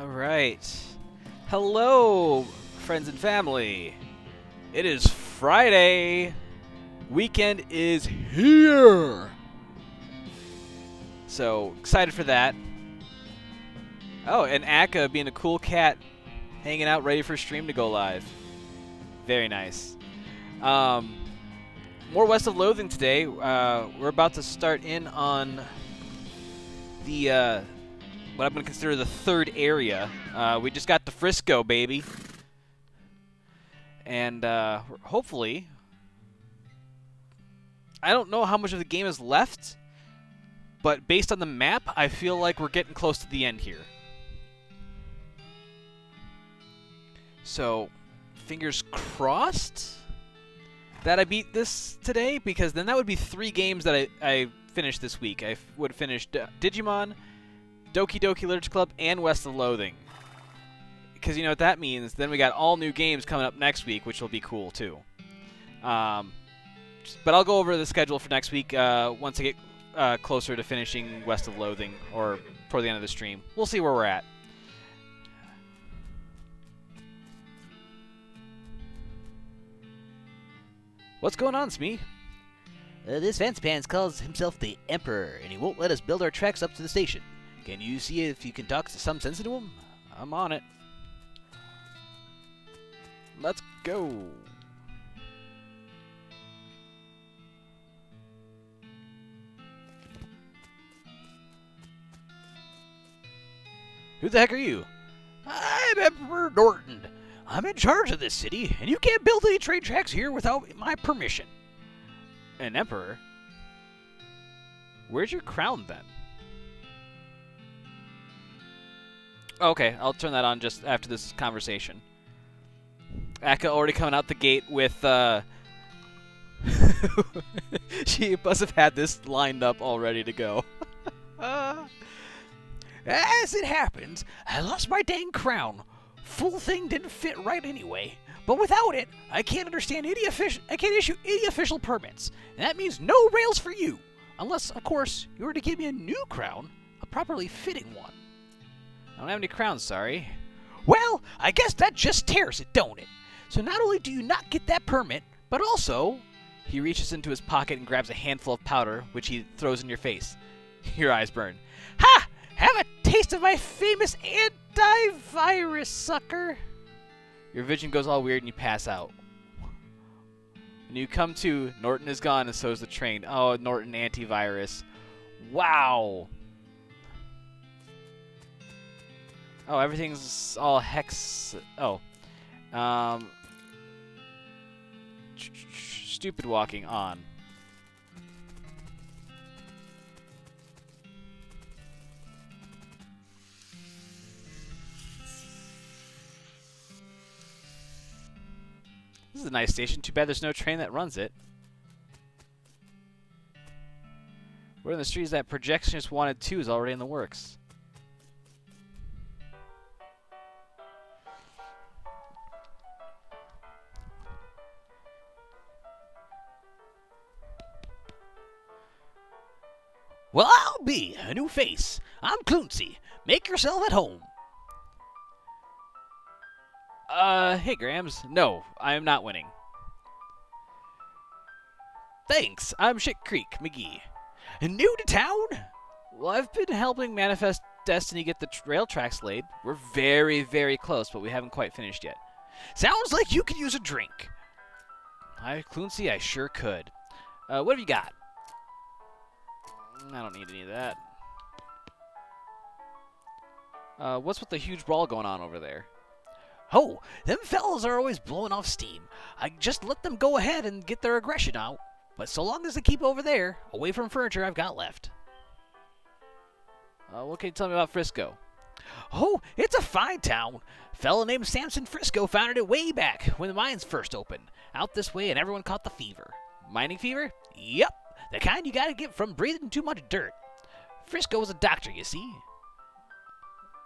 All right. Hello, friends and family. It is Friday. Weekend is here. So, excited for that. Oh, and Akka being a cool cat, hanging out ready for stream to go live. Very nice. More West of Loathing today. We're about to start in on the what I'm going to consider the third area. We just got the Frisco, baby. And hopefully, I don't know how much of the game is left, but based on the map, I feel like we're getting close to the end here. So, fingers crossed that I beat this today, because then that would be 3 games that I finished this week. I would have finished Digimon, Doki Doki Literature Club, and West of Loathing. Because you know what that means? Then we got all new games coming up next week, which will be cool too. But I'll go over the schedule for next week once I get closer to finishing West of Loathing, or toward the end of the stream. We'll see where we're at. What's going on, Smee? This fence pants calls himself the Emperor, and he won't let us build our tracks up to the station. Can you see if you can talk some sense into him? I'm on it. Let's go. Who the heck are you? I'm Emperor Norton. I'm in charge of this city, and you can't build any train tracks here without my permission. An emperor? Where's your crown then? Okay, I'll turn that on just after this conversation. Akka already coming out the gate with, she must have had this lined up all ready to go. As it happens, I lost my dang crown. Full thing didn't fit right anyway. But without it, I can't understand any I can't issue any official permits. And that means no rails for you. Unless, of course, you were to give me a new crown, a properly fitting one. I don't have any crowns, sorry. Well, I guess that just tears it, don't it? So not only do you not get that permit, but also... He reaches into his pocket and grabs a handful of powder, which he throws in your face. Your eyes burn. Ha! Have a taste of my famous antivirus, sucker! Your vision goes all weird and you pass out. When you come to, Norton is gone and so is the train. Oh, Norton antivirus. Wow! Oh, everything's all hex... Oh. Stupid walking on. This is a nice station. Too bad there's no train that runs it. We're in the streets that Projectionist Wanted 2 is already in the works. Well, I'll be a new face. I'm Cluncy. Make yourself at home. Hey, Grams. No, I am not winning. Thanks, I'm Shit Creek McGee. New to town? Well, I've been helping Manifest Destiny get the rail tracks laid. We're very, very close, but we haven't quite finished yet. Sounds like you could use a drink. Cluncy, I sure could. What have you got? I don't need any of that. What's with the huge brawl going on over there? Oh, them fellas are always blowing off steam. I just let them go ahead and get their aggression out. But so long as they keep over there, away from furniture I've got left. What can you tell me about Frisco? Oh, it's a fine town. A fella named Samson Frisco founded it way back when the mines first opened. Out this way and everyone caught the fever. Mining fever? Yep, the kind you gotta get from breathing too much dirt. Frisco was a doctor, you see.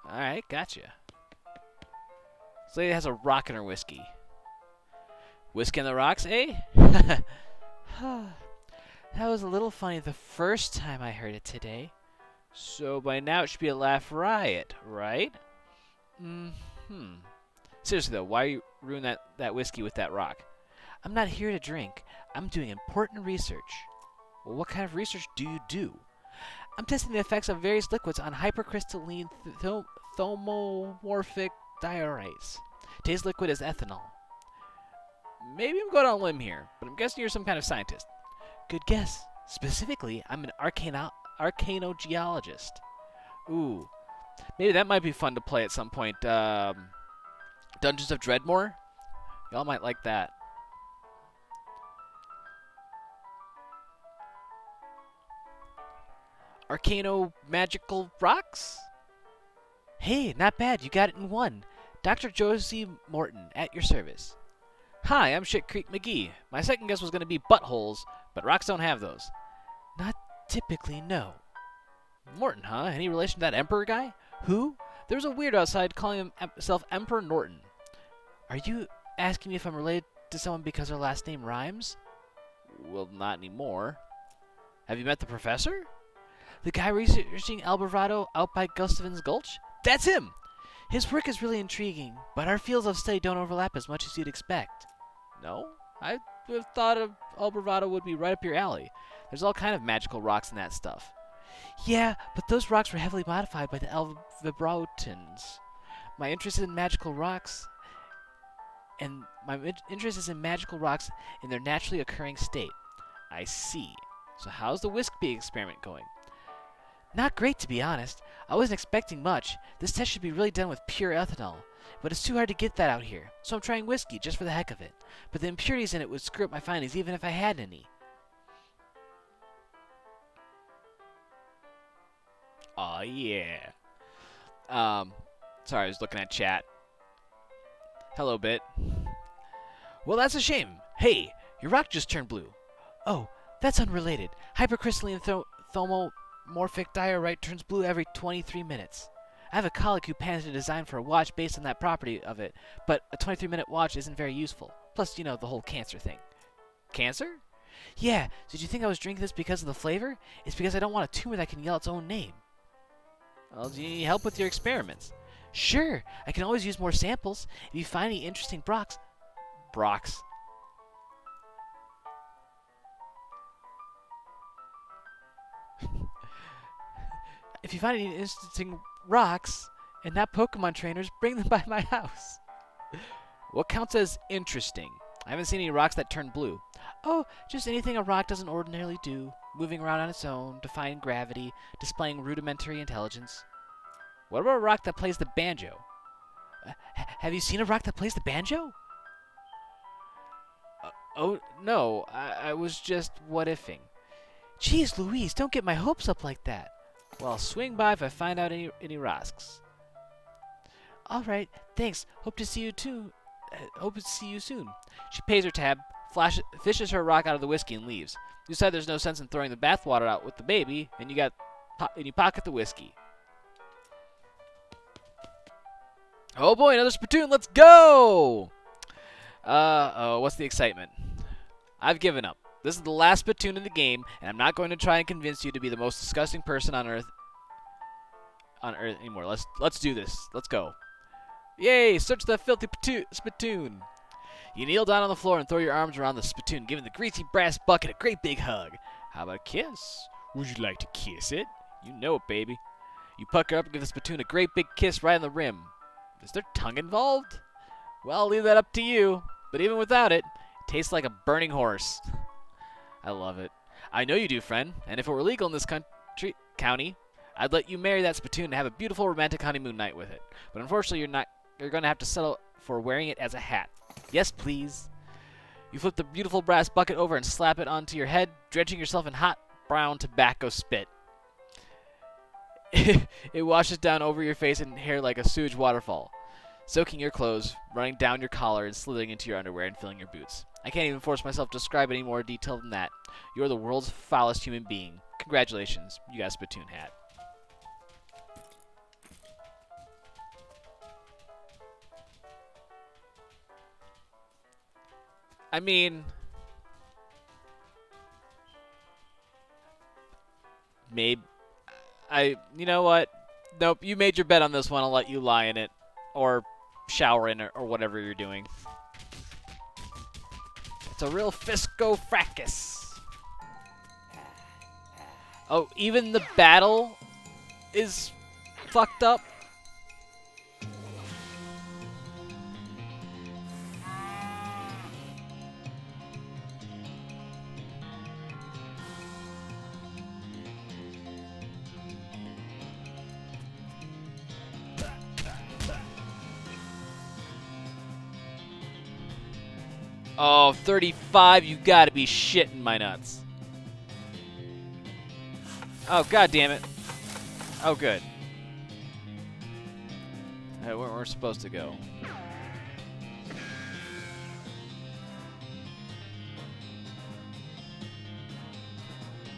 Alright, gotcha. This lady has a rock in her whiskey. Whiskey in the rocks, eh? That was a little funny the first time I heard it today. So by now it should be a laugh riot, right? Hmm. Seriously though, why ruin that whiskey with that rock? I'm not here to drink. I'm doing important research. Well, what kind of research do you do? I'm testing the effects of various liquids on hypercrystalline thomomorphic diorites. Today's liquid is ethanol. Maybe I'm going on a limb here, but I'm guessing you're some kind of scientist. Good guess. Specifically, I'm an arcanogeologist. Ooh, maybe that might be fun to play at some point. Dungeons of Dreadmore? Y'all might like that. Arcano magical rocks? Hey, not bad. You got it in one. Dr. Josie Morton, at your service. Hi, I'm Shit Creek McGee. My second guess was going to be buttholes, but rocks don't have those. Not typically, no. Morton, huh? Any relation to that Emperor guy? Who? There was a weirdo outside calling himself Emperor Norton. Are you asking me if I'm related to someone because her last name rhymes? Well, not anymore. Have you met the professor? The guy researching Alvarado out by Gustavin's Gulch? That's him! His work is really intriguing, but our fields of study don't overlap as much as you'd expect. No? I would have thought of Alvarado would be right up your alley. There's all kind of magical rocks and that stuff. Yeah, but those rocks were heavily modified by the Alvabrotans. My interest in magical rocks, and my interest is in magical rocks in their naturally occurring state. I see. So how's the whiskey experiment going? Not great, to be honest. I wasn't expecting much. This test should be really done with pure ethanol. But it's too hard to get that out here, so I'm trying whiskey just for the heck of it. But the impurities in it would screw up my findings even if I had any. Aw, yeah. Sorry, I was looking at chat. Hello, Bit. Well, that's a shame. Hey, your rock just turned blue. Oh, that's unrelated. Hypercrystalline thomomorphic diorite turns blue every 23 minutes. I have a colleague who patented a design for a watch based on that property of it, but a 23-minute watch isn't very useful. Plus, you know, the whole cancer thing. Cancer? Yeah, did you think I was drinking this because of the flavor? It's because I don't want a tumor that can yell its own name. Well, do you need help with your experiments? Sure, I can always use more samples. If you find any interesting Brocks. If you find any interesting rocks and not Pokemon trainers, bring them by my house. What counts as interesting? I haven't seen any rocks that turn blue. Oh, just anything a rock doesn't ordinarily do. Moving around on its own, defying gravity, displaying rudimentary intelligence. What about a rock that plays the banjo? Have you seen a rock that plays the banjo? Oh, no, I was just what-ifing. Jeez Louise, don't get my hopes up like that. Well, I'll swing by if I find out any rocks. All right, thanks. Hope to see you soon. She pays her tab, fishes her rock out of the whiskey, and leaves. You decide there's no sense in throwing the bathwater out with the baby, and you pocket the whiskey. Oh boy, another Splatoon. Let's go! What's the excitement? I've given up. This is the last Splatoon in the game, and I'm not going to try and convince you to be the most disgusting person on Earth anymore. Let's do this. Let's go. Yay! Search the filthy Splatoon. You kneel down on the floor and throw your arms around the Splatoon, giving the greasy brass bucket a great big hug. How about a kiss? Would you like to kiss it? You know it, baby. You pucker up and give the Splatoon a great big kiss right on the rim. Is there tongue involved? Well, I'll leave that up to you. But even without it, it tastes like a burning horse. I love it. I know you do, friend. And if it were legal in this county, I'd let you marry that Splatoon and have a beautiful romantic honeymoon night with it. But unfortunately, you're going to have to settle for wearing it as a hat. Yes, please. You flip the beautiful brass bucket over and slap it onto your head, drenching yourself in hot brown tobacco spit. It washes down over your face and hair like a sewage waterfall, soaking your clothes, running down your collar, and slithering into your underwear and filling your boots. I can't even force myself to describe any more detail than that. You're the world's foulest human being. Congratulations, you got a Splatoon hat. I mean, maybe you know what? Nope, you made your bet on this one. I'll let you lie in it. or shower in or whatever you're doing. It's a real Frisco fracas. Oh, even the battle is fucked up. Oh, 35, you gotta be shitting my nuts. Oh, god damn it. Oh, good. Where we're supposed to go.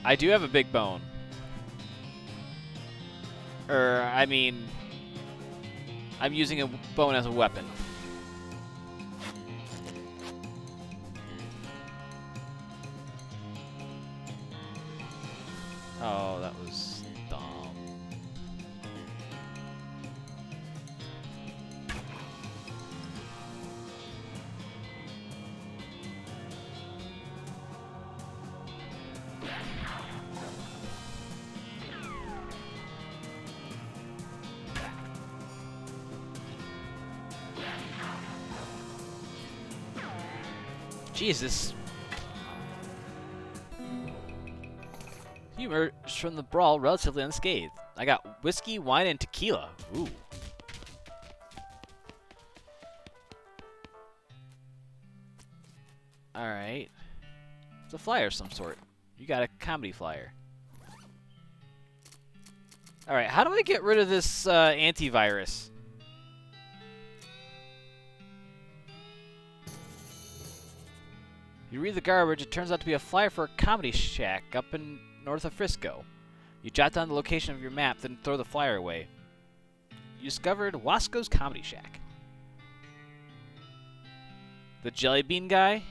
I do have a big bone. I mean, I'm using a bone as a weapon. Oh, that was dumb. Jesus. You emerged from the brawl relatively unscathed. I got whiskey, wine, and tequila. Ooh. Alright. It's a flyer of some sort. You got a comedy flyer. Alright, how do I get rid of this antivirus? You read the garbage, it turns out to be a flyer for a comedy shack up in north of Frisco. You jot down the location of your map, then throw the flyer away. You discovered Wasco's Comedy Shack. The Jelly Bean guy?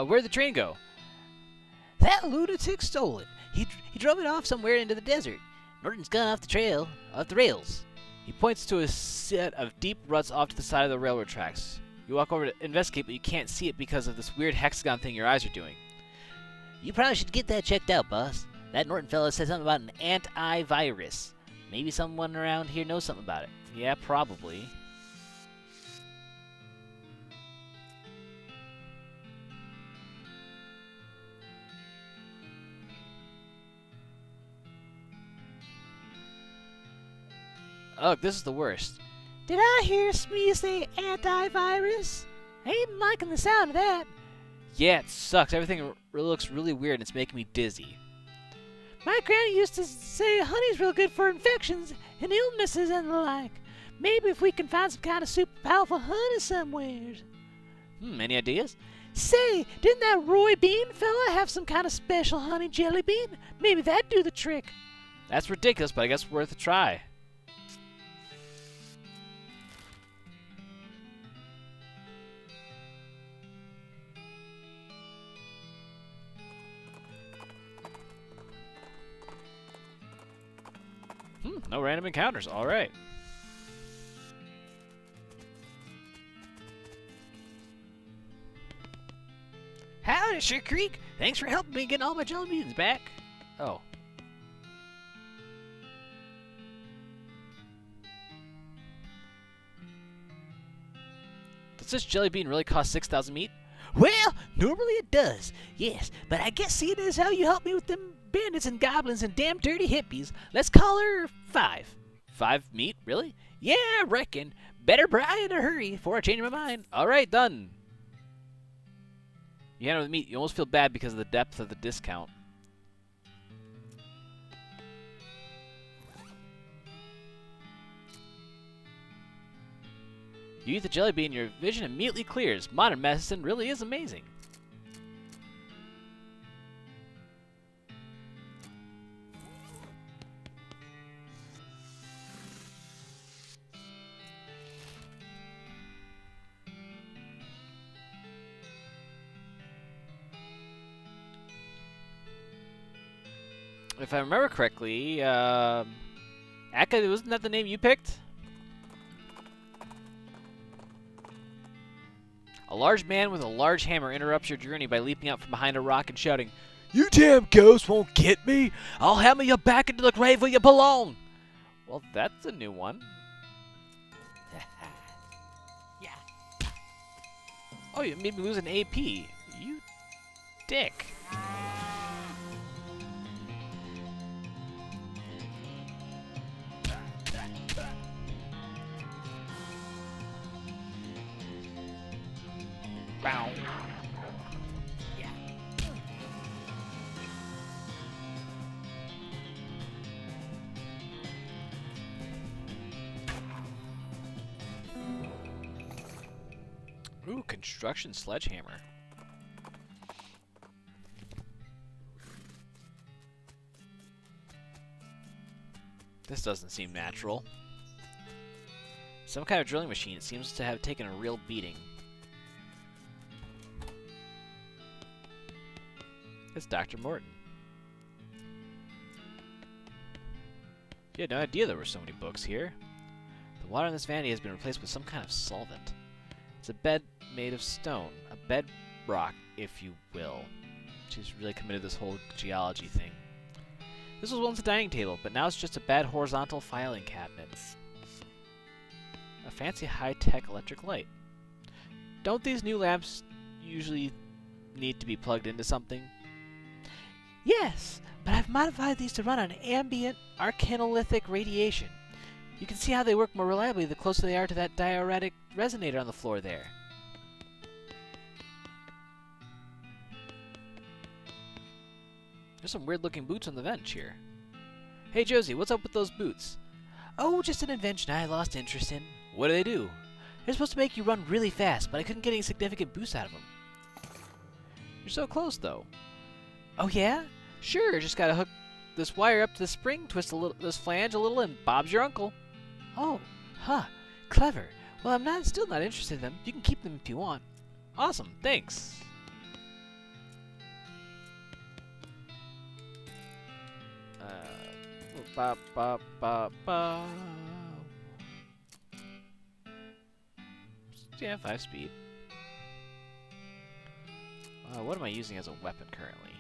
Where'd the train go? That lunatic stole it. He drove it off somewhere into the desert. Norton's gone off the rails. He points to a set of deep ruts off to the side of the railroad tracks. You walk over to investigate, but you can't see it because of this weird hexagon thing your eyes are doing. You probably should get that checked out, boss. That Norton fella said something about an antivirus. Maybe someone around here knows something about it. Yeah, probably. Ugh, this is the worst. Did I hear Smee say antivirus? I ain't liking the sound of that. Yeah, it sucks. Everything looks really weird and it's making me dizzy. My granny used to say honey's real good for infections and illnesses and the like. Maybe if we can find some kind of super powerful honey somewhere. Any ideas? Say, didn't that Roy Bean fella have some kind of special honey jelly bean? Maybe that'd do the trick. That's ridiculous, but I guess worth a try. No random encounters. All right. Howdy, Sure Creek. Thanks for helping me get all my jelly beans back. Oh. Does this jelly bean really cost 6,000 meat? Well, normally it does, yes. But I guess seeing as how you helped me with them bandits and goblins and damn dirty hippies, let's call her 5. 5 meat? Really? Yeah, I reckon. Better buy in a hurry before I change my mind. All right, done. You hand over the meat. You almost feel bad because of the depth of the discount. You eat the jelly bean, your vision immediately clears. Modern medicine really is amazing. If I remember correctly, Akka, wasn't that the name you picked? A large man with a large hammer interrupts your journey by leaping out from behind a rock and shouting, "You damn ghost won't get me! I'll hammer you back into the grave where you belong!" Well, that's a new one. Yeah. Oh, you made me lose an AP. You dick. Bow. Yeah. Ooh, construction sledgehammer. This doesn't seem natural. Some kind of drilling machine seems to have taken a real beating. It's Dr. Morton. You had no idea there were so many books here. The water in this vanity has been replaced with some kind of solvent. It's a bed made of stone. A bedrock, if you will. She's really committed to this whole geology thing. This was once a dining table, but now it's just a bad horizontal filing cabinet. A fancy high-tech electric light. Don't these new lamps usually need to be plugged into something? Yes, but I've modified these to run on ambient arcanolithic radiation. You can see how they work more reliably the closer they are to that diuretic resonator on the floor there. There's some weird-looking boots on the bench here. Hey, Josie, what's up with those boots? Oh, just an invention I lost interest in. What do they do? They're supposed to make you run really fast, but I couldn't get any significant boost out of them. You're so close, though. Oh, yeah? Sure, just gotta hook this wire up to the spring, twist this flange a little, and Bob's your uncle. Oh, huh. Clever. Well, I'm still not interested in them. You can keep them if you want. Awesome, thanks. Ba ba ba ba. Yeah, 5 speed. What am I using as a weapon currently?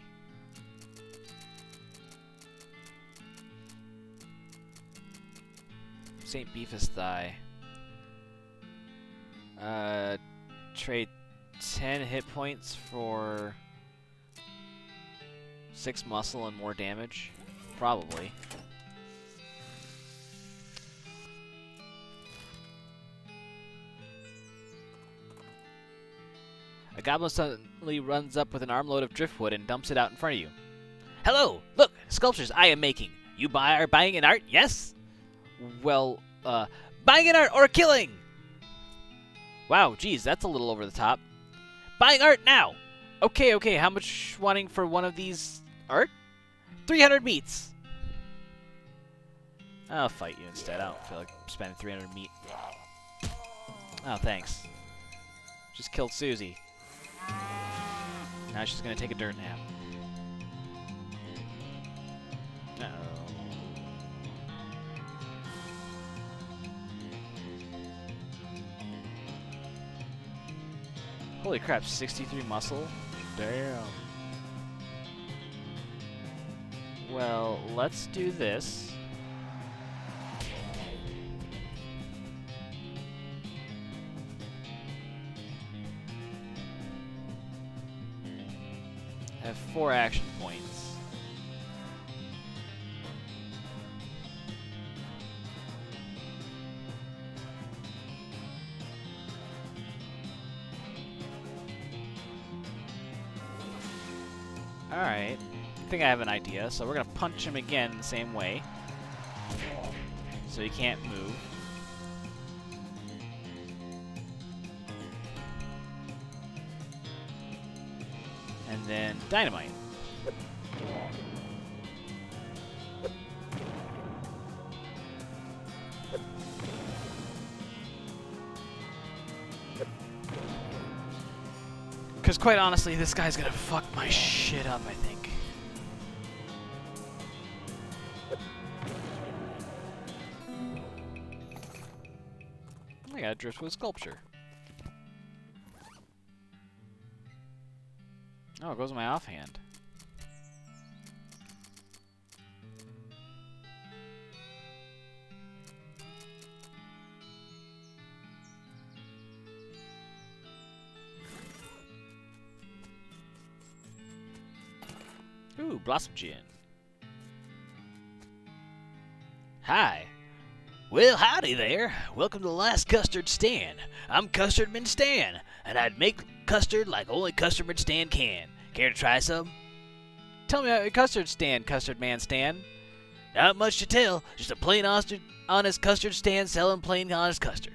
St. Beefus Thigh. Trade 10 hit points for 6 muscle and more damage? Probably. A goblin suddenly runs up with an armload of driftwood and dumps it out in front of you. Hello! Look! Sculptures I am making. You are buying an art, yes? Well, Buying an art or killing! wow, geez, that's a little over the top. Buying art now! Okay, how much wanting for one of these art? 300 meats! I'll fight you instead. I don't feel like spending 300 meat. Oh, thanks. Just killed Susie. Now she's gonna take a dirt nap. Uh-oh. Holy crap, 63 muscle? Damn. Well, let's do this. I have 4 action points. Alright. I think I have an idea. So we're going to punch him again the same way. So he can't move. And then dynamite. Because quite honestly, this guy's gonna fuck my shit up, I think. got Driftwood Sculpture. Oh, it goes in my offhand. Ooh, Blossom Gin. Hi. Well, howdy there. Welcome to the last custard stand. I'm Custardman Stan, and I'd make custard like only Custardman Stan can. Care to try some? Tell me about your custard stand, Custard Man Stan. Not much to tell. Just a plain honest custard stand selling plain honest custard.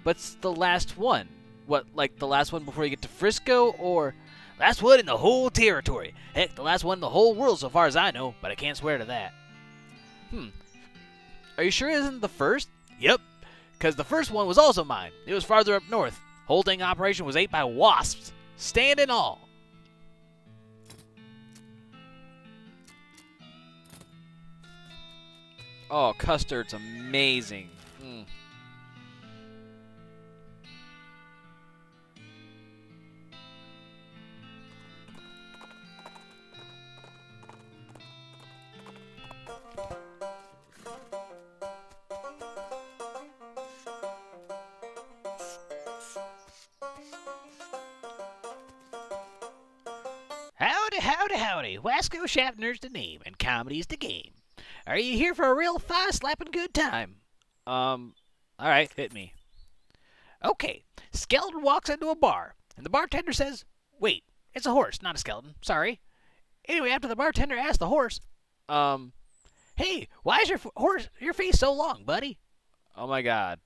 What's the last one? What, like the last one before you get to Frisco, or... Last one in the whole territory. Heck, the last one in the whole world so far as I know, but I can't swear to that. Are you sure it isn't the first? Yep, because the first one was also mine. It was farther up north. Whole dang operation was ate by wasps. Stand and all. Oh, custard's amazing. Howdy, howdy, howdy. Wasco Schaffner's the name, and comedy's the game. Are you here for a real thigh-slapping good time? Alright, hit me. Okay, skeleton walks into a bar, and the bartender says, wait, it's a horse, not a skeleton, sorry. Anyway, after the bartender asks the horse, hey, why is your face so long, buddy? Oh my god.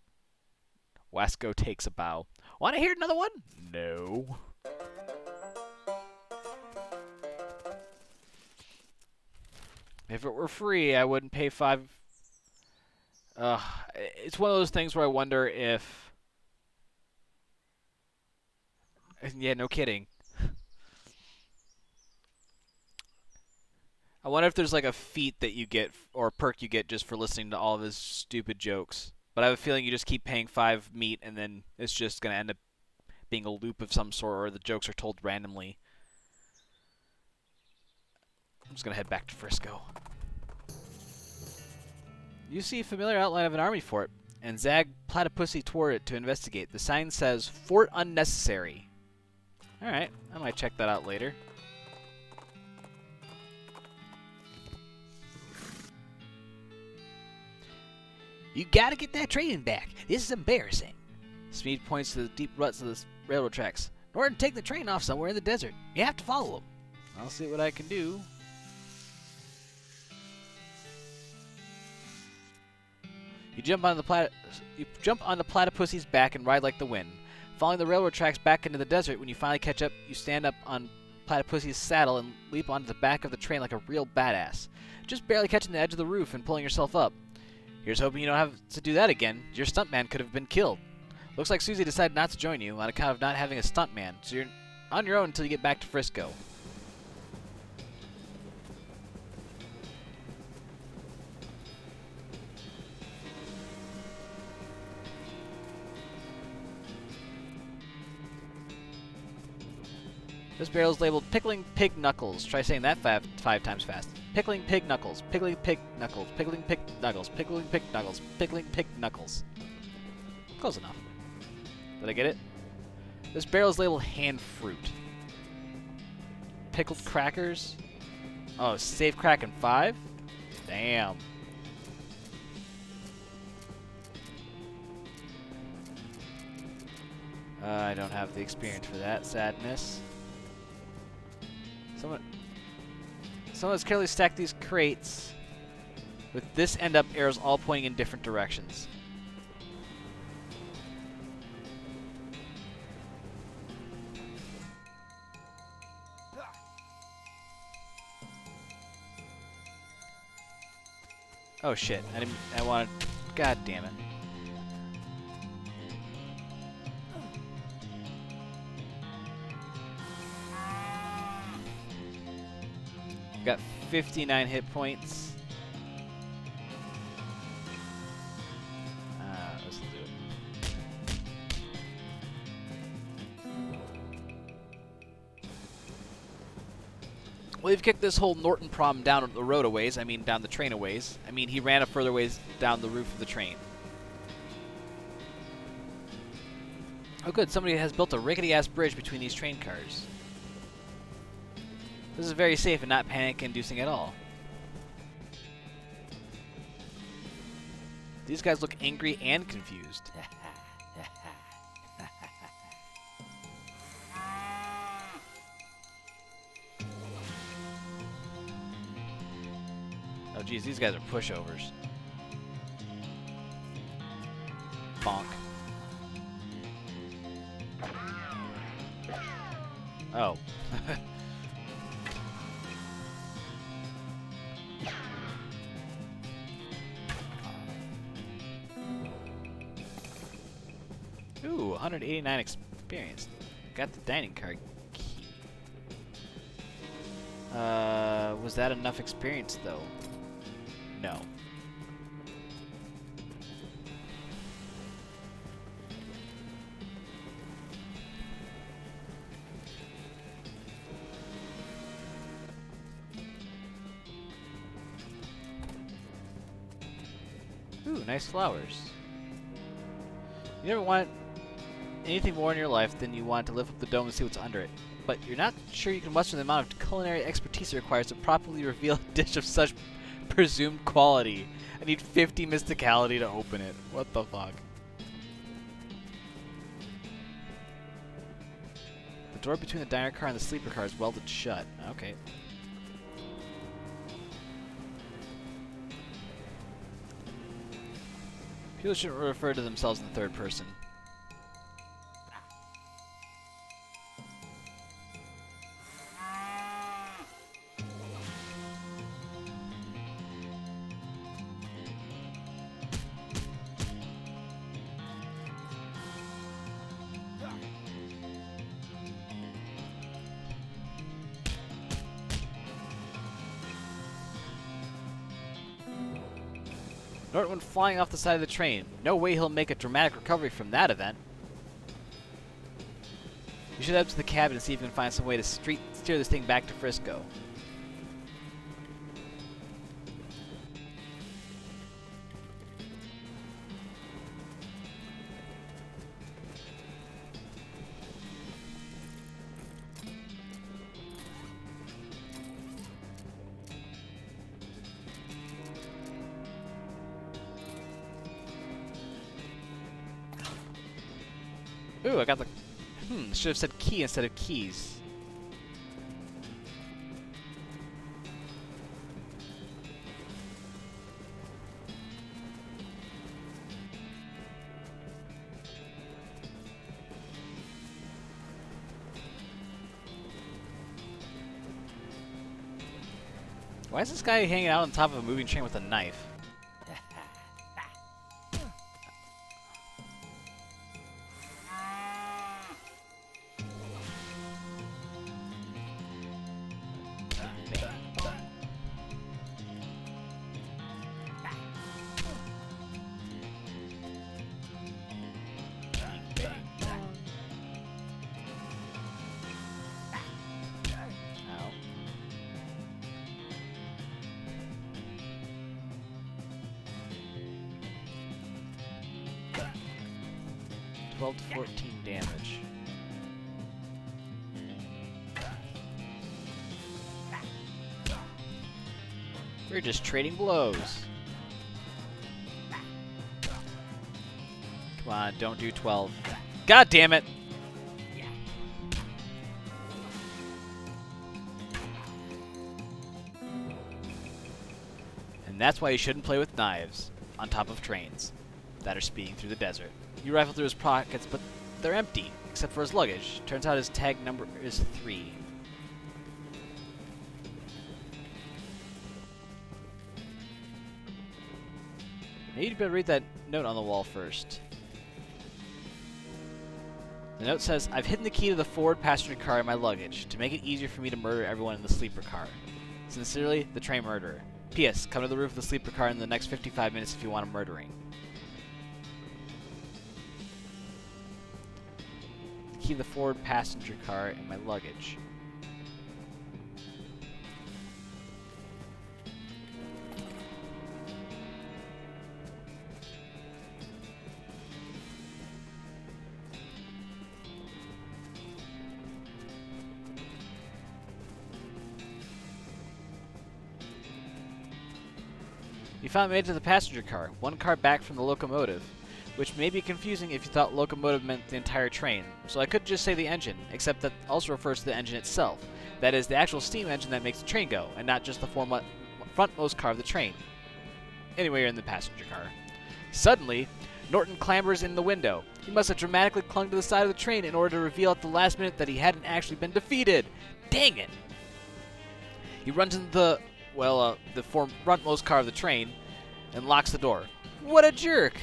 Wasco takes a bow. Want to hear another one? No. If it were free, I wouldn't pay $5. It's one of those things where I wonder if... Yeah, no kidding. I wonder if there's like a feat that you get, or a perk you get just for listening to all of his stupid jokes. But I have a feeling you just keep paying 5 meat, and then it's just going to end up being a loop of some sort, or the jokes are told randomly. I'm just going to head back to Frisco. You see a familiar outline of an army fort, and zag Platypussy toward it to investigate. The sign says, Fort Unnecessary. Alright, I might check that out later. You gotta get that train back. This is embarrassing. Smeed points to the deep ruts of the railroad tracks. In order to take the train off somewhere in the desert, you have to follow them. I'll see what I can do. You jump on the Platypussy's back and ride like the wind. Following the railroad tracks back into the desert, when you finally catch up, you stand up on Platypussy's saddle and leap onto the back of the train like a real badass, just barely catching the edge of the roof and pulling yourself up. Here's hoping you don't have to do that again. Your stuntman could have been killed. Looks like Susie decided not to join you on account of not having a stuntman, so you're on your own until you get back to Frisco. This barrel is labeled Pickling Pig Knuckles. Try saying that five times fast. Pickling Pig Knuckles. Pickling Pig Knuckles. Pickling Pig Knuckles. Pickling Pig Knuckles. Pickling Pig Knuckles. Close enough. Did I get it? This barrel is labeled Hand Fruit. Pickled Crackers. Oh, save Kraken 5? Damn. I don't have the experience for that. Sadness. Someone's carefully stacked these crates with this end up arrows all pointing in different directions. Oh shit, I wanted, god damn it. Got 59 hit points. Let's do it. Well, you've kicked this whole Norton problem down the road a ways. I mean, down the train a ways. I mean, he ran a further ways down the roof of the train. Oh, good. Somebody has built a rickety-ass bridge between these train cars. This is very safe and not panic-inducing at all. These guys look angry and confused. Oh, geez, these guys are pushovers. Bonk. Oh. Ooh, 189 experience. Got the dining car key. Was that enough experience, though? No. Ooh, nice flowers. You never want anything more in your life than you want to lift up the dome and see what's under it. But you're not sure you can muster the amount of culinary expertise it requires to properly reveal a dish of such presumed quality. I need 50 mysticality to open it. What the fuck? The door between the diner car and the sleeper car is welded shut. Okay. People shouldn't refer to themselves in the third person. Norton went flying off the side of the train. No way he'll make a dramatic recovery from that event. You should head up to the cabin and see if you can find some way to steer this thing back to Frisco. Ooh, I got the... should have said key instead of keys. Why is this guy hanging out on top of a moving train with a knife? Ow. 12 to 14 damage. We're just trading blows. Come on, don't do 12. God damn it! And that's why you shouldn't play with knives on top of trains that are speeding through the desert. You rifle through his pockets, but they're empty, except for his luggage. Turns out his tag number is 3. Maybe you'd better read that note on the wall first. The note says, I've hidden the key to the forward passenger car in my luggage to make it easier for me to murder everyone in the sleeper car. Sincerely, the train murderer. P.S. Come to the roof of the sleeper car in the next 55 minutes if you want a murdering. The key to the forward passenger car in my luggage. You finally made it to the passenger car, one car back from the locomotive, which may be confusing if you thought locomotive meant the entire train, so I could just say the engine, except that also refers to the engine itself. That is, the actual steam engine that makes the train go, and not just the frontmost car of the train. Anyway, you're in the passenger car. Suddenly, Norton clambers in the window. He must have dramatically clung to the side of the train in order to reveal at the last minute that he hadn't actually been defeated. Dang it! He runs into the frontmost car of the train and locks the door. What a jerk!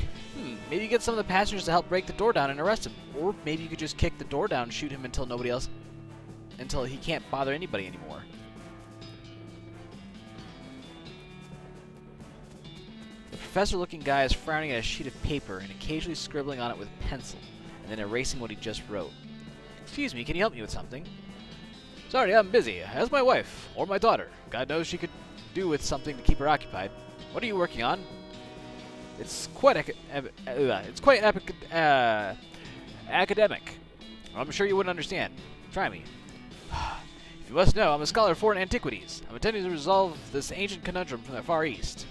Maybe you get some of the passengers to help break the door down and arrest him. Or maybe you could just kick the door down and shoot him until he can't bother anybody anymore. The professor-looking guy is frowning at a sheet of paper and occasionally scribbling on it with pencil, and then erasing what he just wrote. Excuse me, can you help me with something? Sorry, I'm busy. As my wife, or my daughter. God knows she could do with something to keep her occupied. What are you working on? It's quite academic. I'm sure you wouldn't understand. Try me. If you must know, I'm a scholar of foreign antiquities. I'm intending to resolve this ancient conundrum from the Far East.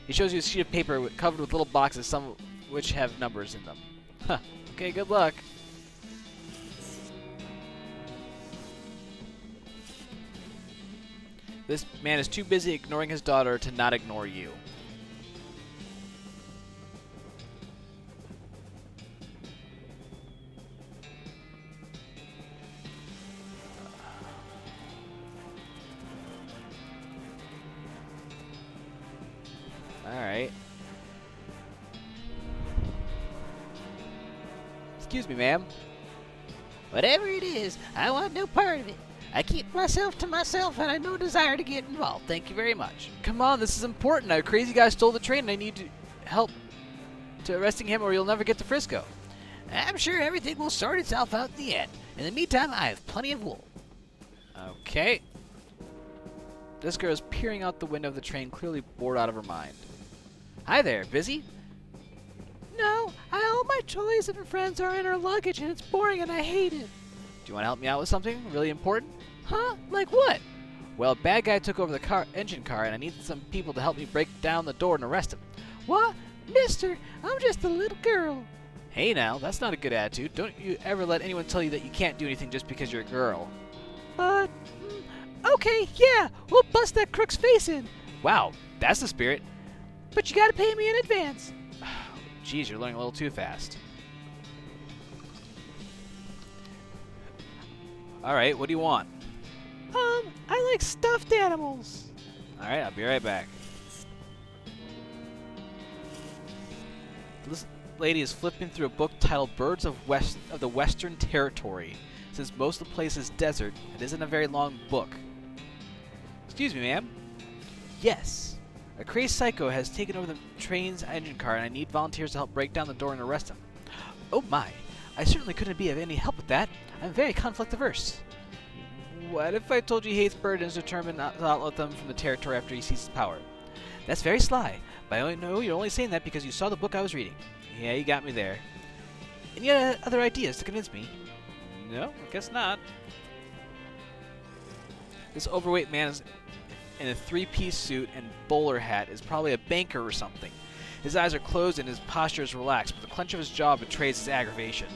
He shows you a sheet of paper covered with little boxes, some of which have numbers in them. Huh. Okay, good luck. This man is too busy ignoring his daughter to not ignore you. Alright. Excuse me, ma'am. Whatever it is, I want no part of it. I keep myself to myself, and I have no desire to get involved. Thank you very much. Come on, this is important. A crazy guy stole the train, and I need help to arresting him, or you'll never get to Frisco. I'm sure everything will sort itself out in the end. In the meantime, I have plenty of wool. Okay. This girl is peering out the window of the train, clearly bored out of her mind. Hi there, busy? No, all my toys and friends are in our luggage, and it's boring, and I hate it. Do you want to help me out with something really important? Huh? Like what? Well, a bad guy took over the engine car, and I need some people to help me break down the door and arrest him. What? Mister, I'm just a little girl. Hey now, that's not a good attitude. Don't you ever let anyone tell you that you can't do anything just because you're a girl. Okay, yeah, we'll bust that crook's face in. Wow, that's the spirit. But you gotta pay me in advance. Geez, you're learning a little too fast. Alright, what do you want? I like stuffed animals. Alright, I'll be right back. This lady is flipping through a book titled Birds of the Western Territory. Since most of the place is desert, it isn't a very long book. Excuse me, ma'am? Yes. A crazed psycho has taken over the train's engine car, and I need volunteers to help break down the door and arrest him. Oh my, I certainly couldn't be of any help with that. I'm very conflict-averse. What if I told you he hates birds and is determined not to outlet them from the territory after he seizes power? That's very sly, but I know you're only saying that because you saw the book I was reading. Yeah, you got me there. Any other ideas to convince me? No, I guess not. This overweight man is in a three-piece suit and bowler hat is probably a banker or something. His eyes are closed and his posture is relaxed, but the clench of his jaw betrays his aggravation.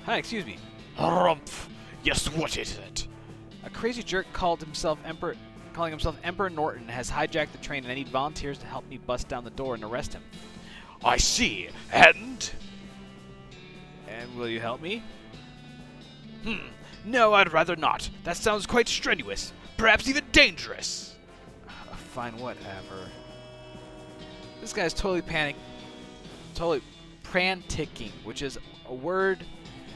Hi, excuse me. Harumph! Yes, what is it? A crazy jerk calling himself Emperor Norton has hijacked the train, and I need volunteers to help me bust down the door and arrest him. I see. And will you help me? No, I'd rather not. That sounds quite strenuous. Perhaps even dangerous. Fine, whatever. This guy's totally pranticking, which is a word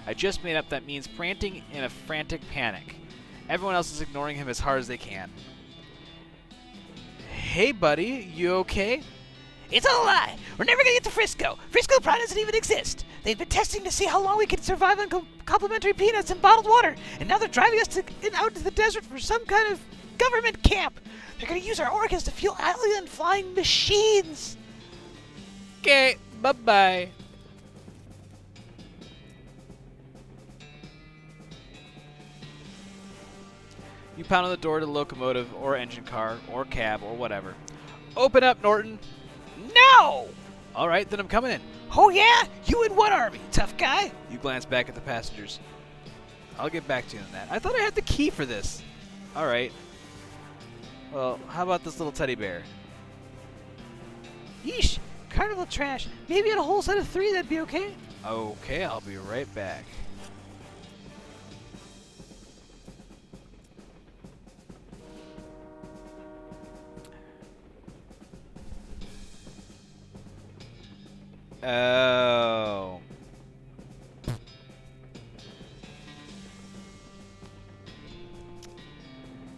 I just made up that means pranting in a frantic panic. Everyone else is ignoring him as hard as they can. Hey, buddy, you okay? It's all a lie. We're never gonna get to Frisco. Frisco probably doesn't even exist. They've been testing to see how long we can survive on complimentary peanuts and bottled water, and now they're driving us out into the desert for some kind of government camp. They're gonna use our organs to fuel alien flying machines. Okay, bye-bye. You pound on the door to the locomotive or engine car or cab or whatever. Open up, Norton. No! All right, then I'm coming in. Oh yeah? You in what army, tough guy? You glance back at the passengers. I'll get back to you on that. I thought I had the key for this. All right. Well, how about this little teddy bear? Yeesh, carnival trash. Maybe in a whole set of 3, that'd be okay. Okay, I'll be right back. Oh.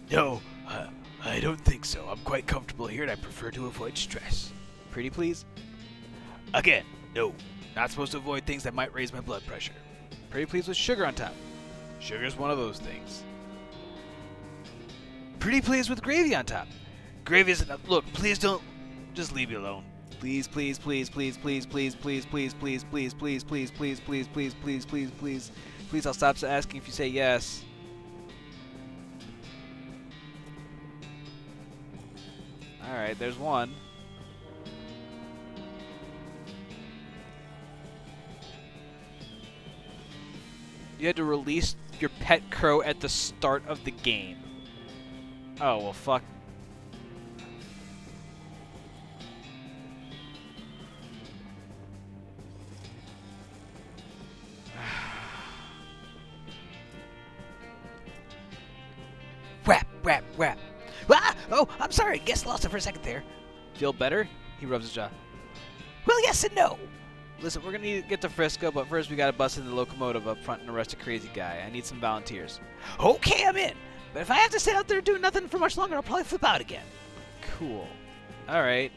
No, I don't think so. I'm quite comfortable here and I prefer to avoid stress. Pretty please? Again, no. Not supposed to avoid things that might raise my blood pressure. Pretty please with sugar on top. Sugar's one of those things. Pretty please with gravy on top. Gravy isn't enough. Look, please don't. Just leave me alone. Please, please, please, please, please, please, please, please, please, please, please, please, please, please, please, please, please, please. Please, I'll stop asking if you say yes. Alright, there's one. You had to release your pet crow at the start of the game. Oh, well, fuck. Whap, whap, whap. Ah! Oh, I'm sorry. Guess lost it for a second there. Feel better? He rubs his jaw. Well, yes and no. Listen, we're gonna need to get to Frisco, but first we gotta bust in the locomotive up front and arrest a crazy guy. I need some volunteers. Okay, I'm in. But if I have to sit out there doing nothing for much longer, I'll probably flip out again. Cool. Alright.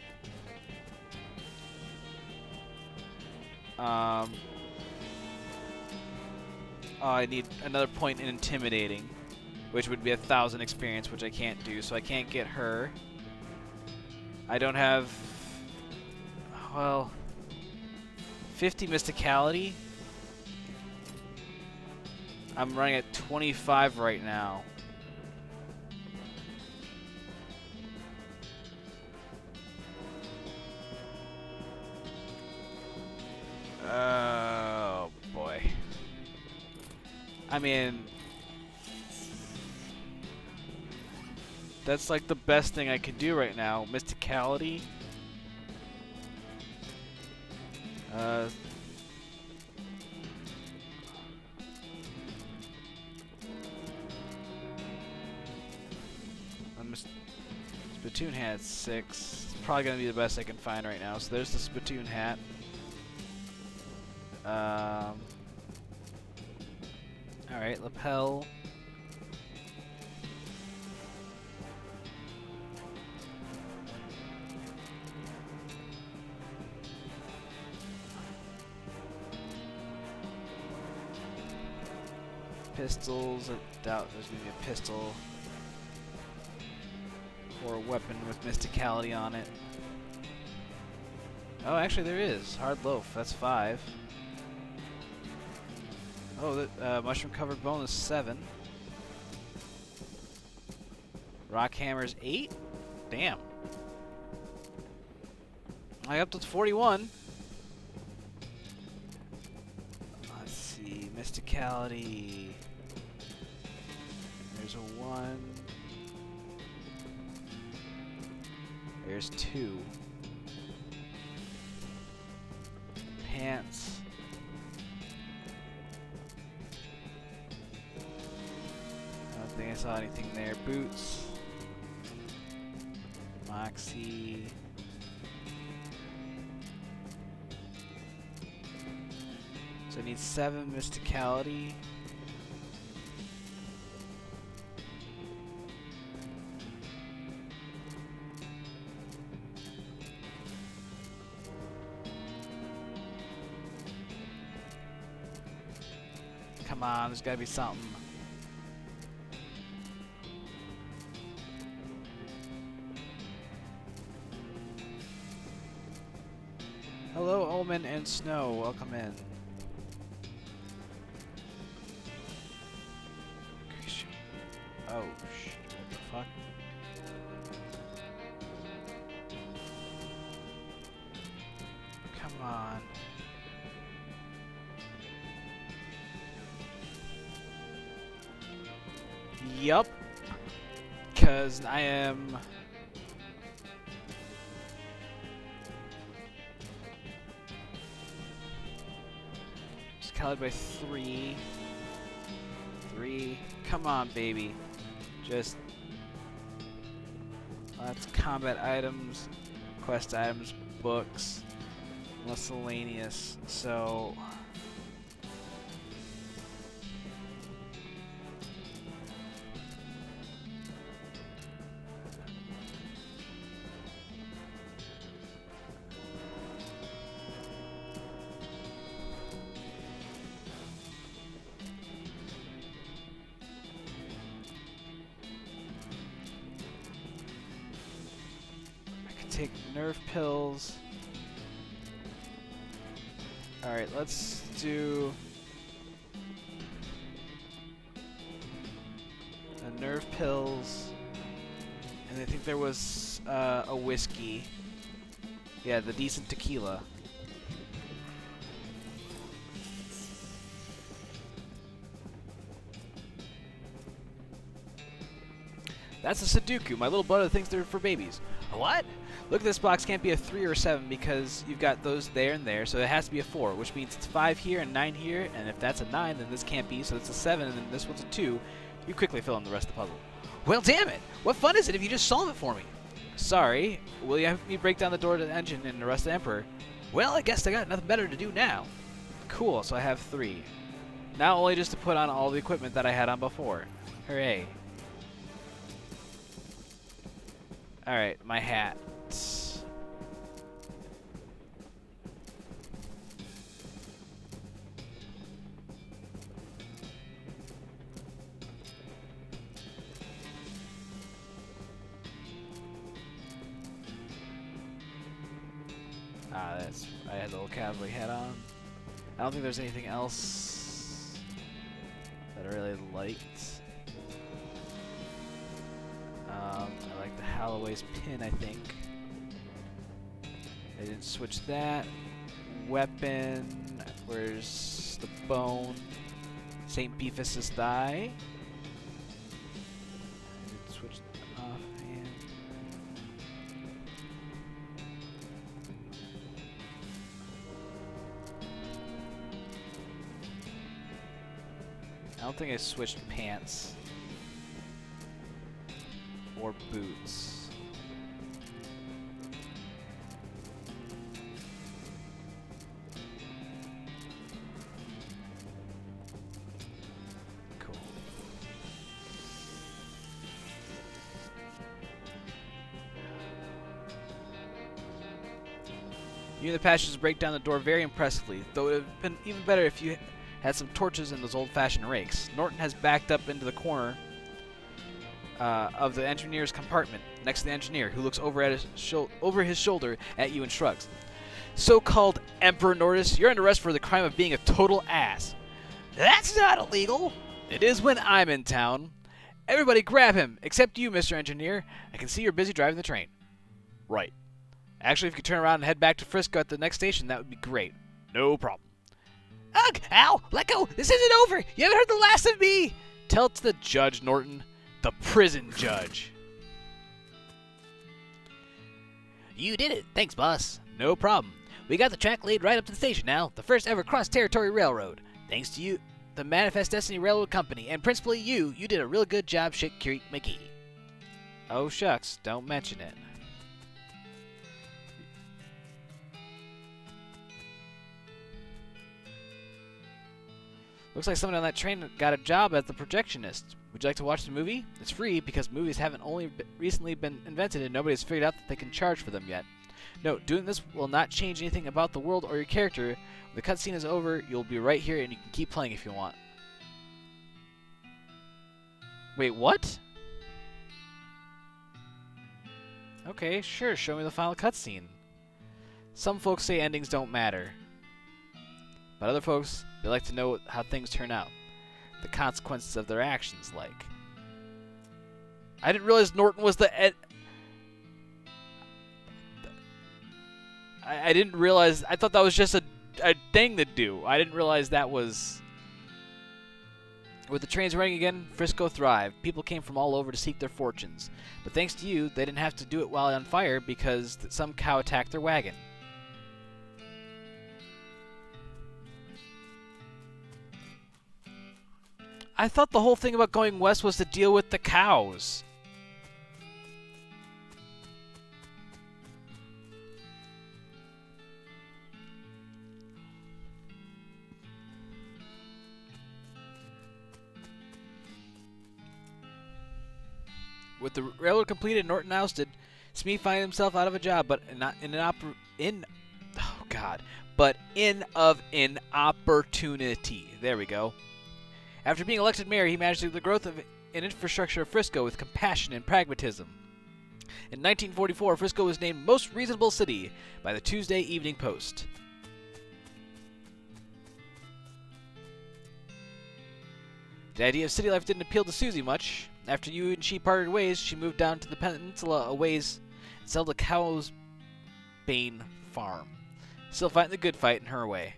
Oh, I need another point in intimidating, which would be 1,000 experience, which I can't do, so I can't get her. I don't have, well, 50 mysticality. I'm running at 25 right now. Oh boy. I mean, that's like the best thing I can do right now. Mysticality. Spittoon hat 6. It's probably gonna be the best I can find right now. So there's the spittoon hat. Alright, lapel. Pistols. I doubt there's gonna be a pistol or a weapon with mysticality on it. Oh, actually there is. Hard loaf. That's 5. Oh, the mushroom covered bone is 7. Rock hammer's 8. Damn. I up to 41. Let's see. Mysticality. There's a 1. There's 2. Pants. I don't think I saw anything there. Boots. Moxie. So I need 7 mysticality. Come on, there's gotta be something. Hello, Omen and Snow. Welcome in. Oh, shit. What the fuck? on. Yup. Because I am... Just counted by 3. 3. Come on, baby. Just... That's combat items, quest items, books, miscellaneous. So... take nerve pills. Alright, let's do the nerve pills. And I think there was a whiskey. Yeah, the decent tequila. That's a Sudoku. My little brother thinks they're for babies. A what? Look, this box can't be a 3 or 7 because you've got those there and there, so it has to be a 4, which means it's 5 here and 9 here, and if that's a 9, then this can't be, so it's a 7, and then this one's a 2. You quickly fill in the rest of the puzzle. Well, damn it! What fun is it if you just solve it for me? Sorry, will you have me break down the door to the engine and arrest the Emperor? Well, I guess I got nothing better to do now. Cool, so I have 3. Now only just to put on all the equipment that I had on before. Hooray. Alright, my hat. I had the little cavalry hat on. I don't think there's anything else that I really liked. I like the Holloway's pin, I think. I didn't switch that. Weapon. Where's the bone? St. Beefus's thigh. I didn't switch that offhand. I don't think I switched pants or boots. Cool. You and the passengers break down the door very impressively, though it would have been even better if you had some torches and those old-fashioned rakes. Norton has backed up into the corner of the engineer's compartment next to the engineer, who looks over his shoulder at you and shrugs. So-called Emperor Nordis, you're under arrest for the crime of being a total ass. That's not illegal. It is when I'm in town. Everybody grab him, except you, Mr. Engineer. I can see you're busy driving the train. Right. Actually, if you could turn around and head back to Frisco at the next station, that would be great. No problem. Ugh! Ow! Let go! This isn't over! You haven't heard the last of me! Tell it to the judge, Norton. The prison judge. You did it. Thanks, boss. No problem. We got the track laid right up to the station now. The first ever cross-territory railroad. Thanks to you, the Manifest Destiny Railroad Company, and principally you did a real good job, Shit Creek McGee. Oh, shucks. Don't mention it. Looks like someone on that train got a job as the projectionist. Would you like to watch the movie? It's free because movies haven't only recently been invented and nobody's figured out that they can charge for them yet. Note, doing this will not change anything about the world or your character. When the cutscene is over, you'll be right here and you can keep playing if you want. Wait, what? Okay, sure, show me the final cutscene. Some folks say endings don't matter. But other folks, they like to know how things turn out. The consequences of their actions, like. I didn't realize Norton was the I didn't realize. I thought that was just a thing to do. I didn't realize that was. With the trains running again, Frisco thrived. People came from all over to seek their fortunes. But thanks to you, they didn't have to do it while on fire because some cow attacked their wagon. I thought the whole thing about going west was to deal with the cows. With the railroad completed and Norton ousted, Smee found himself out of a job, but an opportunity. There we go. After being elected mayor, he managed the growth of an infrastructure of Frisco with compassion and pragmatism. In 1944, Frisco was named Most Reasonable City by the Tuesday Evening Post. The idea of city life didn't appeal to Susie much. After you and she parted ways, she moved down to the peninsula a ways and settled a cow's bane farm. Still fighting the good fight in her way.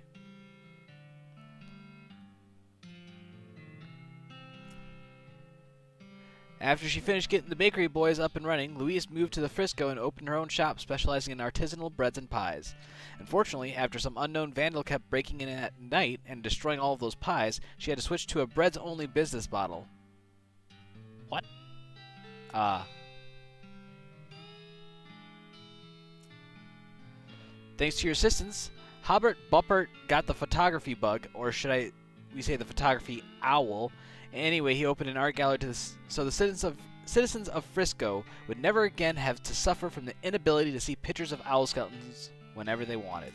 After she finished getting the bakery boys up and running, Louise moved to the Frisco and opened her own shop specializing in artisanal breads and pies. Unfortunately, after some unknown vandal kept breaking in at night and destroying all of those pies, she had to switch to a breads-only business model. What? Thanks to your assistance, Hobart Buppert got the photography bug, or should we say the photography owl. Anyway, he opened an art gallery so the citizens of Frisco would never again have to suffer from the inability to see pictures of owl skeletons whenever they wanted.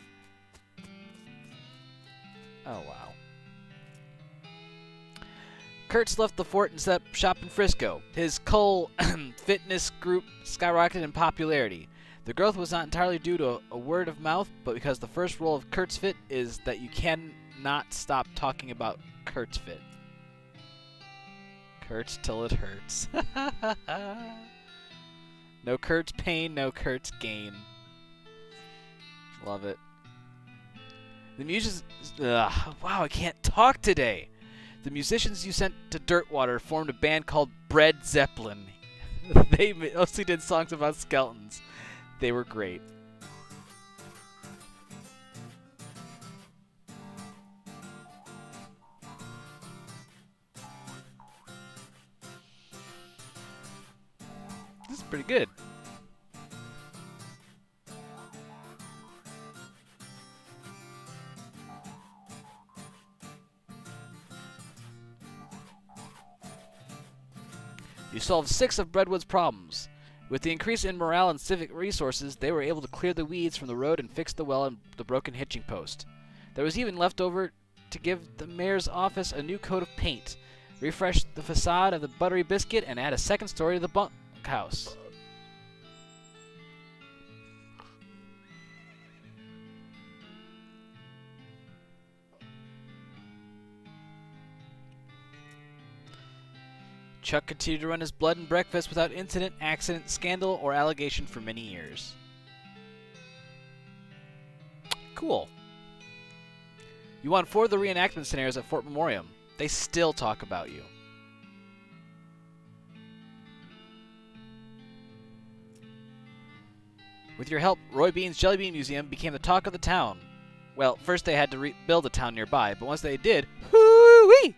Oh, wow. Kurtz left the fort and set up shop in Frisco. His Cull fitness group skyrocketed in popularity. The growth was not entirely due to a word of mouth, but because the first rule of Kurtz Fit is that you cannot stop talking about Kurtz Fit. Kurtz till it hurts. No Kurtz pain, no Kurtz gain. Love it. The musicians... wow, I can't talk today. The musicians you sent to Dirtwater formed a band called Bread Zeppelin. They mostly did songs about skeletons. They were great. This is pretty good. You solved 6 of Breadwood's problems. With the increase in morale and civic resources, they were able to clear the weeds from the road and fix the well and the broken hitching post. There was even left over to give the mayor's office a new coat of paint, refresh the facade of the Buttery Biscuit, and add a second story to the bunkhouse. Chuck continued to run his blood and breakfast without incident, accident, scandal, or allegation for many years. Cool. You won 4 of the reenactment scenarios at Fort Memoriam. They still talk about you. With your help, Roy Bean's Jelly Bean Museum became the talk of the town. Well, first they had to rebuild a town nearby, but once they did, hoo-wee!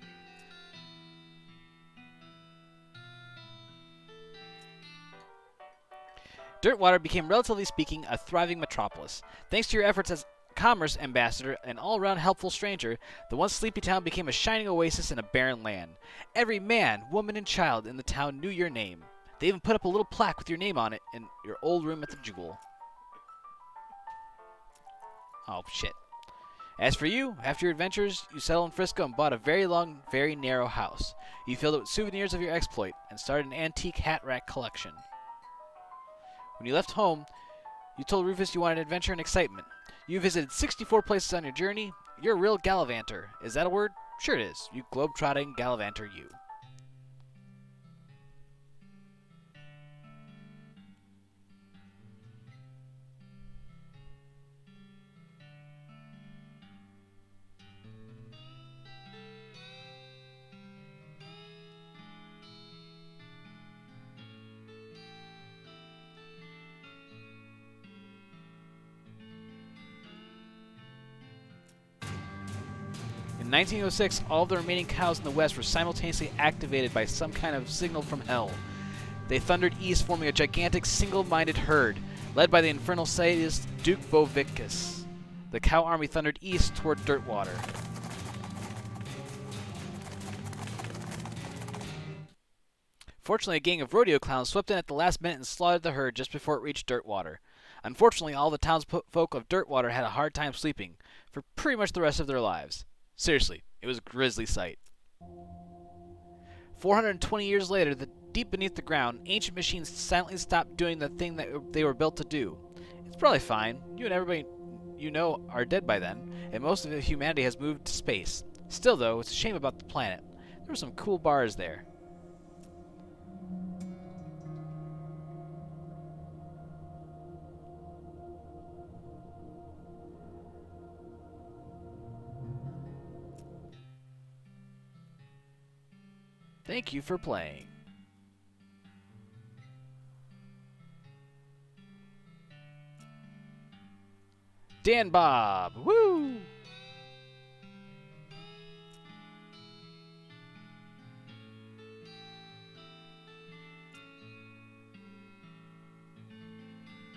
Dirtwater became, relatively speaking, a thriving metropolis. Thanks to your efforts as commerce ambassador and all-around helpful stranger, the once sleepy town became a shining oasis in a barren land. Every man, woman, and child in the town knew your name. They even put up a little plaque with your name on it in your old room at the Jewel. Oh, shit. As for you, after your adventures, you settled in Frisco and bought a very long, very narrow house. You filled it with souvenirs of your exploit and started an antique hat rack collection. When you left home, you told Rufus you wanted adventure and excitement. You visited 64 places on your journey. You're a real gallivanter. Is that a word? Sure it is. You globe-trotting gallivanter you. In 1906, all of the remaining cows in the West were simultaneously activated by some kind of signal from hell. They thundered east, forming a gigantic single-minded herd, led by the infernal sadist Duke Bovicus. The cow army thundered east toward Dirtwater. Fortunately, a gang of rodeo clowns swept in at the last minute and slaughtered the herd just before it reached Dirtwater. Unfortunately, all the townsfolk of Dirtwater had a hard time sleeping for pretty much the rest of their lives. Seriously, it was a grisly sight. 420 years later, deep beneath the ground, ancient machines silently stopped doing the thing that they were built to do. It's probably fine. You and everybody you know are dead by then, and most of humanity has moved to space. Still, though, it's a shame about the planet. There were some cool bars there. Thank you for playing. Dan Bob, woo!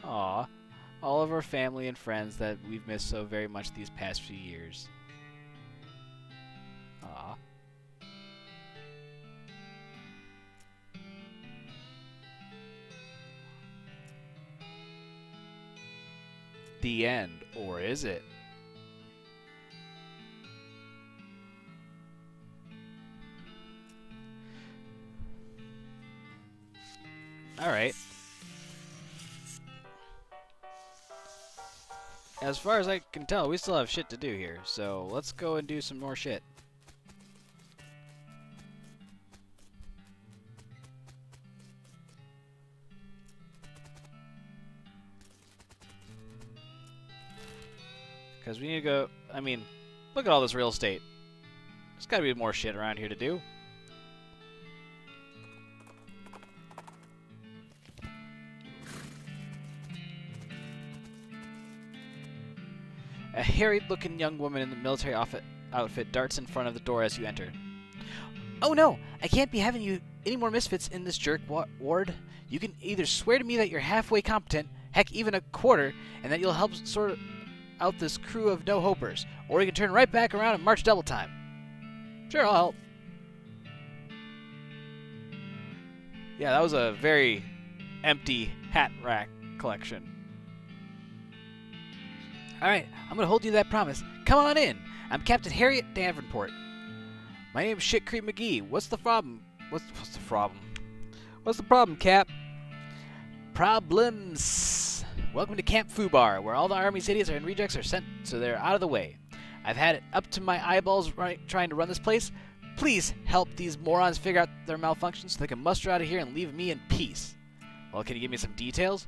Aw, all of our family and friends that we've missed so very much these past few years. Aw. The end, or is it? Alright. As far as I can tell, we still have shit to do here, so let's go and do some more shit. Because we need to go... I mean, look at all this real estate. There's got to be more shit around here to do. A harried-looking young woman in the military outfit darts in front of the door as you enter. Oh no! I can't be having you any more misfits in this jerk ward. You can either swear to me that you're halfway competent, heck, even a quarter, and that you'll help sort out this crew of no-hopers, or you can turn right back around and march double time. Sure, I'll help. Yeah, that was a very empty hat rack collection. Alright, I'm gonna hold you to that promise. Come on in. I'm Captain Harriet Davenport. My name's Shit Creek McGee. What's the problem? What's the problem? What's the problem, Cap? Problems. Welcome to Camp Fubar, where all the Army's idiots and rejects are sent so they're out of the way. I've had it up to my eyeballs trying to run this place. Please help these morons figure out their malfunctions so they can muster out of here and leave me in peace. Well, can you give me some details?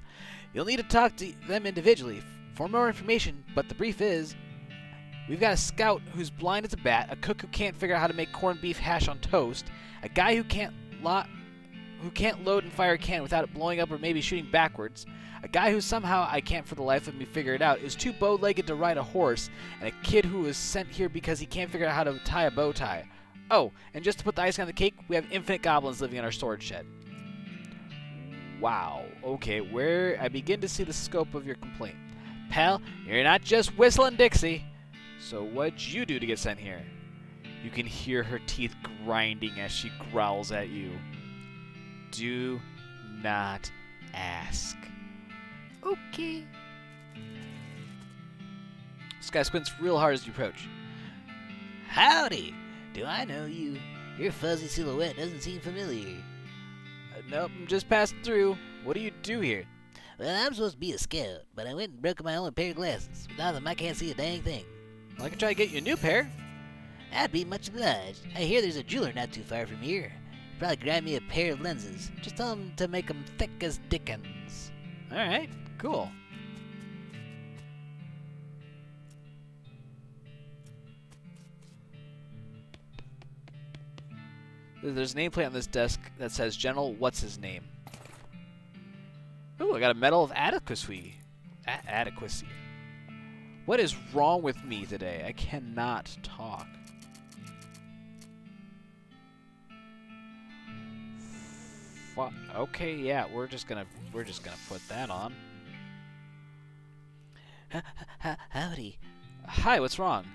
You'll need to talk to them individually for more information, but the brief is, we've got a scout who's blind as a bat, a cook who can't figure out how to make corned beef hash on toast, a guy who can't load and fire a can without it blowing up or maybe shooting backwards, a guy who somehow, I can't for the life of me figure it out, is too bow-legged to ride a horse, and a kid who was sent here because he can't figure out how to tie a bow tie. Oh, and just to put the icing on the cake, we have infinite goblins living in our storage shed. Wow. Okay, where I begin to see the scope of your complaint. Pal, you're not just whistling Dixie. So what'd you do to get sent here? You can hear her teeth grinding as she growls at you. Do not ask. Okay. This guy squints real hard as you approach. Howdy. Do I know you? Your fuzzy silhouette doesn't seem familiar. Nope, I'm just passing through. What do you do here? Well, I'm supposed to be a scout, but I went and broke my own pair of glasses. Without them, I can't see a dang thing. Well, I can try to get you a new pair. I'd be much obliged. I hear there's a jeweler not too far from here. Probably grab me a pair of lenses. Just tell him to make them thick as Dickens. Alright, cool. There's a nameplate on this desk that says General What's His Name. Ooh, I got a Medal of Adequacy. Adequacy. What is wrong with me today? I cannot talk. Okay, yeah, we're just gonna put that on. Howdy. Hi, what's wrong?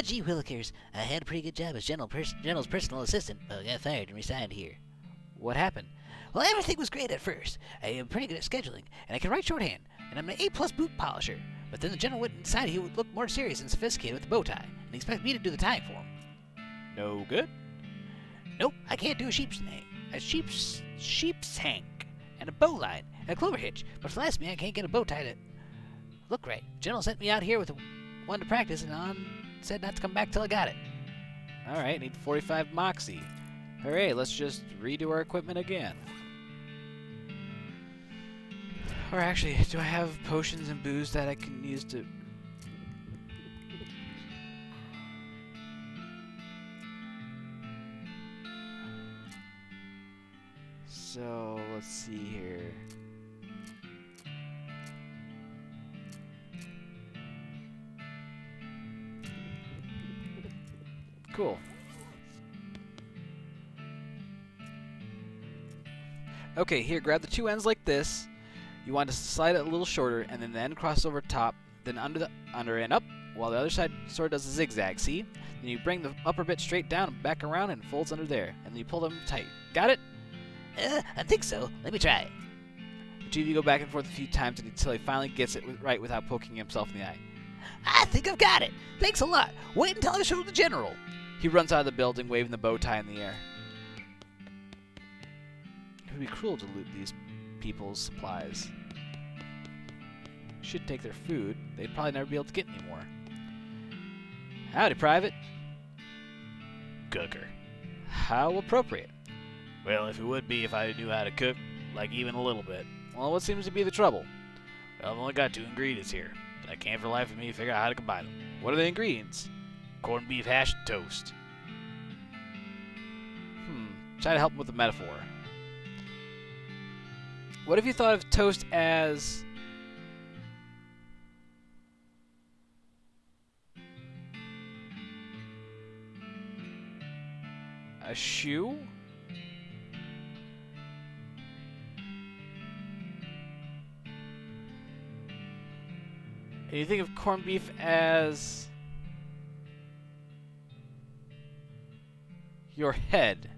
Gee willikers. I had a pretty good job as General's personal assistant, but I got fired and resigned here. What happened? Well, everything was great at first. I am pretty good at scheduling, and I can write shorthand, and I'm an A-plus boot polisher. But then the General went and decided he would look more serious and sophisticated with the bow tie, and he expected me to do the tying for him. No good? Nope, I can't do a sheep's hank, and a bowline, and a clover hitch, but for the last me, I can't get a bow tie to look right. General sent me out here with one to practice, and said not to come back till I got it. Alright, need 45 moxie. Hooray, let's just redo our equipment again. Or actually, do I have potions and booze that I can use to... So, let's see here. Cool. Okay, here, grab the two ends like this. You want to slide it a little shorter, and then the end cross over top, then under and up, while the other side sort of does a zigzag, see? Then you bring the upper bit straight down and back around and folds under there, and then you pull them tight. Got it? I think so. Let me try it. The two of you go back and forth a few times until he finally gets it right without poking himself in the eye. I think I've got it. Thanks a lot. Wait until I show the General. He runs out of the building, waving the bow tie in the air. It would be cruel to loot these people's supplies. Should take their food. They'd probably never be able to get any more. Howdy, Private. Cooker. How appropriate. Well, if it would be if I knew how to cook, like even a little bit. Well, what seems to be the trouble? Well, I've only got 2 ingredients here, but I can't for the life of me figure out how to combine them. What are the ingredients? Corned beef hash and toast. Try to help him with the metaphor. What if you thought of toast as... a shoe? And you think of corned beef as... your head.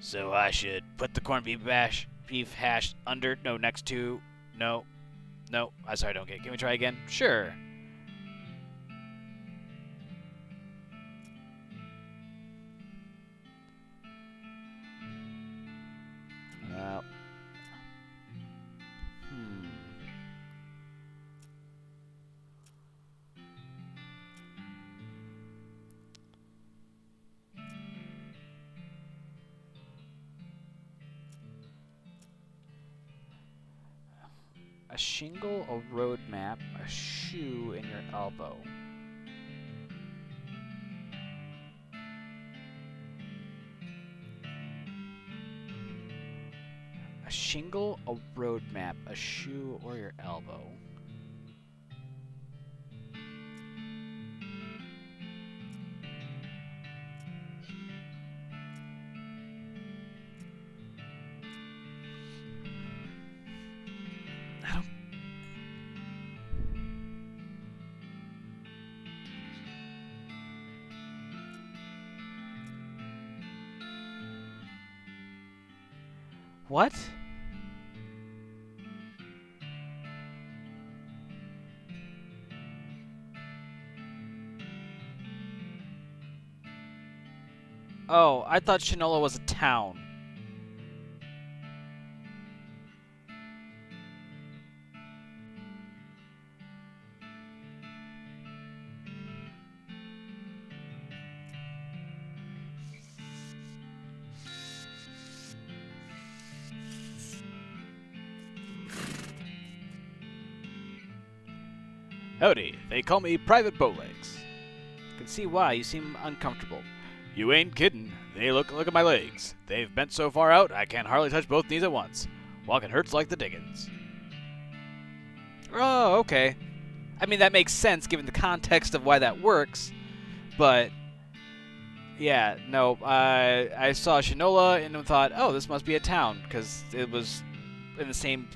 So I should put the corned beef hash under, no, next to, no, I'm sorry, don't get, can we try again? Sure. Well. A shingle, a road map, a shoe in your elbow. A shingle, a road map, a shoe, or your elbow. What? Oh, I thought Shinola was a town. Howdy, they call me Private Bowlegs. Can see why you seem uncomfortable. You ain't kiddin'. Look at my legs. They've bent so far out, I can hardly touch both knees at once. Walking hurts like the dickens. Oh, okay. I mean, that makes sense given the context of why that works, but Yeah, no, I saw Shinola and thought, oh, this must be a town, because it was in the same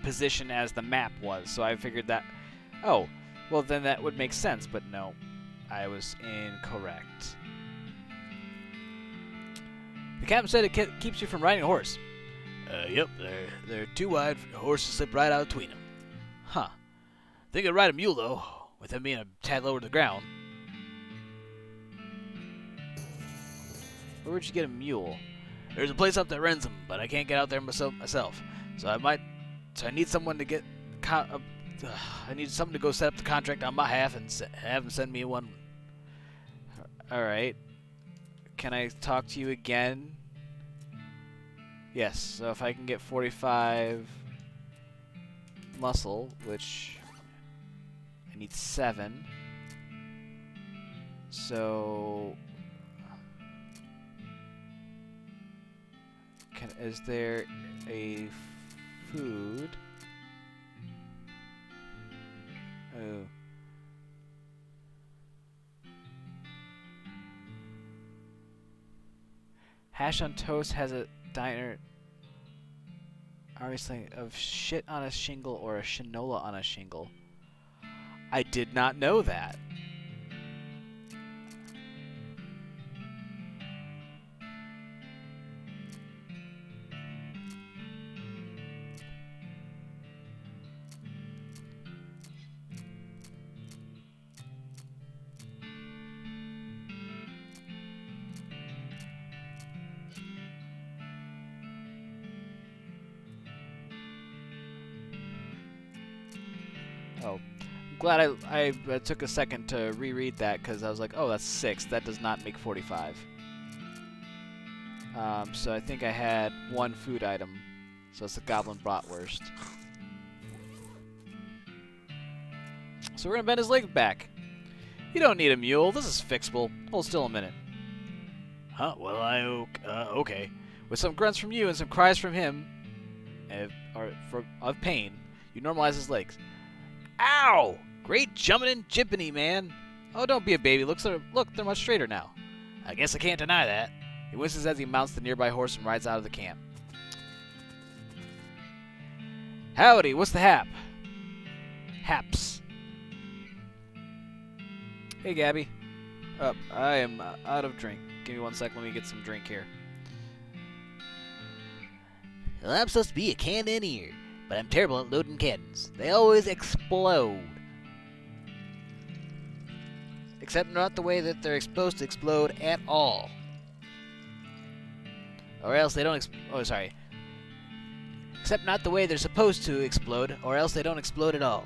position as the map was. So I figured that, oh, well, then that would make sense, but no, I was incorrect. The captain said it keeps you from riding a horse. Yep, they're too wide for a horse to slip right out between them. Huh. Think I'd ride a mule, though, with them being a tad lower to the ground. Where would you get a mule? There's a place up that rents them, but I can't get out there myself. So I need someone to I need someone to go set up the contract on my behalf and have them send me one. Alright. Can I talk to you again? Yes, so if I can get 45 muscle, which I need 7. So is there a food? Oh. Hash on toast has a diner. Obviously, of shit on a shingle or a shinola on a shingle. I did not know that. Oh, I'm glad I took a second to reread that because I was like, oh, that's 6. That does not make 45. So I think I had 1 food item. So it's the goblin bratwurst. So we're gonna bend his leg back. You don't need a mule. This is fixable. Hold still a minute. Huh? Well, okay. With some grunts from you and some cries from him, of pain, you normalize his legs. Ow! Great jumping and jimping, man. Oh, don't be a baby. Look, they're much straighter now. I guess I can't deny that. He whistles as he mounts the nearby horse and rides out of the camp. Howdy, what's the hap? Haps. Hey, Gabby. I am out of drink. Give me 1 sec. Let me get some drink here. Well, I'm supposed to be a cannoneer, but I'm terrible at loading cannons. They always explode. Except not the way that they're supposed to explode at all. Or else they don't Except not the way they're supposed to explode, or else they don't explode at all.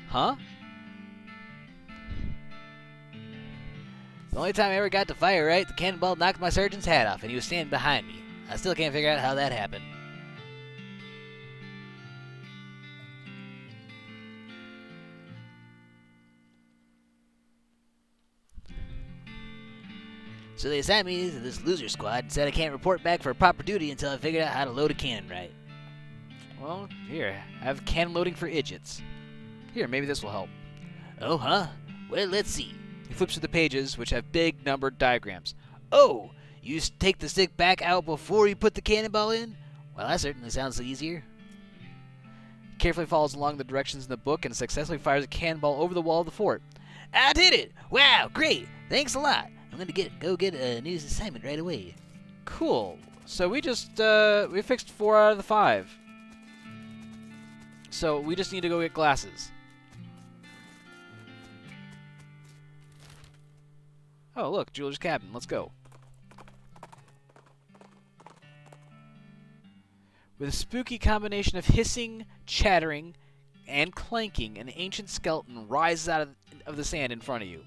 Huh? The only time I ever got to fire right, the cannonball knocked my sergeant's hat off, and he was standing behind me. I still can't figure out how that happened. So they assigned me to this loser squad and said I can't report back for proper duty until I figured out how to load a cannon right. Well, here, I have cannon loading for idiots. Here, maybe this will help. Oh, huh? Well, let's see. He flips through the pages, which have big numbered diagrams. Oh, you take the stick back out before you put the cannonball in? Well, that certainly sounds easier. He carefully follows along the directions in the book and successfully fires a cannonball over the wall of the fort. I did it! Wow, great! Thanks a lot. I'm gonna go get a news assignment right away. Cool. So we just we fixed 4 out of the 5. So we just need to go get glasses. Oh, look, jeweler's cabin. Let's go. With a spooky combination of hissing, chattering, and clanking, an ancient skeleton rises out of the sand in front of you.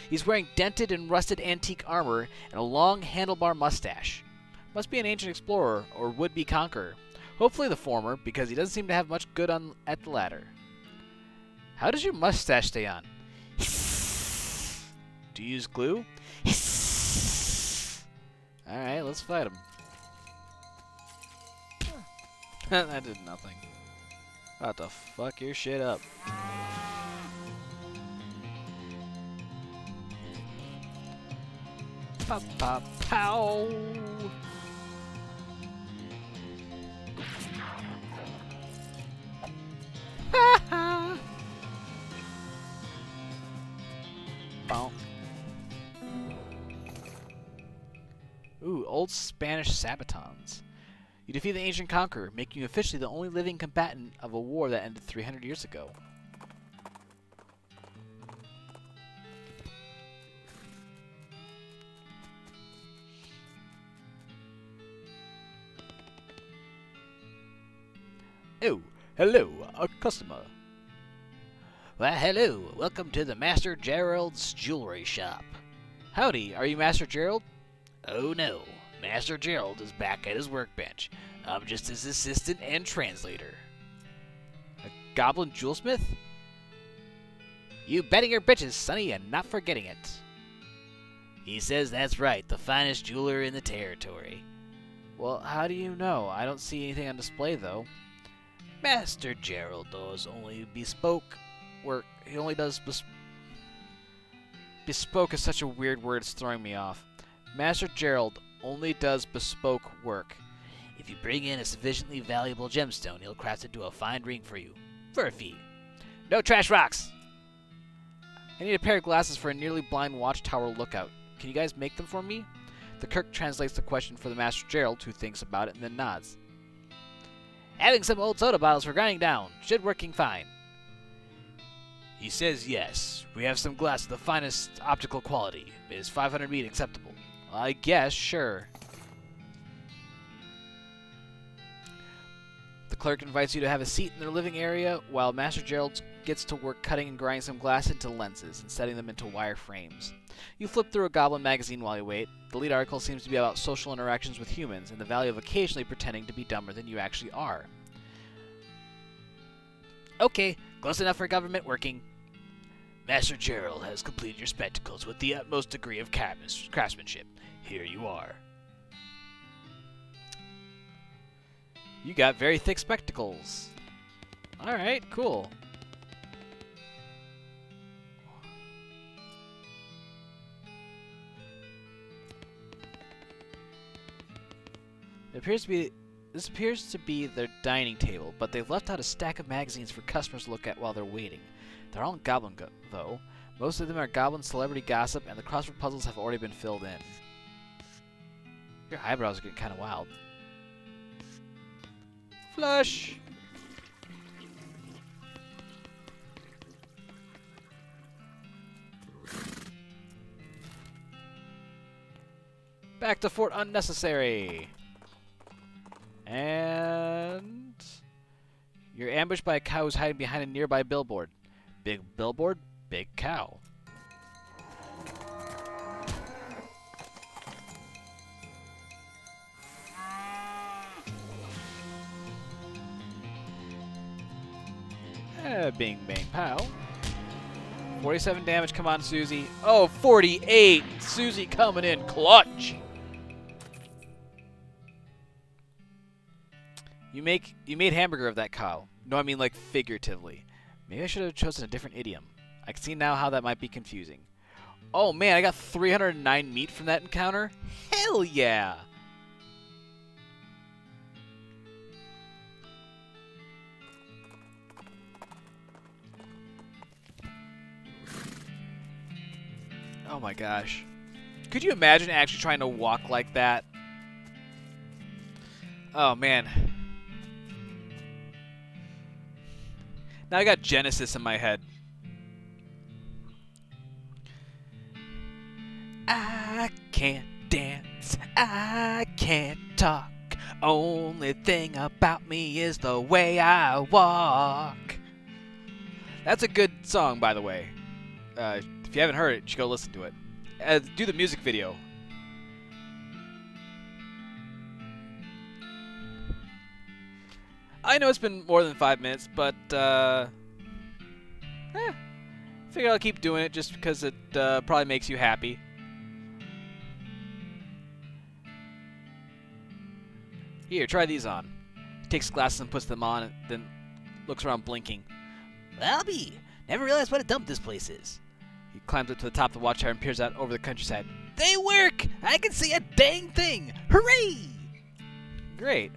He's wearing dented and rusted antique armor and a long handlebar mustache. Must be an ancient explorer or would-be conqueror. Hopefully the former, because he doesn't seem to have much good on at the latter. How does your mustache stay on? Do you use glue? Alright, let's fight him. That did nothing. About to fuck your shit up. Pa pa pow. Ha ha. Bow. Ooh, old Spanish sabatons. You defeat the ancient conqueror, making you officially the only living combatant of a war that ended 300 years ago. Oh, hello, a customer. Well, hello. Welcome to the Master Gerald's jewelry shop. Howdy, are you Master Gerald? Oh no, Master Gerald is back at his workbench. I'm just his assistant and translator. A goblin jewelsmith? You betting your bitches, Sonny, and not forgetting it. He says that's right, the finest jeweler in the territory. Well, how do you know? I don't see anything on display, though. Master Gerald does only bespoke Work. He only does bespoke is such a weird word, it's throwing me off. Master Gerald only does bespoke work. If you bring in a sufficiently valuable gemstone, he'll craft it into a fine ring for you, for a fee. No trash rocks! I need a pair of glasses for a nearly blind watchtower lookout. Can you guys make them for me? The clerk translates the question for the Master Gerald, who thinks about it and then nods. Having some old soda bottles for grinding down. Should working fine. He says yes. We have some glass of the finest optical quality. Is 500 meat acceptable? I guess, sure. The clerk invites you to have a seat in their living area while Master Gerald gets to work cutting and grinding some glass into lenses and setting them into wire frames. You flip through a Goblin magazine while you wait. The lead article seems to be about social interactions with humans and the value of occasionally pretending to be dumber than you actually are. Okay, close enough for government working. Master Gerald has completed your spectacles with the utmost degree of craftsmanship. Here you are. You got very thick spectacles. Alright, cool. This appears to be their dining table, but they've left out a stack of magazines for customers to look at while they're waiting. They're all in Goblin, though. Most of them are Goblin celebrity gossip, and the crossword puzzles have already been filled in. Your eyebrows are getting kind of wild. Flush! Back to Fort Unnecessary! And you're ambushed by a cow who's hiding behind a nearby billboard. Big billboard, big cow. Bing, bang, pow. 47 damage, come on, Susie. Oh, 48! Susie coming in clutch! You made hamburger of that cow. No, I mean like figuratively. Maybe I should have chosen a different idiom. I can see now how that might be confusing. Oh man, I got 309 meat from that encounter? Hell yeah! Oh my gosh. Could you imagine actually trying to walk like that? Oh man. Now I got Genesis in my head. I can't dance, I can't talk. Only thing about me is the way I walk. That's a good song, by the way. If you haven't heard it, you should go listen to it. Do the music video. I know it's been more than 5 minutes, but figure I'll keep doing it just because it probably makes you happy. Here, try these on. He takes glasses and puts them on, and then looks around blinking. Well, be. Never realized what a dump this place is. He climbs up to the top of the watchtower and peers out over the countryside. They work! I can see a dang thing! Hooray! Great.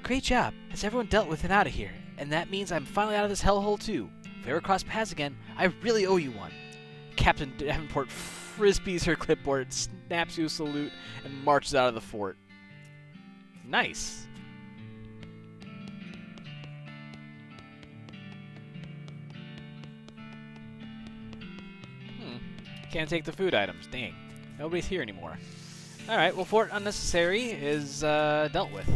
Great job. Has everyone dealt with and out of here? And that means I'm finally out of this hellhole too. If we ever cross paths again, I really owe you one. Captain Davenport frisbees her clipboard, snaps you a salute, and marches out of the fort. Nice. Can't take the food items. Dang. Nobody's here anymore. Alright, well, Fort Unnecessary is dealt with.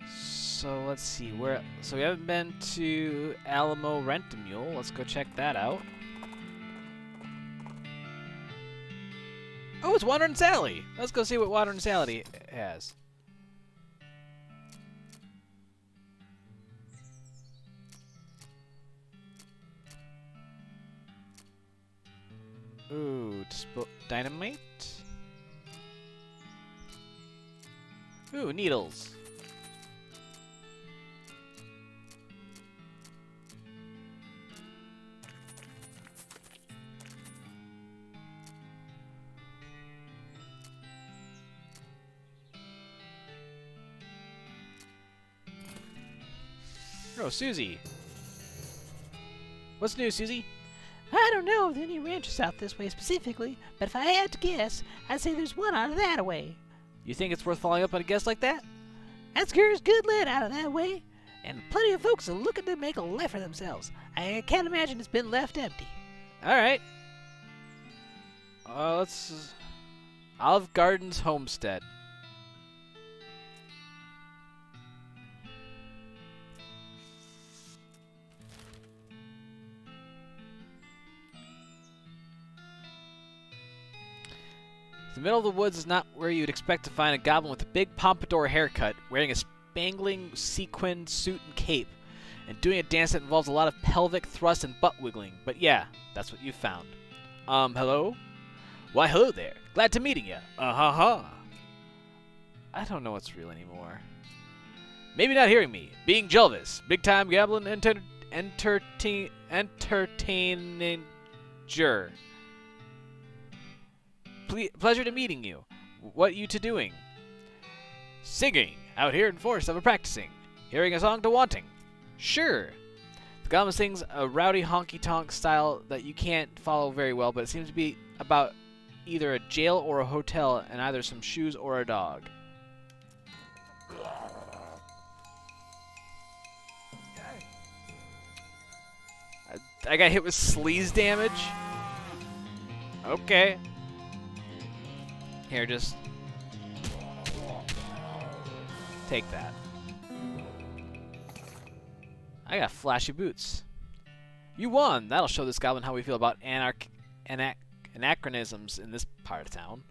So let's see. So we haven't been to Alamo Rent-A-Mule. Let's go check that out. Oh, it's Water and Sally. Let's go see what Water and Sally has. Ooh, dynamite. Ooh, needles. Oh, Susie. What's new, Susie? I don't know of any ranches out this way specifically, but if I had to guess, I'd say there's one out of that way. You think it's worth following up on a guess like that? That scares good land out of that way, and plenty of folks are looking to make a life for themselves. I can't imagine it's been left empty. Alright. Let's... Olive Gardens Homestead. The middle of the woods is not where you'd expect to find a goblin with a big pompadour haircut, wearing a spangling sequined suit and cape, and doing a dance that involves a lot of pelvic thrust and butt wiggling. But yeah, that's what you found. Hello? Why, hello there. Glad to meeting you. I don't know what's real anymore. Maybe not hearing me. Being Jelvis, big-time gambling entertainer. Pleasure to meeting you. What you two doing? Singing. Out here in forest of a practicing. Hearing a song to wanting. Sure. The goblin sings a rowdy honky-tonk style that you can't follow very well, but it seems to be about either a jail or a hotel, and either some shoes or a dog. I got hit with sleaze damage? Okay. Here, just take that. I got flashy boots. You won! That'll show this goblin how we feel about anachronisms in this part of town.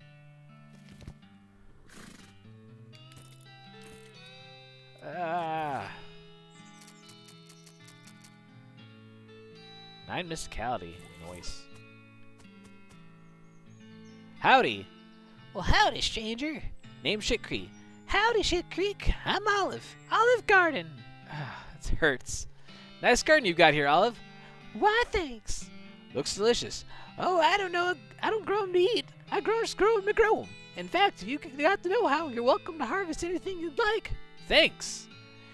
Ah. 9 mysticality. Noise. Howdy! Well, howdy, stranger. Name Shit Creek. Howdy, Shit Creek. I'm Olive. Olive Garden. It hurts. Nice garden you've got here, Olive. Why, thanks. Looks delicious. Oh, I don't know. I don't grow 'em to eat. I just grow 'em to grow 'em. In fact, if you got to know how, you're welcome to harvest anything you'd like. Thanks.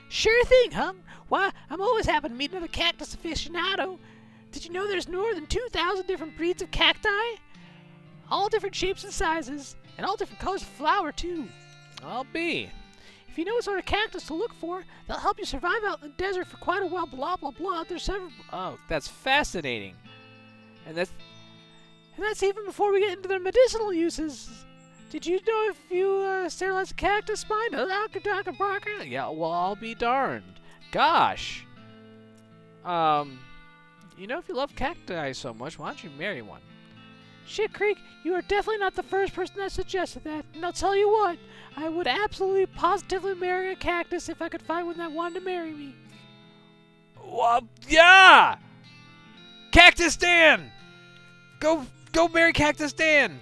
Sure thing, hon. Why, I'm always happy to meet another cactus aficionado. Did you know there's more than 2,000 different breeds of cacti? All different shapes and sizes, and all different colors of flower, too. I'll be. If you know what sort of cactus to look for, they'll help you survive out in the desert for quite a while, blah, blah, blah. There's several... Oh, that's fascinating. And that's even before we get into their medicinal uses. Did you know if you sterilize a cactus spine, yeah, well, I'll be darned. Gosh. You know, if you love cacti so much, why don't you marry one? Shit Creek, you are definitely not the first person that suggested that. And I'll tell you what, I would absolutely positively marry a cactus if I could find one that wanted to marry me. Well, yeah! Cactus Dan! Go marry Cactus Dan!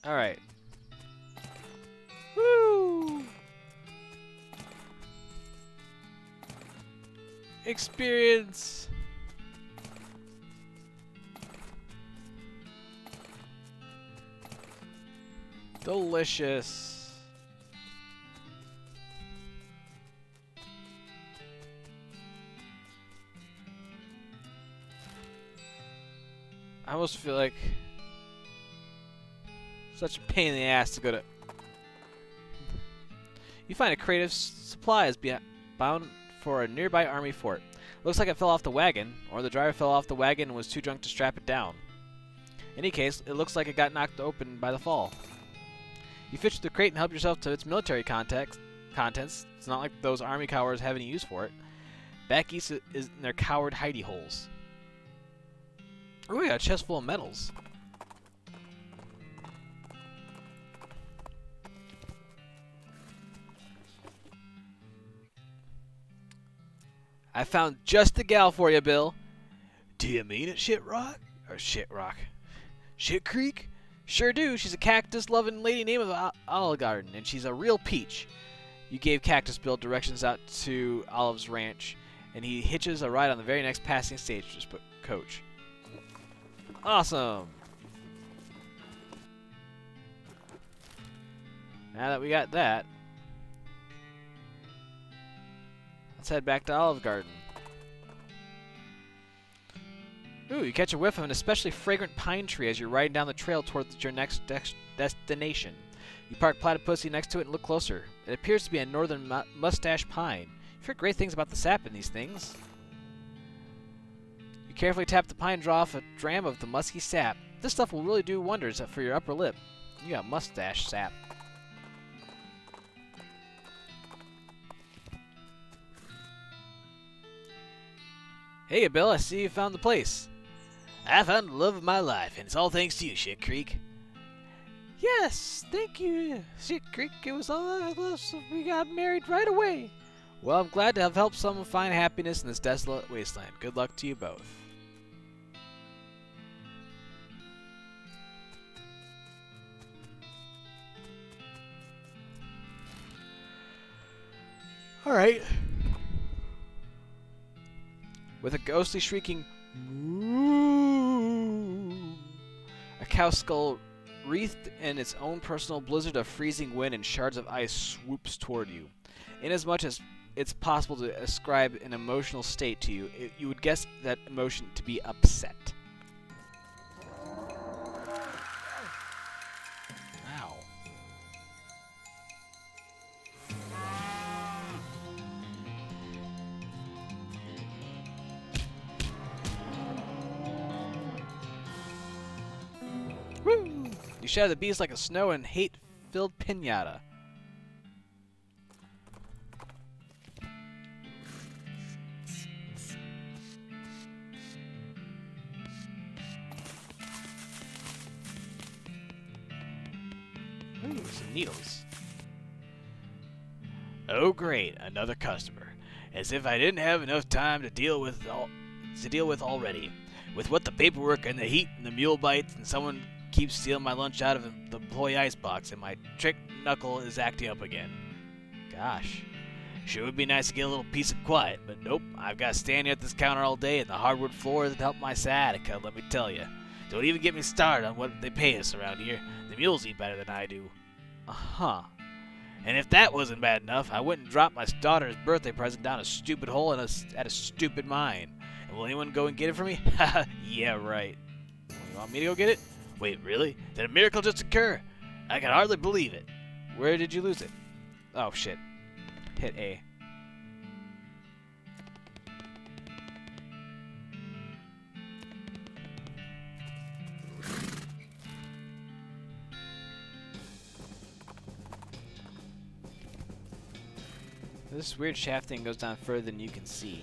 Alright. Woo! experience. Delicious. I almost feel like such a pain in the ass to go to. You find a crate of supplies bound for a nearby army fort. Looks like it fell off the wagon, or the driver fell off the wagon and was too drunk to strap it down. In any case, it looks like it got knocked open by the fall. You fish the crate and help yourself to its military contents. It's not like those army cowards have any use for it. Back east is in their coward hidey holes. Ooh, we got a chest full of medals. I found just the gal for you, Bill. Do you mean it, Shit Rock? Or Shit Rock? Shit Creek? Sure do. She's a cactus-loving lady named Olive Garden, and she's a real peach. You gave Cactus Bill directions out to Olive's ranch, and he hitches a ride on the very next passing stage coach. Awesome. Now that we got that, let's head back to Olive Garden. Ooh, you catch a whiff of an especially fragrant pine tree as you're riding down the trail towards your next destination. You park Platypussy next to it and look closer. It appears to be a northern mustache pine. You've heard great things about the sap in these things. You carefully tap the pine, draw off a dram of the musky sap. This stuff will really do wonders for your upper lip. You got mustache sap. Hey, Bill, I see you found the place. I found the love of my life, and it's all thanks to you, Shit Creek. Yes, thank you, Shit Creek. It was all of us, so we got married right away. Well, I'm glad to have helped someone find happiness in this desolate wasteland. Good luck to you both. Alright. With a ghostly shrieking moo, a cow skull wreathed in its own personal blizzard of freezing wind and shards of ice swoops toward you. Inasmuch as it's possible to ascribe an emotional state to you, you would guess that emotion to be upset. Ow. Woo! You shatter the beast like a snow and hate-filled pinata. Ooh, some needles. Oh great, another customer. As if I didn't have enough time to deal with already. With what the paperwork and the heat and the mule bites and someone keeps stealing my lunch out of the employee icebox and my trick knuckle is acting up again. Gosh. Sure would be nice to get a little peace and quiet, but nope, I've got to stand here at this counter all day and the hardwood floor isn't helping my sciatica, let me tell you. Don't even get me started on what they pay us around here. The mules eat better than I do. Uh-huh. And if that wasn't bad enough, I wouldn't drop my daughter's birthday present down a stupid hole at a stupid mine. And will anyone go and get it for me? Haha, yeah, right. You want me to go get it? Wait, really? Did a miracle just occur? I can hardly believe it. Where did you lose it? Oh, shit. Hit A. This weird shaft thing goes down further than you can see.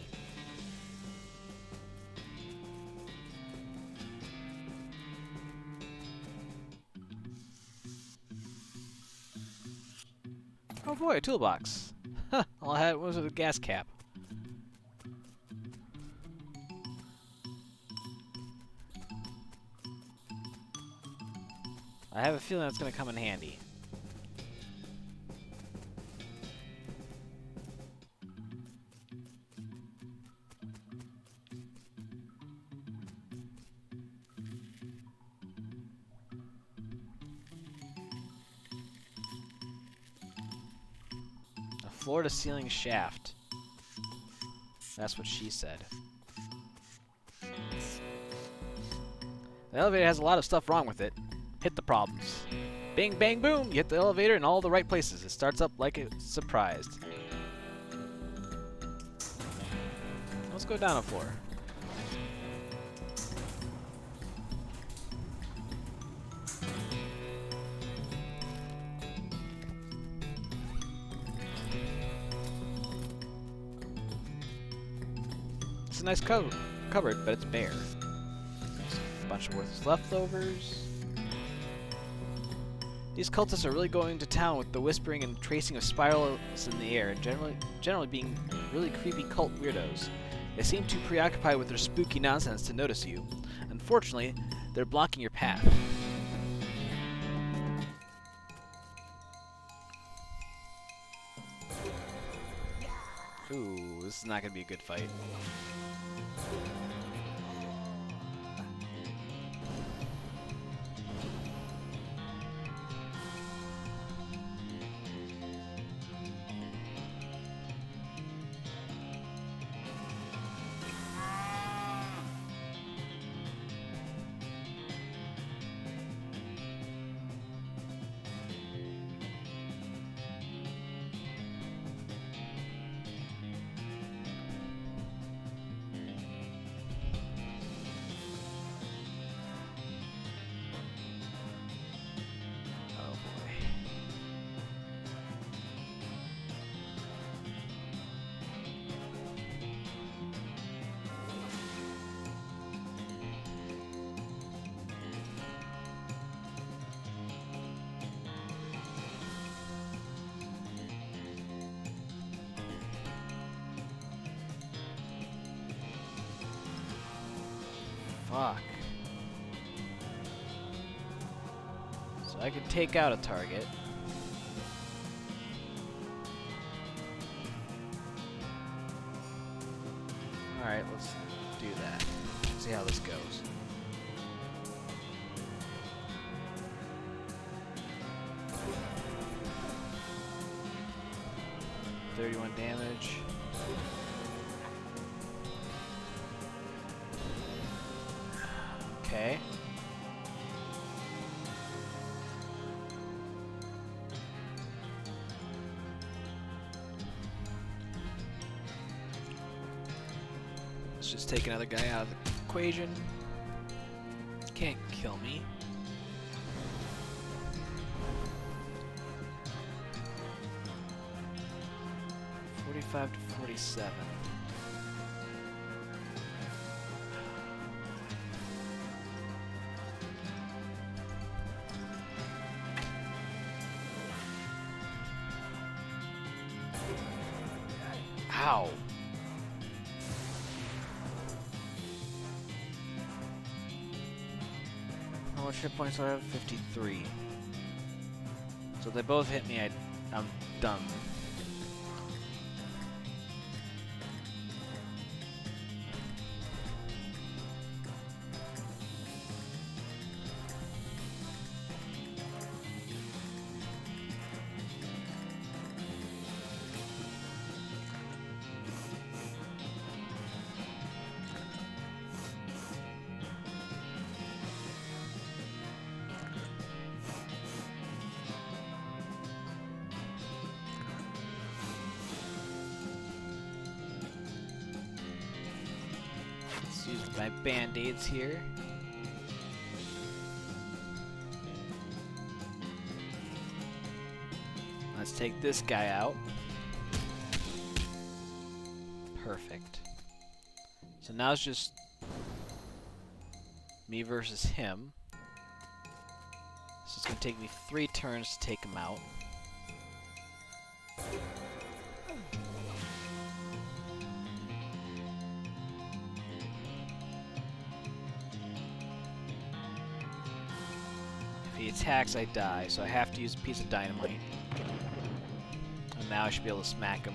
Oh boy, a toolbox. Huh, all I had was a gas cap. I have a feeling it's going to come in handy. floor-to-ceiling shaft. That's what she said. The elevator has a lot of stuff wrong with it. Hit the problems. Bing, bang, boom! You hit the elevator in all the right places. It starts up like it's surprised. Let's go down a floor. It's a nice cupboard, but it's bare. A bunch of worthless leftovers. These cultists are really going to town with the whispering and tracing of spirals in the air, and generally being really creepy cult weirdos. They seem too preoccupied with their spooky nonsense to notice you. Unfortunately, they're blocking your path. Ooh, this is not going to be a good fight. Fuck. So I can take out a target. Alright, let's do that. See how this goes. $31 damage. Okay. Let's just take another guy out of the equation. Can't kill me. $45 to $47. Ow. How much hit points do I have? 53. So if they both hit me, I'm done. Use my band-aids here. Let's take this guy out. Perfect. So now it's just me versus him. So it's going to take me 3 turns to take him out. If he attacks, I die, so I have to use a piece of dynamite. And now I should be able to smack him.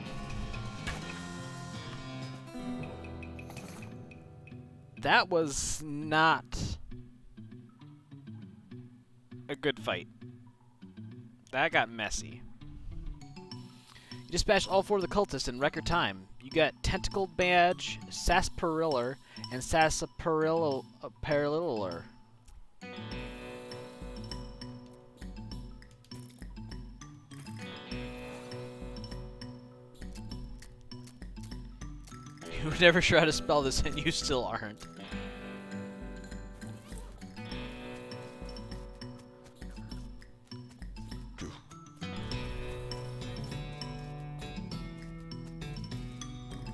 That was not a good fight. That got messy. You dispatched all 4 of the cultists in record time. You got Tentacled Badge, Sarsapariller, and Sarsapariller. You were never sure how to spell this, and you still aren't.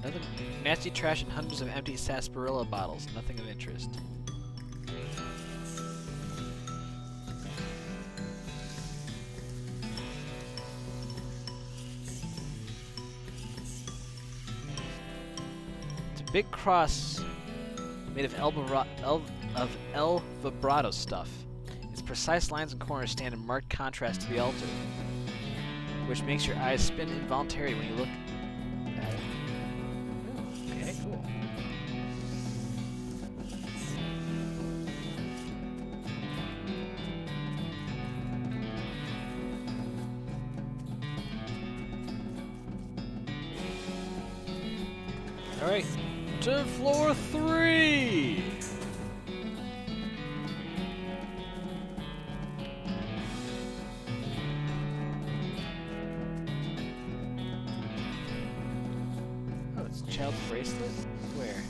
Nothing. Nasty trash and hundreds of empty sarsaparilla bottles. Nothing of interest. It's a big cross made of El Vibrato stuff. Its precise lines and corners stand in marked contrast to the altar, which makes your eyes spin involuntarily when you look at it. Okay, cool. Alright, to floor 3! Oh, it's a child's bracelet? Where?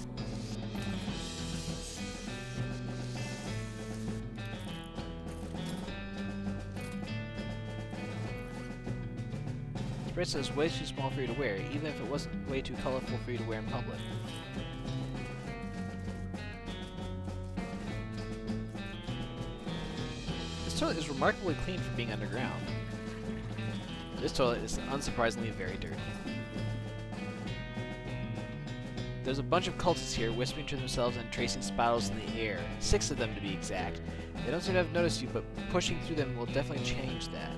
This bracelet is way too small for you to wear, even if it wasn't way too colorful for you to wear in public. This toilet is remarkably clean for being underground. This toilet is unsurprisingly very dirty. There's a bunch of cultists here whispering to themselves and tracing spirals in the air. 6 of them to be exact. They don't seem to have noticed you, but pushing through them will definitely change that.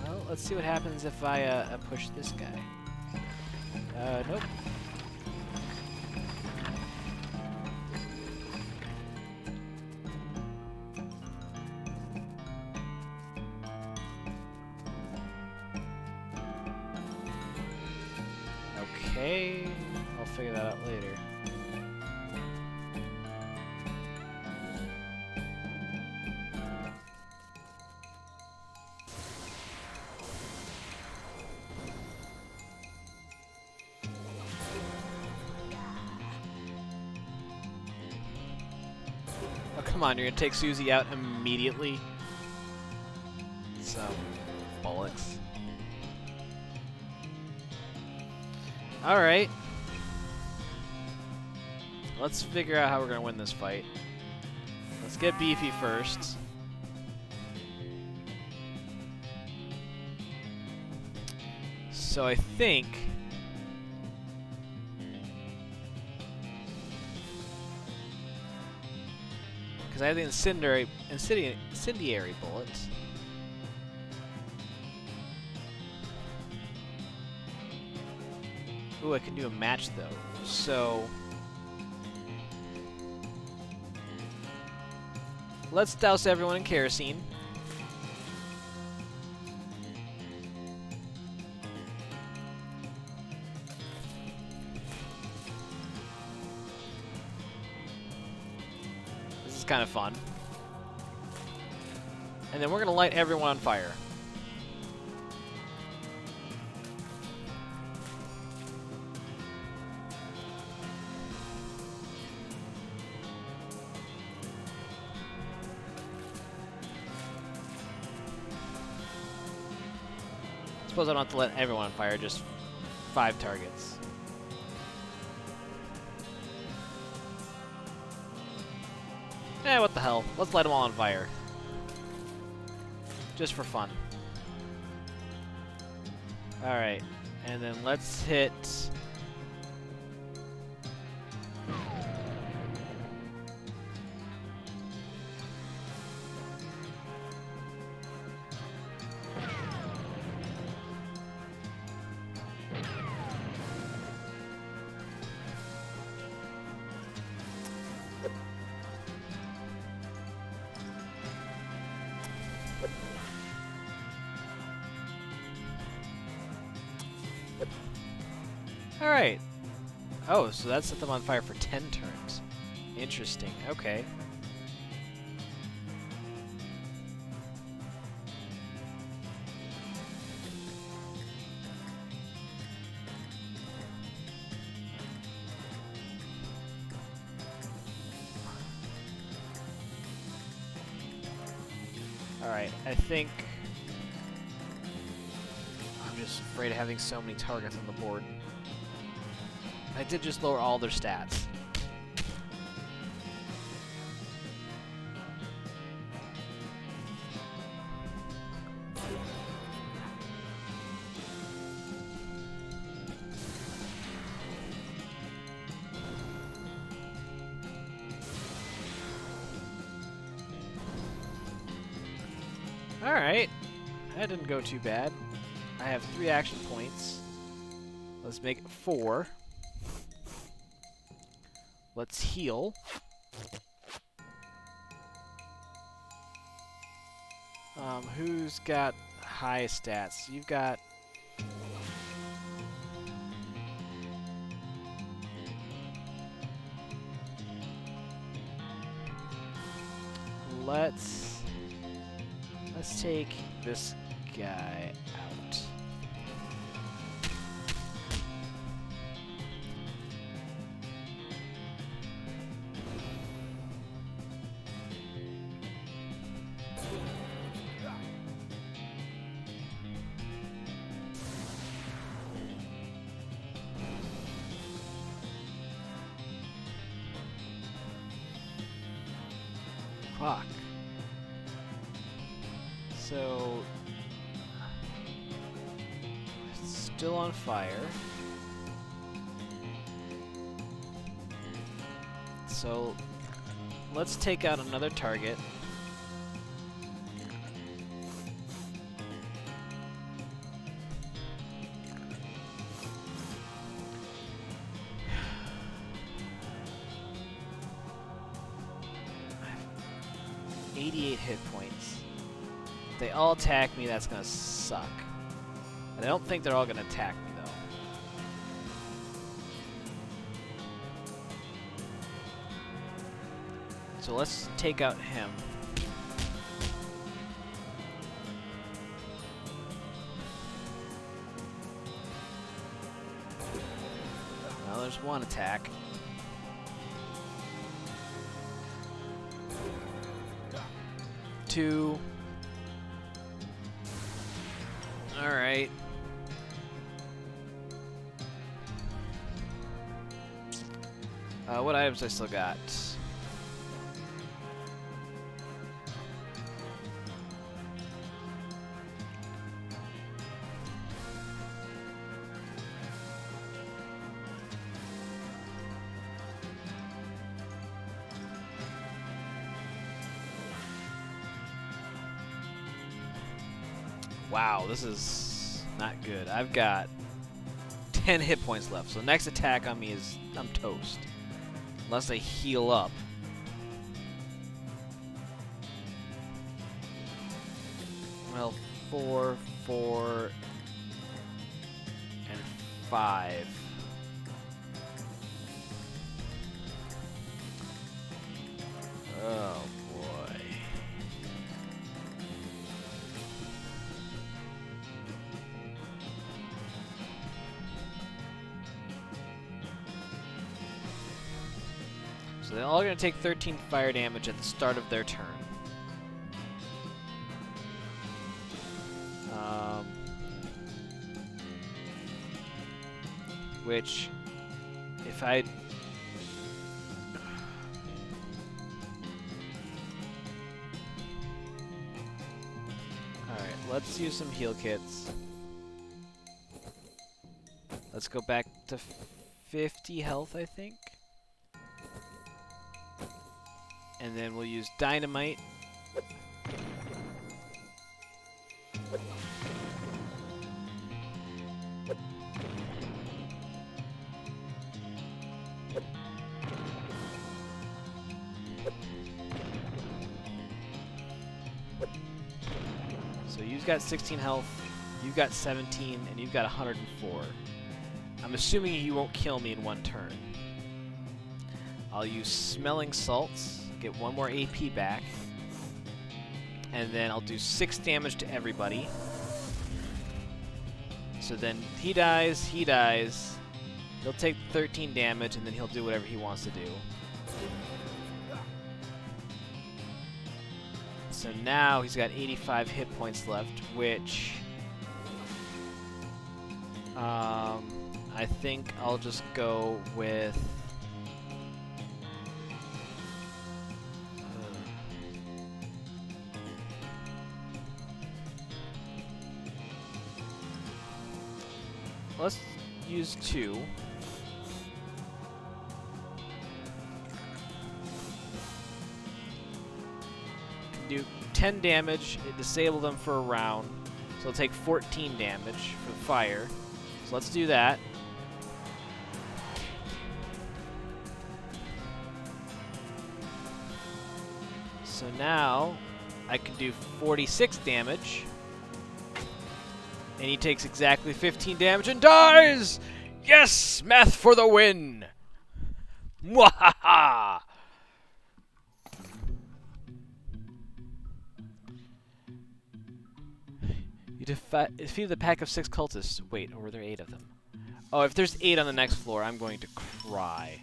Well, let's see what happens if I push this guy. Nope. Okay, I'll figure that out later. Oh, come on, you're gonna take Susie out immediately? Some bollocks. Alright. Let's figure out how we're gonna win this fight. Let's get beefy first. So I think... because I have the incendiary bullets. Ooh, I can do a match though. So let's douse everyone in kerosene. This is kind of fun. And then we're gonna light everyone on fire. Suppose I don't have to let everyone on fire, just 5 targets. Eh, what the hell. Let's light them all on fire. Just for fun. Alright, and then let's hit... Alright. Oh, so that set them on fire for 10 turns. Interesting. Okay. Alright, I think... I'm just afraid of having so many targets on the board. I did just lower all their stats. Alright, that didn't go too bad. I have 3 action points. Let's make it 4. Let's heal. Who's got high stats? You've got... Let's take this guy out. Fuck. So, it's still on fire. So, let's take out another target. I have 88 hit points. If they all attack me, that's gonna suck. And I don't think they're all gonna attack me, though. So let's take out him. Now there's one attack. Two. Alright. What items I still got? Wow, this is not good. I've got 10 hit points left, so the next attack on me is I'm toast. Unless I heal up. Well, 4, 4, and 5. Oh boy. So they're all going to take 13 fire damage at the start of their turn. Which, if I... Alright, let's use some heal kits. Let's go back to 50 health, I think. And then we'll use dynamite. So you've got 16 health. You've got 17, and you've got 104. I'm assuming he won't kill me in one turn. I'll use Smelling Salts, get 1 more AP back, and then I'll do 6 damage to everybody. So then he dies, he'll take 13 damage, and then he'll do whatever he wants to do. So now he's got 85 hit points left, which I think I'll just go with let's use 2. Do 10 damage, disable them for a round, so it'll take 14 damage for fire. So let's do that. So now I can do 46 damage, and he takes exactly 15 damage and dies! Yes! Math for the win! Mwahaha! You defeated a pack of 6 cultists. Wait, or were there 8 of them? Oh, if there's 8 on the next floor, I'm going to cry.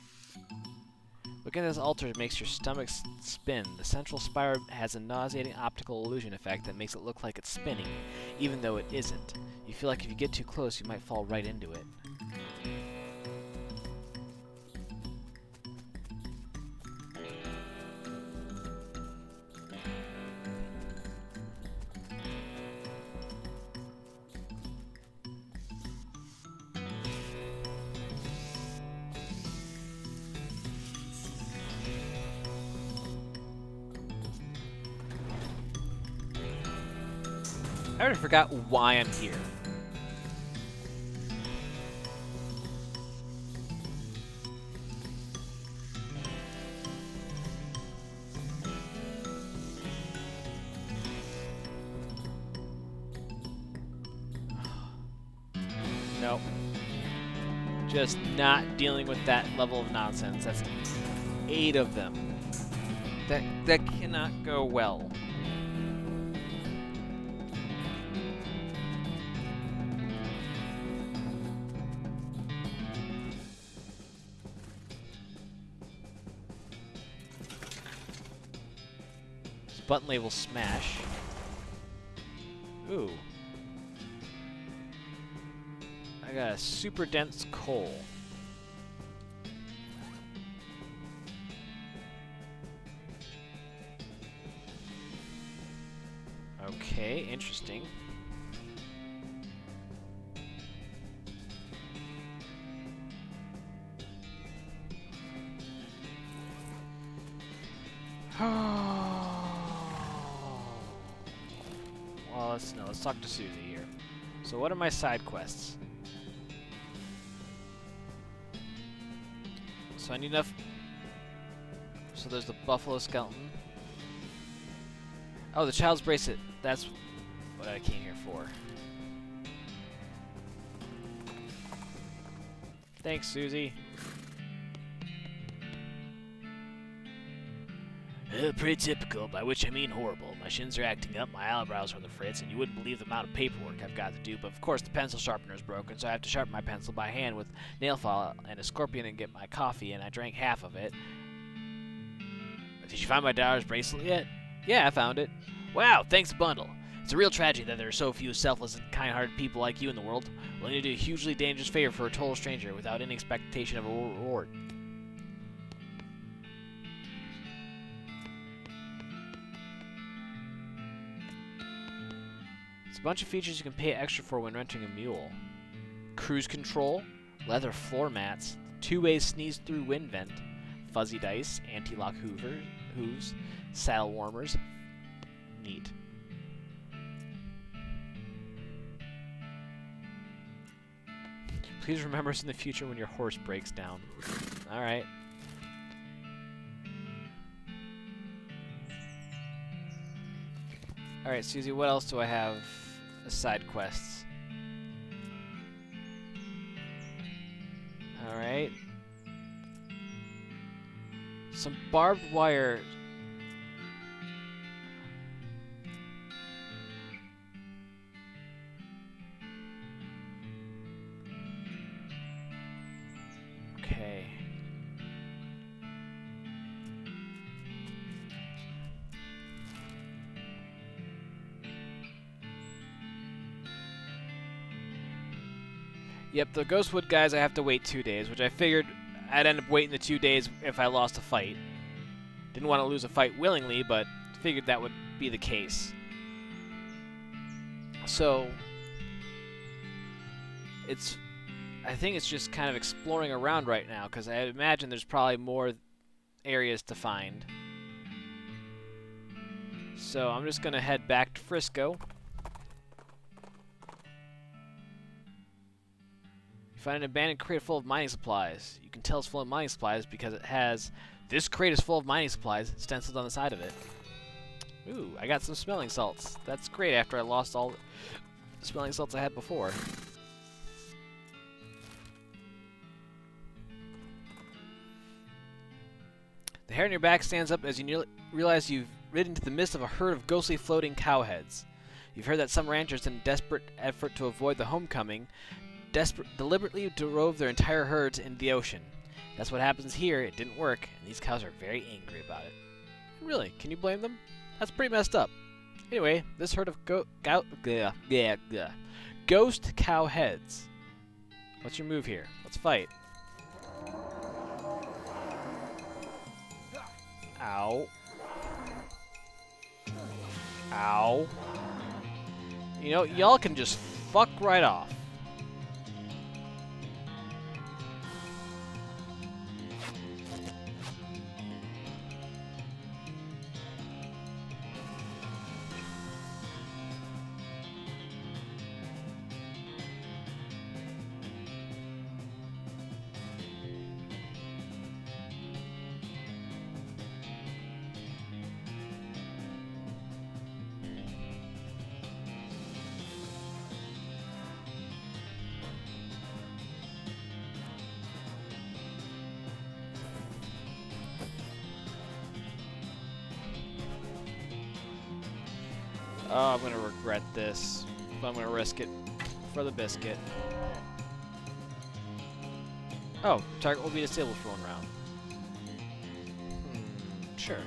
Looking at this altar, it makes your stomach spin. The central spire has a nauseating optical illusion effect that makes it look like it's spinning, even though it isn't. You feel like if you get too close, you might fall right into it. I already forgot why I'm here. Nope. Just not dealing with that level of nonsense. That's 8 of them. That cannot go well. Button label smash. Ooh. I got a super dense coal. Okay, interesting. Well, let's talk to Susie here. So what are my side quests? So I need enough. So there's the buffalo skeleton. Oh, the child's bracelet. That's what I came here for. Thanks, Susie. Pretty typical, by which I mean horrible. My shins are acting up, my eyebrows are on the fritz, and you wouldn't believe the amount of paperwork I've got to do, but of course the pencil sharpener is broken, so I have to sharpen my pencil by hand with nail file and a scorpion and get my coffee, and I drank half of it. Did you find my daughter's bracelet yet? Yeah, I found it. Wow, thanks a bundle. It's a real tragedy that there are so few selfless and kind-hearted people like you in the world, willing to do a hugely dangerous favor for a total stranger without any expectation of a reward. There's a bunch of features you can pay extra for when renting a mule. Cruise control, leather floor mats, two-way sneeze-through wind vent, fuzzy dice, anti-lock hooves, saddle warmers. Neat. Please remember us in the future when your horse breaks down. Alright. Alright, Susie, what else do I have as side quests? Alright. Some barbed wire. Okay. Yep, the Ghostwood guys I have to wait 2 days, which I figured I'd end up waiting the 2 days if I lost a fight. Didn't want to lose a fight willingly, but figured that would be the case. So, I think it's just kind of exploring around right now, because I imagine there's probably more areas to find. So I'm just going to head back to Frisco. You find an abandoned crate full of mining supplies. You can tell it's full of mining supplies because it has, "This crate is full of mining supplies," stenciled on the side of it. Ooh, I got some smelling salts. That's great after I lost all the smelling salts I had before. The hair on your back stands up as you realize you've ridden into the midst of a herd of ghostly floating cow heads. You've heard that some ranchers, in a desperate effort to avoid the homecoming, deliberately drove their entire herds into the ocean. That's what happens here. It didn't work, and these cows are very angry about it. Really? Can you blame them? That's pretty messed up. Anyway, this herd of ghost cow heads. What's your move here? Let's fight. Ow. Ow. You know, y'all can just fuck right off. Oh, I'm gonna regret this, but I'm gonna risk it for the biscuit. Oh, target will be disabled for 1 round. Sure.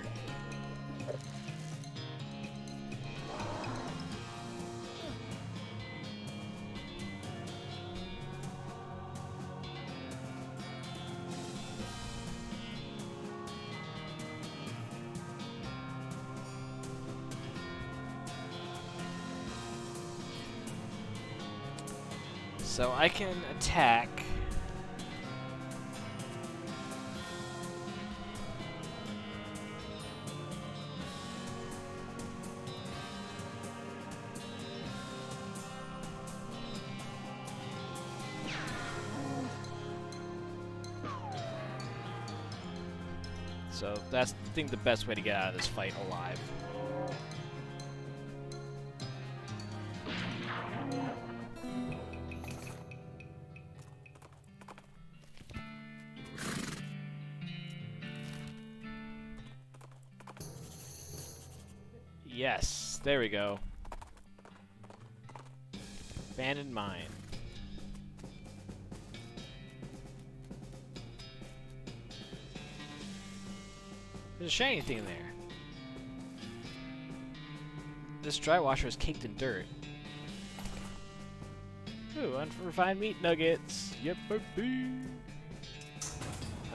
So I can attack. So that's, I think, the best way to get out of this fight alive. Yes, there we go. Abandoned mine. There's a shiny thing in there. This dry washer is caked in dirt. Ooh, unrefined meat nuggets. Yep, baby.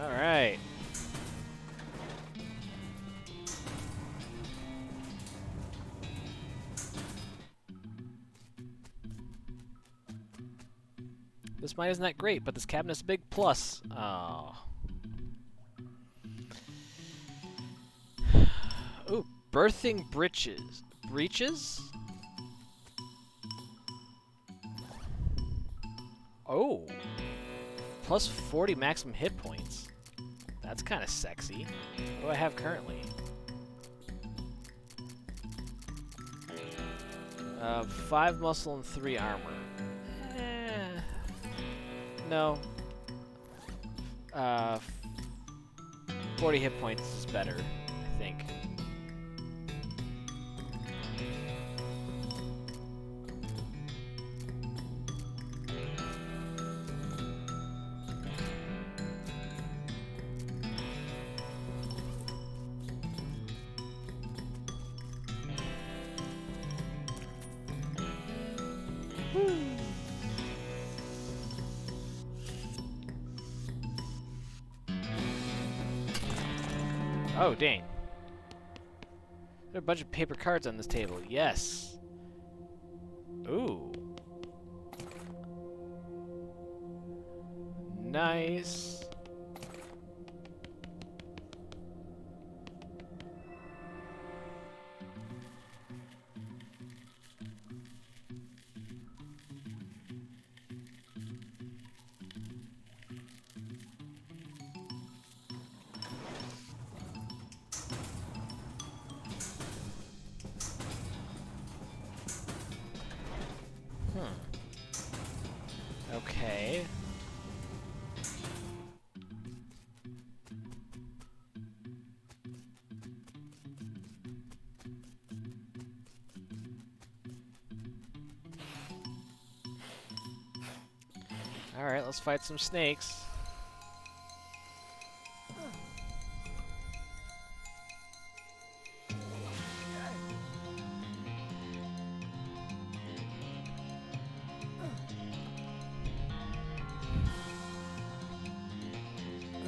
Alright. This mine isn't that great, but this cabinet's a big plus. Oh. Ooh, birthing breeches. Breeches? Oh. Plus 40 maximum hit points. That's kind of sexy. What do I have currently? 5 muscle and 3 armor. No. Uh, 40 hit points is better, I think. Oh, dang. There are a bunch of paper cards on this table. Yes. Ooh. Nice. Okay. Alright, let's fight some snakes.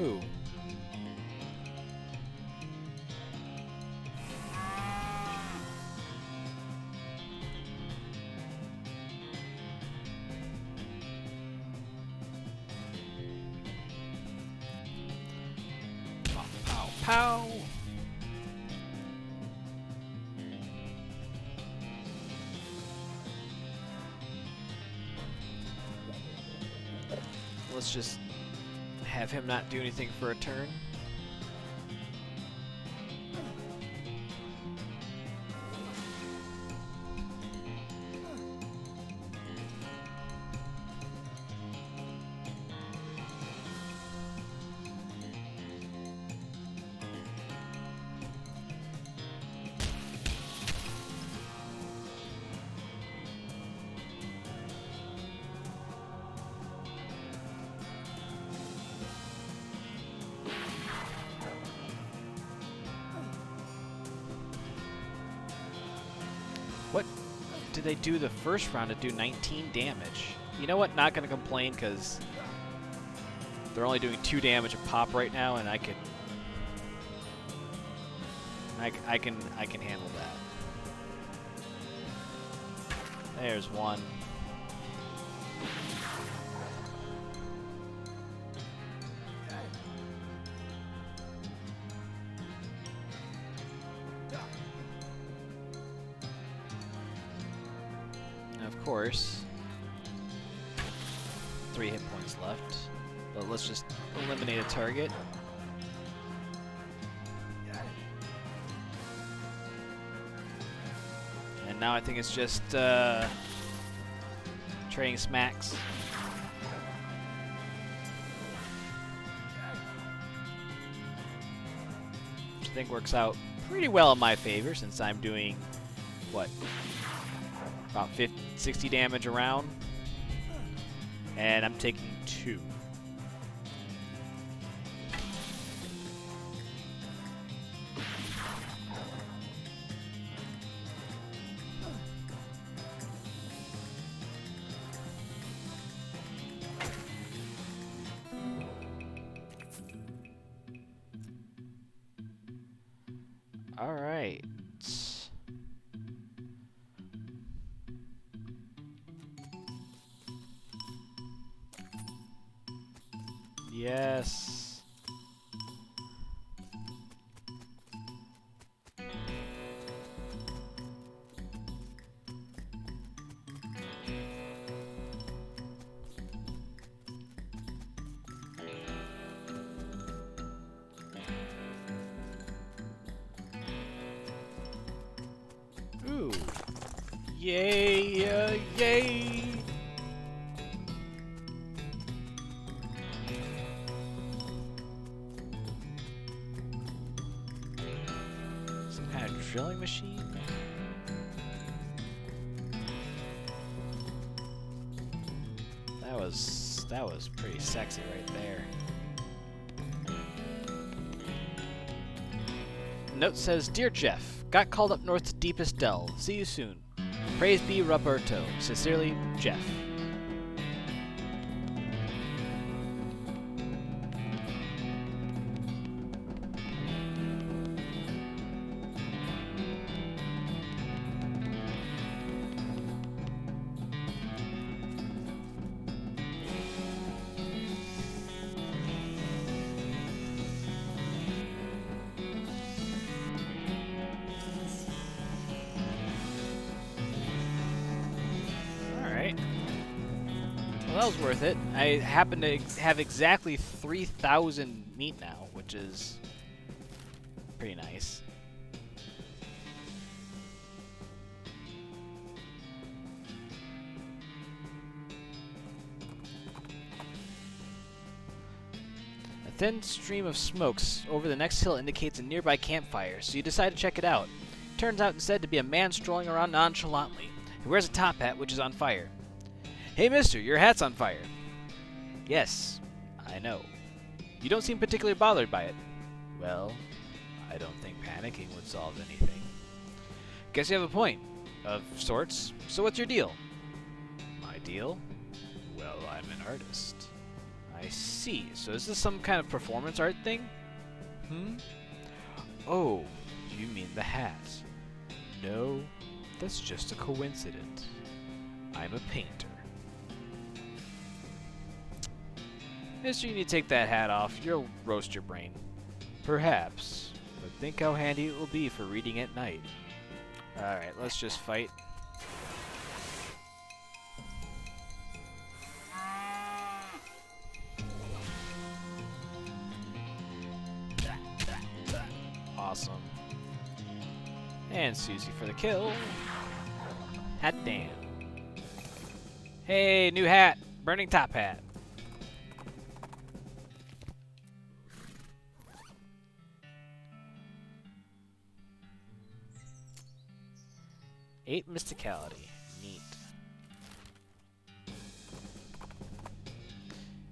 Ooh. Pow, pow, pow. Let's just have him not do anything for a turn. What did they do the first round to do 19 damage? You know what? Not gonna complain because they're only doing 2 damage a pop right now, and I can handle that. There's one. Of course, 3 hit points left, but let's just eliminate a target. And now I think it's just trading smacks. Which I think works out pretty well in my favor since I'm doing, what, about 60 damage a round, and I'm taking 2. All right. Yes. Ooh. Yay, yay. drilling machine? That was pretty sexy right there. Note says, Dear Jeff, got called up north to deepest delve. See you soon. Praise be Roberto. Sincerely, Jeff. Well, that was worth it. I happen to have exactly 3,000 meat now, which is pretty nice. A thin stream of smokes over the next hill indicates a nearby campfire, so you decide to check it out. Turns out instead to be a man strolling around nonchalantly. He wears a top hat, which is on fire. Hey, mister, your hat's on fire. Yes, I know. You don't seem particularly bothered by it. Well, I don't think panicking would solve anything. Guess you have a point. Of sorts. So what's your deal? My deal? Well, I'm an artist. I see. So is this some kind of performance art thing? Oh, you mean the hat. No, that's just a coincidence. I'm a painter. Mister, you need to take that hat off. You'll roast your brain. Perhaps. But think how handy it will be for reading at night. Alright, let's just fight. Awesome. And Susie for the kill. Hat damn. Hey, new hat. Burning top hat. Eight mysticality. Neat.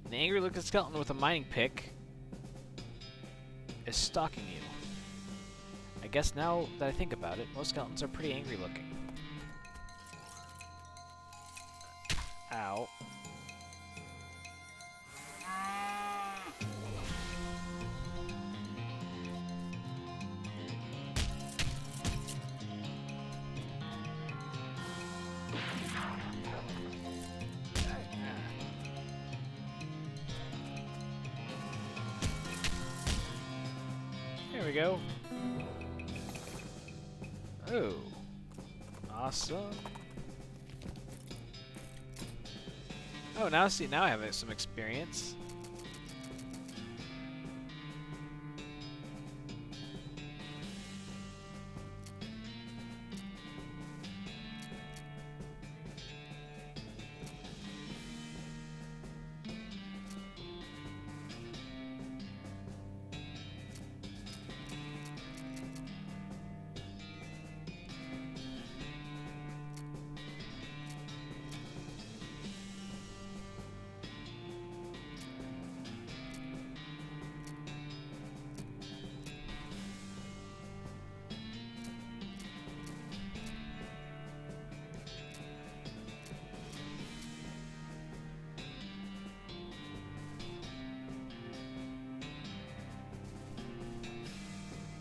An angry looking skeleton with a mining pick is stalking you. I guess now that I think about it, most skeletons are pretty angry looking. Ow. There we go. Oh. Awesome. Oh, now see, now I have some experience.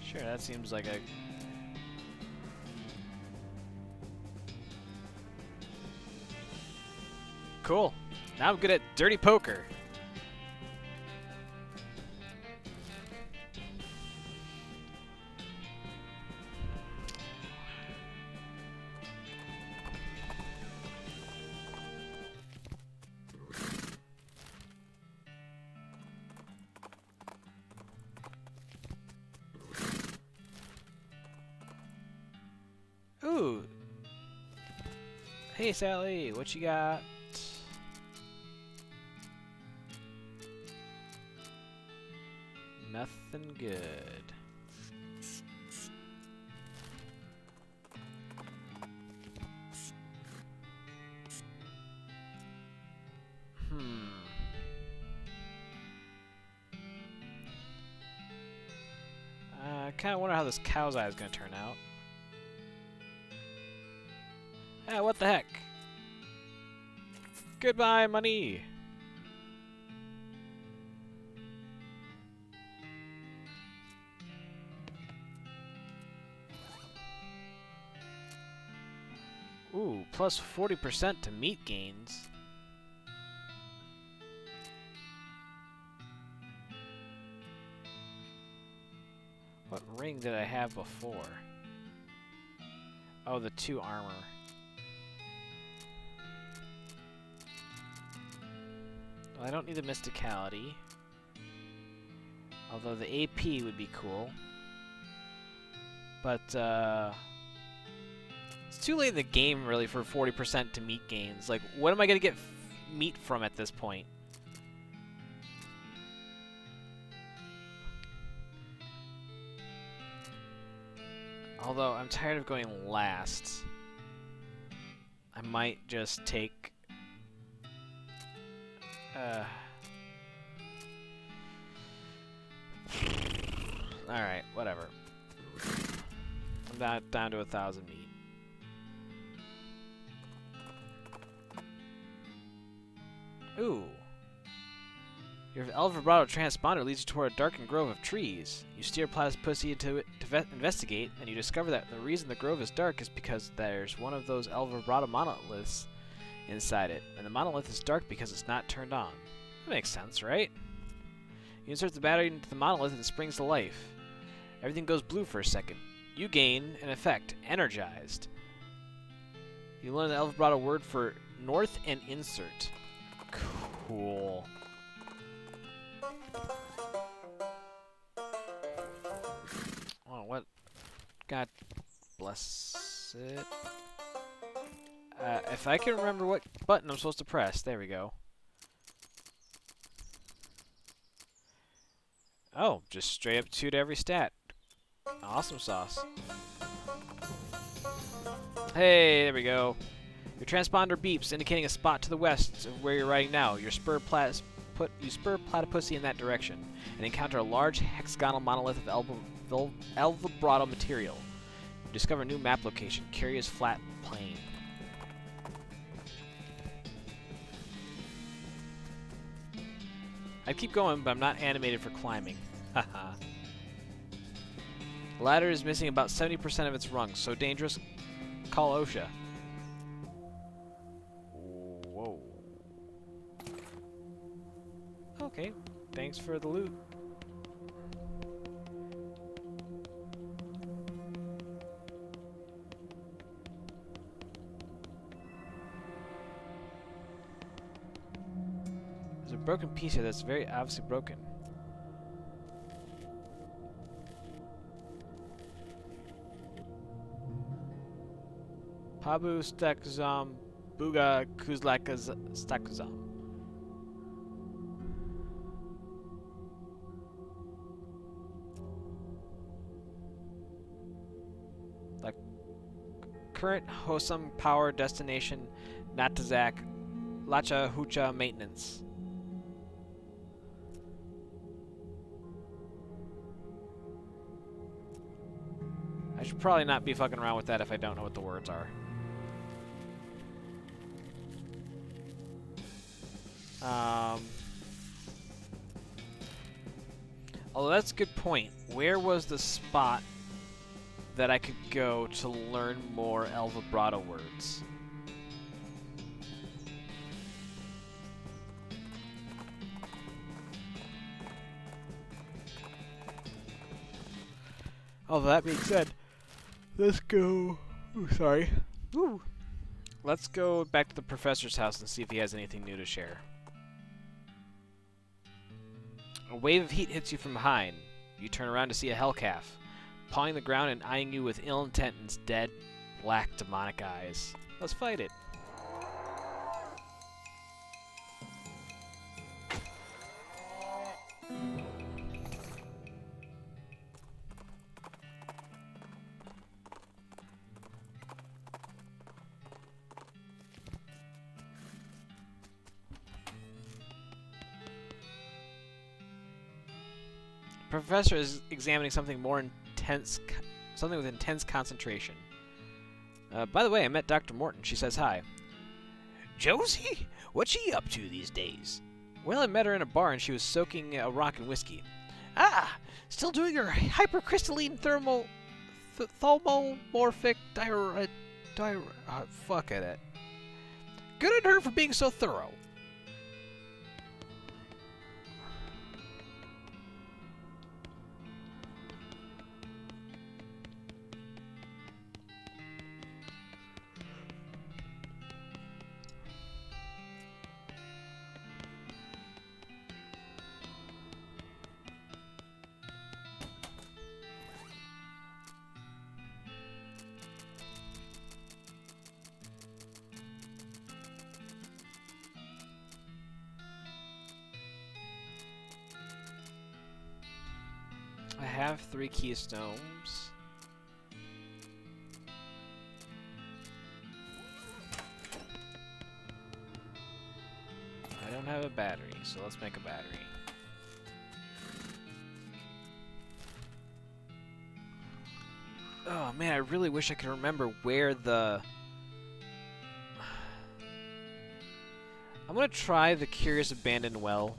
Sure, that seems like a... Cool. Now I'm good at dirty poker. Ooh. Hey, Sally, what you got? Nothing good. I kind of wonder how this cow's eye is going to turn out. Ah, what the heck? Goodbye, money! Ooh, plus 40% to meat gains. What ring did I have before? Oh, the 2 armor. Well, I don't need the mysticality. Although the AP would be cool. But, it's too late in the game, really, for 40% to meat gains. Like, what am I going to get meat from at this point? Although, I'm tired of going last. I might just take... Alright, whatever. I'm down to 1,000 meat. Ooh. Your El Vibrato transponder leads you toward a darkened grove of trees. You steer Platypussy into it to investigate, and you discover that the reason the grove is dark is because there's one of those El Vibrato monoliths inside it, and the monolith is dark because it's not turned on. That makes sense, right? You insert the battery into the monolith and it springs to life. Everything goes blue for a second. You gain an effect, Energized. You learn the El Vibrato word for north and insert. Cool. Oh, what? God bless it. If I can remember what button I'm supposed to press. There we go. Oh, just straight up 2 to every stat. Awesome sauce. Hey, there we go. Your transponder beeps, indicating a spot to the west of where you're riding now. You spur Platypussy in that direction, and encounter a large hexagonal monolith of El Vibrato material. You discover a new map location, Curious Flat Plain. I'd keep going, but I'm not animated for climbing. Haha. The ladder is missing about 70% of its rungs. So dangerous, call OSHA. Whoa. Okay, thanks for the loot. There's a broken piece here that's very obviously broken. Pabu Stakzam Buga Kuzlaka Stakzam. Like current Hosam power destination Natazak Lacha Hucha maintenance. I should probably not be fucking around with that if I don't know what the words are. Although that's a good point. Where was the spot that I could go to learn more El Vibrato words? Although that being said, let's go. Ooh, sorry. Ooh. Let's go back to the professor's house and see if he has anything new to share. A wave of heat hits you from behind. You turn around to see a hellcalf, pawing the ground and eyeing you with ill intent in its dead, black, demonic eyes. Let's fight it. Professor is examining something more intense, something with intense concentration. By the way, I met Dr. Morton. She says hi. Josie? What's she up to these days? Well, I met her in a bar and she was soaking a rock in whiskey. Ah, still doing her hypercrystalline thermomorphic Fuck it. Good on her for being so thorough. I have 3 keystones. I don't have a battery, so let's make a battery. Oh man, I really wish I could remember where the... I'm gonna try the Curious Abandoned Well.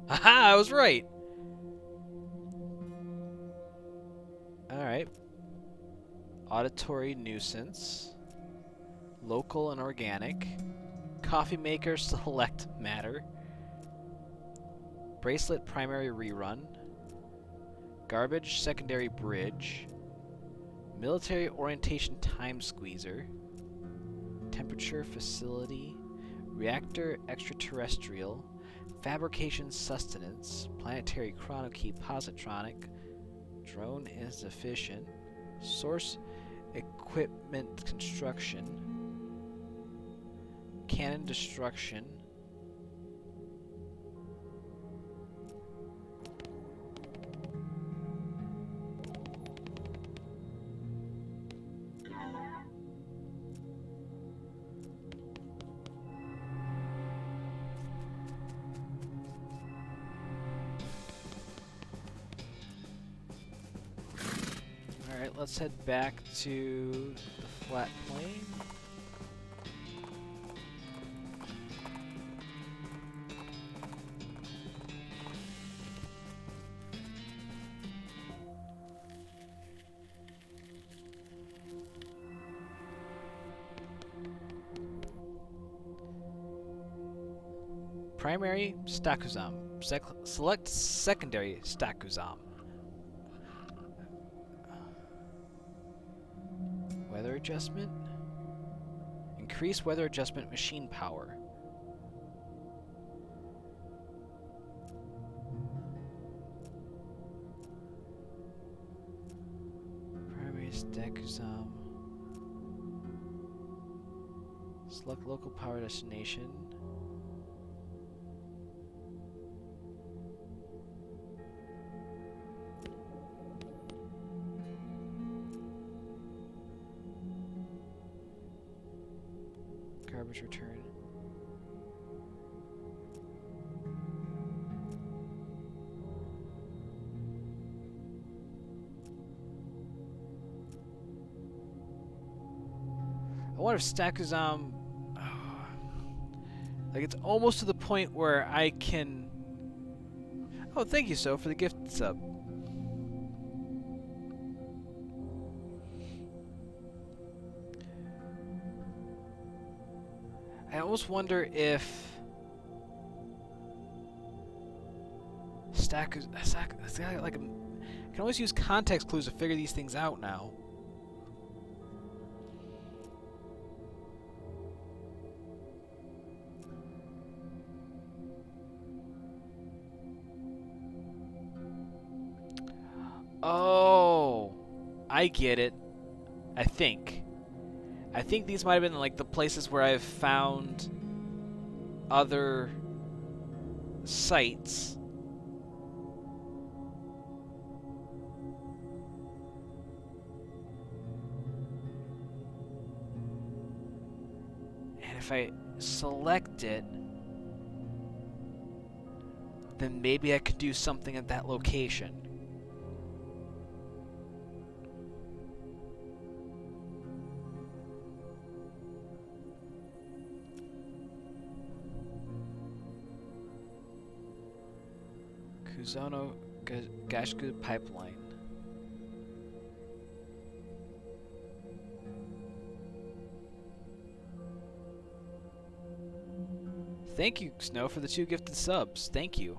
Haha, I was right! Alright. Auditory nuisance. Local and organic. Coffee maker select matter. Bracelet primary rerun. Garbage secondary bridge. Military orientation time squeezer. Temperature facility. Reactor extraterrestrial. Fabrication sustenance, planetary chronokey positronic, drone insufficient, source equipment construction, cannon destruction, Alright, let's head back to the flat plane. Primary Stakuzam. Select secondary Stakuzam. Weather adjustment. Increase weather adjustment machine power. Primary Stakuzam. Select local power destination. Garbage return. I wonder if Stakuzam... like, it's almost to the point where I can... Oh, thank you, So, for the gift sub. I almost wonder if I can always use context clues to figure these things out now. Oh, I get it. I think these might have been like the places where I've found other sites. And if I select it, then maybe I could do something at that location. Kuzono Gashku Pipeline. Thank you, Snow, for the 2 gifted subs. Thank you.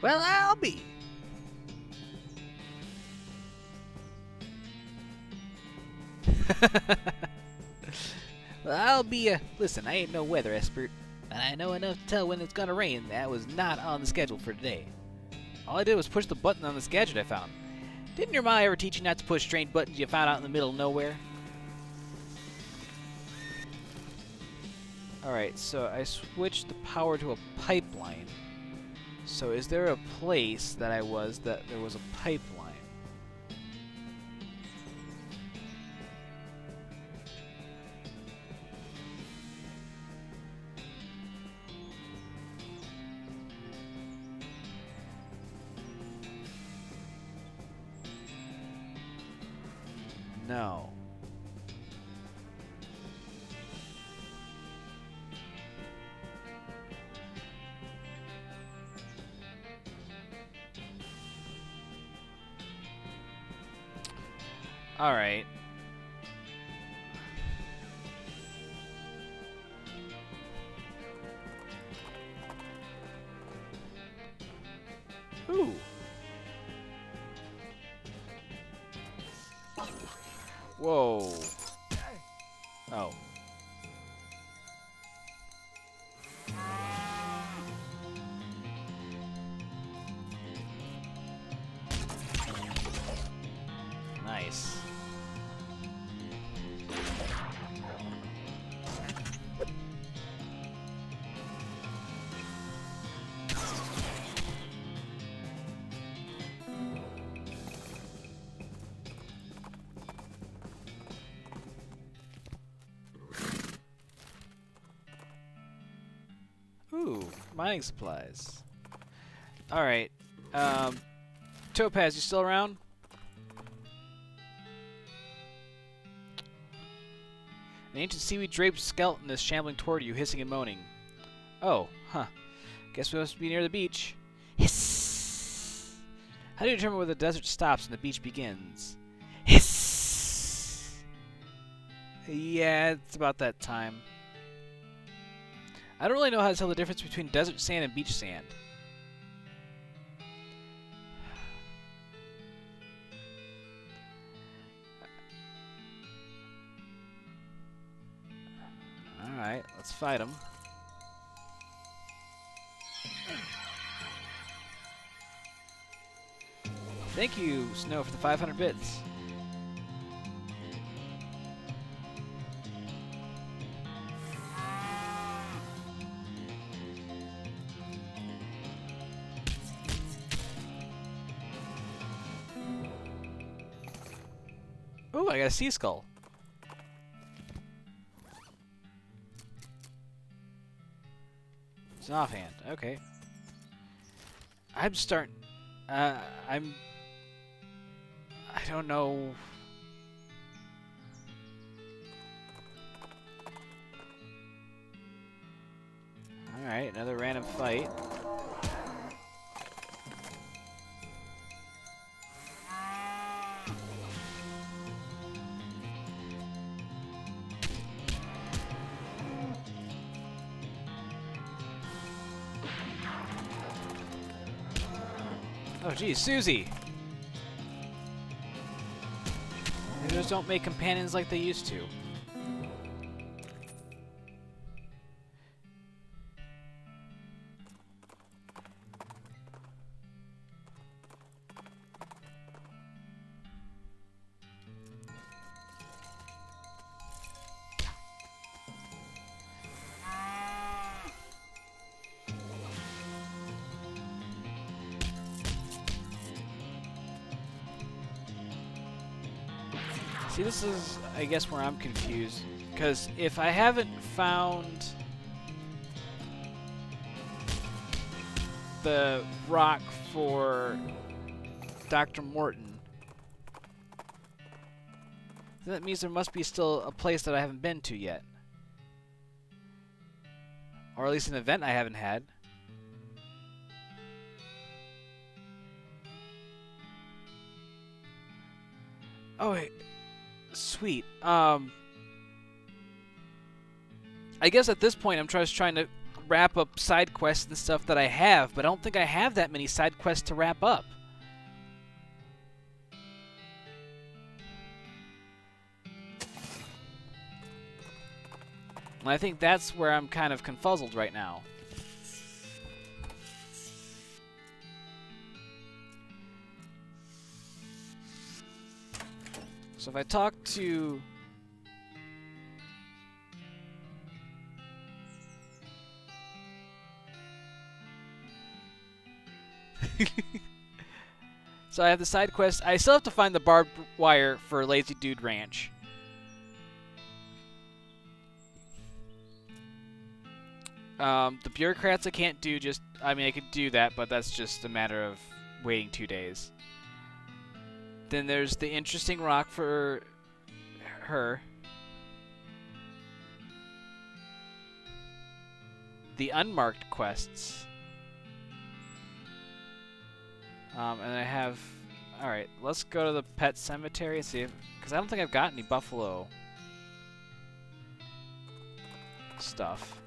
Well, I'll be. Well, I'll be listen, I ain't no weather expert, and I know enough to tell when it's gonna rain. That was not on the schedule for today. All I did was push the button on this gadget I found. Didn't your ma ever teach you not to push strange buttons you found out in the middle of nowhere? Alright, so I switched the power to a pipeline. So is there a place that I was that there was a pipeline? No. All right. Ooh. Whoa. Oh. Nice. Ooh, mining supplies. Alright. Topaz, you still around? An ancient seaweed-draped skeleton is shambling toward you, hissing and moaning. Oh, huh. Guess we must be near the beach. Hiss! How do you determine where the desert stops and the beach begins? Hiss! Yeah, it's about that time. I don't really know how to tell the difference between desert sand and beach sand. Alright, let's fight him. Thank you, Snow, for the 500 bits. Ooh, I got a sea skull. It's an offhand. Okay. I'm starting. I don't know. Alright, another random fight. Oh, geez, Susie! just don't make companions like they used to. See, this is, I guess, where I'm confused. Because if I haven't found the rock for Dr. Morton, then that means there must be still a place that I haven't been to yet. Or at least an event I haven't had. Oh, wait. Sweet. I guess at this point I'm just trying to wrap up side quests and stuff that I have, but I don't think I have that many side quests to wrap up. And I think that's where I'm kind of confuzzled right now. So if I talk to... So I have the side quest. I still have to find the barbed wire for Lazy Dude Ranch. The bureaucrats I can't do just... I mean, I could do that, but that's just a matter of waiting 2 days. Then there's the interesting rock for her. The unmarked quests. And I have... Alright, let's go to the pet cemetery and see if... Because I don't think I've got any buffalo stuff.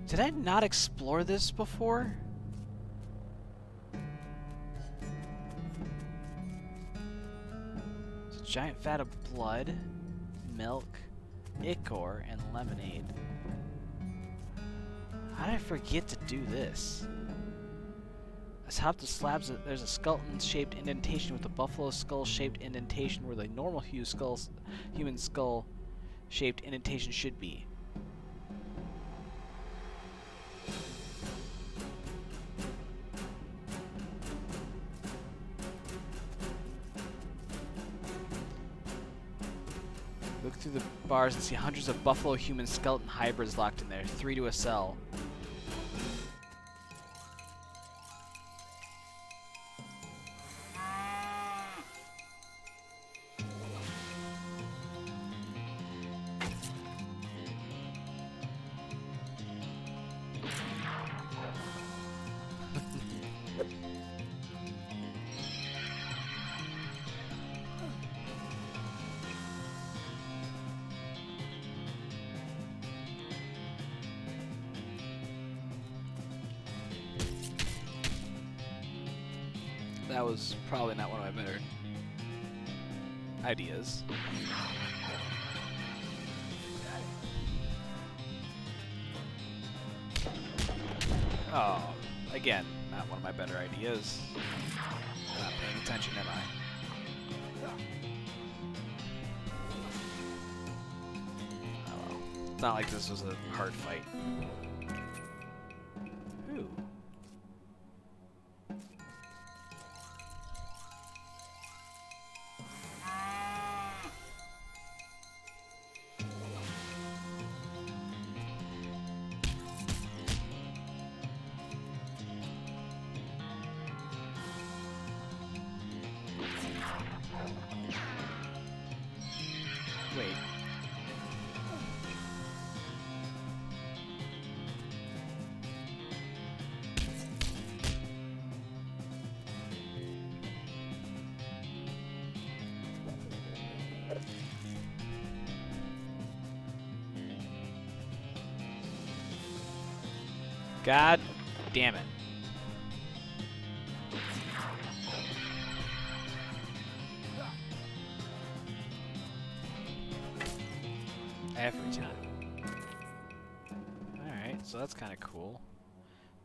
Did I not explore this before? It's a giant vat of blood, milk, ichor, and lemonade. How did I forget to do this? Atop the slabs, there's a skeleton-shaped indentation with a buffalo skull-shaped indentation where the normal human skull-shaped indentation should be. Look through the bars and see hundreds of buffalo-human skeleton hybrids locked in there, 3 to a cell. That was probably not one of my better ideas. Oh, again, not one of my better ideas. Not paying attention, am I? Oh well. It's not like this was a hard fight. Ooh. God damn it. Every time. Alright, so that's kind of cool.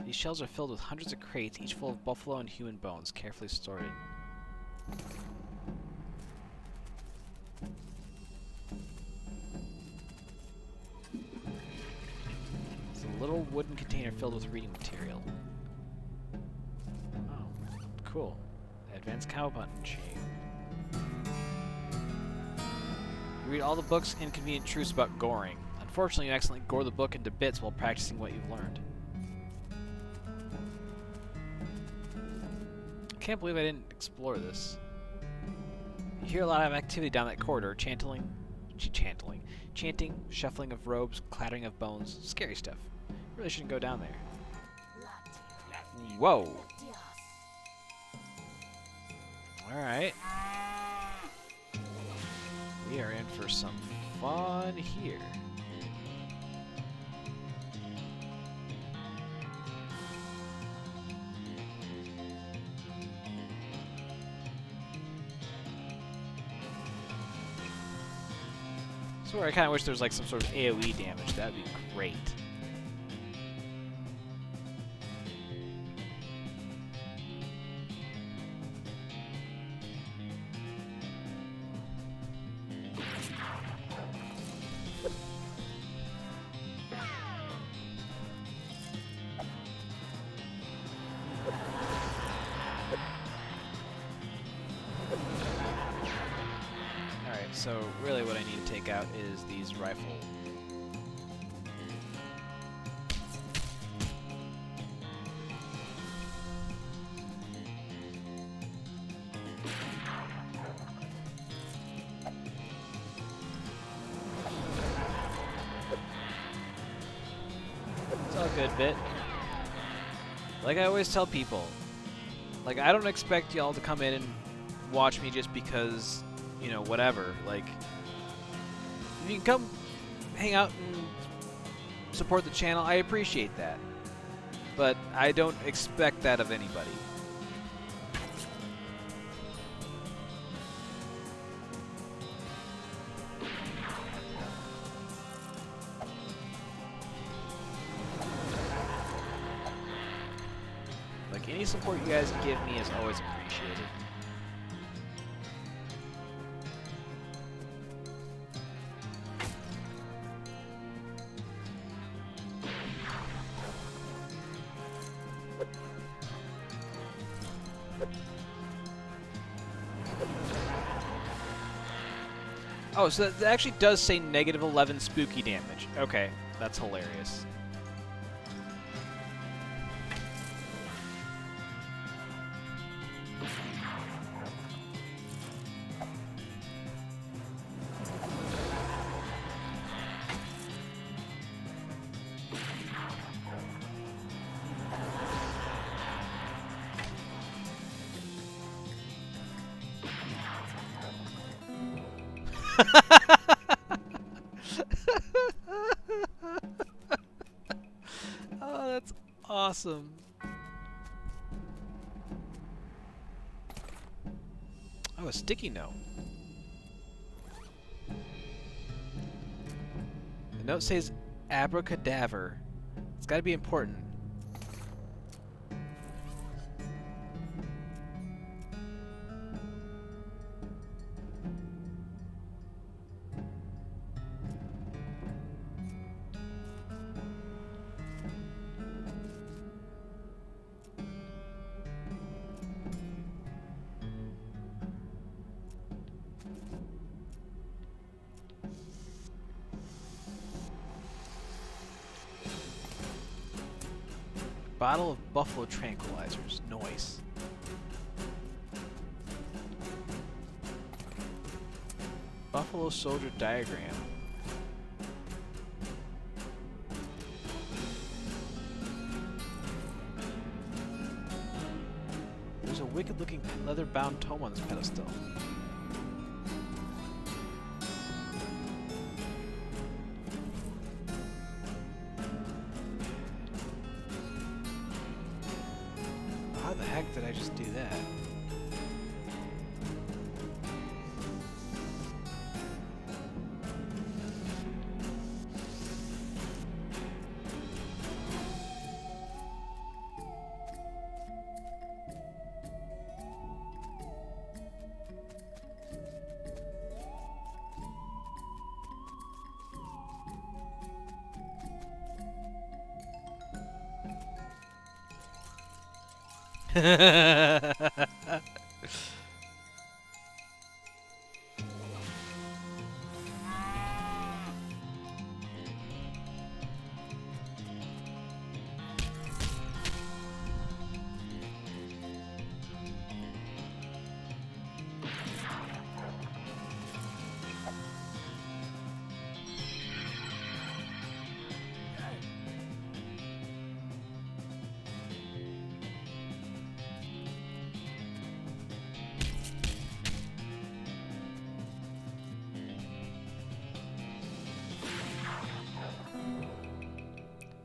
These shells are filled with hundreds of crates, each full of buffalo and human bones, carefully sorted. It's a little wooden container filled with reading material. Oh, cool. Advanced cow button chain. You read all the book's inconvenient truths about goring. Unfortunately, you accidentally gore the book into bits while practicing what you've learned. I can't believe I didn't explore this. You hear a lot of activity down that corridor, chanting, shuffling of robes, clattering of bones, scary stuff. Really shouldn't go down there. Whoa! Alright. We are in for some fun here. So I kind of wish there was like some sort of AoE damage. That'd be great. So really what I need to take out is these rifle. It's all good, bit. Like I always tell people, like I don't expect y'all to come in and watch me just because, you know, whatever. Like, if you can come hang out and support the channel, I appreciate that. But I don't expect that of anybody. Like, any support you guys give me is always appreciated. Oh, so that actually does say negative 11 spooky damage. Okay, that's hilarious. Oh, that's awesome. Oh, a sticky note. The note says abracadaver. It's got to be important. Bottle of buffalo tranquilizers. Nice. Buffalo soldier diagram. There's a wicked-looking leather-bound tome on this pedestal. fuck did I just do that?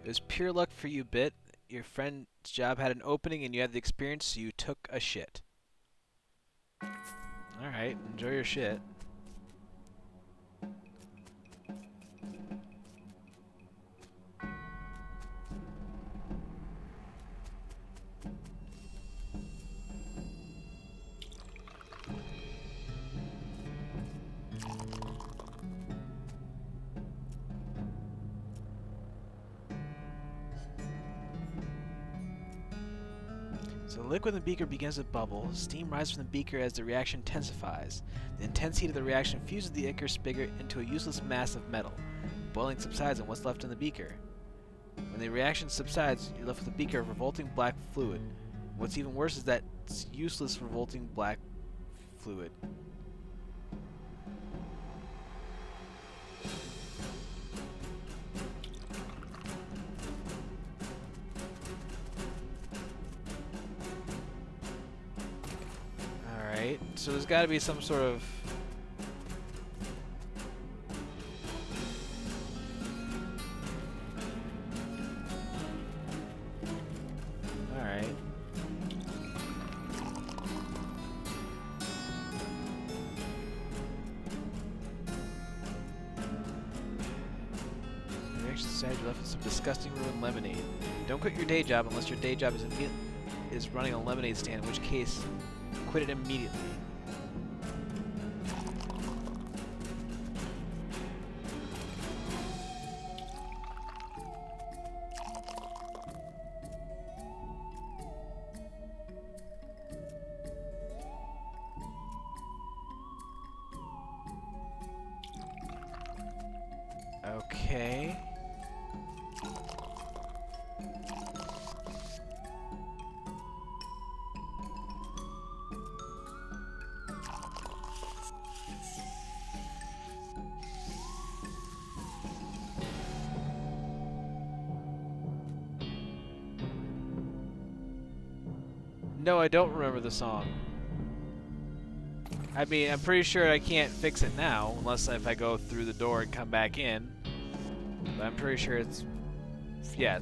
It was pure luck for you, Bit. Your friend's job had an opening and you had the experience, so you took a shit. Alright, enjoy your shit. So the liquid in the beaker begins to bubble. Steam rises from the beaker as the reaction intensifies. The intense heat of the reaction fuses the ichor spigot into a useless mass of metal. Boiling subsides and what's left in the beaker. When the reaction subsides, you're left with a beaker of revolting black fluid. What's even worse is that it's useless revolting black fluid. Alright, so there's got to be some sort of... Alright. Reaction side, you're left with some disgusting ruined lemonade. Don't quit your day job unless your day job is running a lemonade stand, in which case, quit it immediately. Okay. No, I don't remember the song. I mean, I'm pretty sure I can't fix it now, unless if I go through the door and come back in. But I'm pretty sure it's... yeah.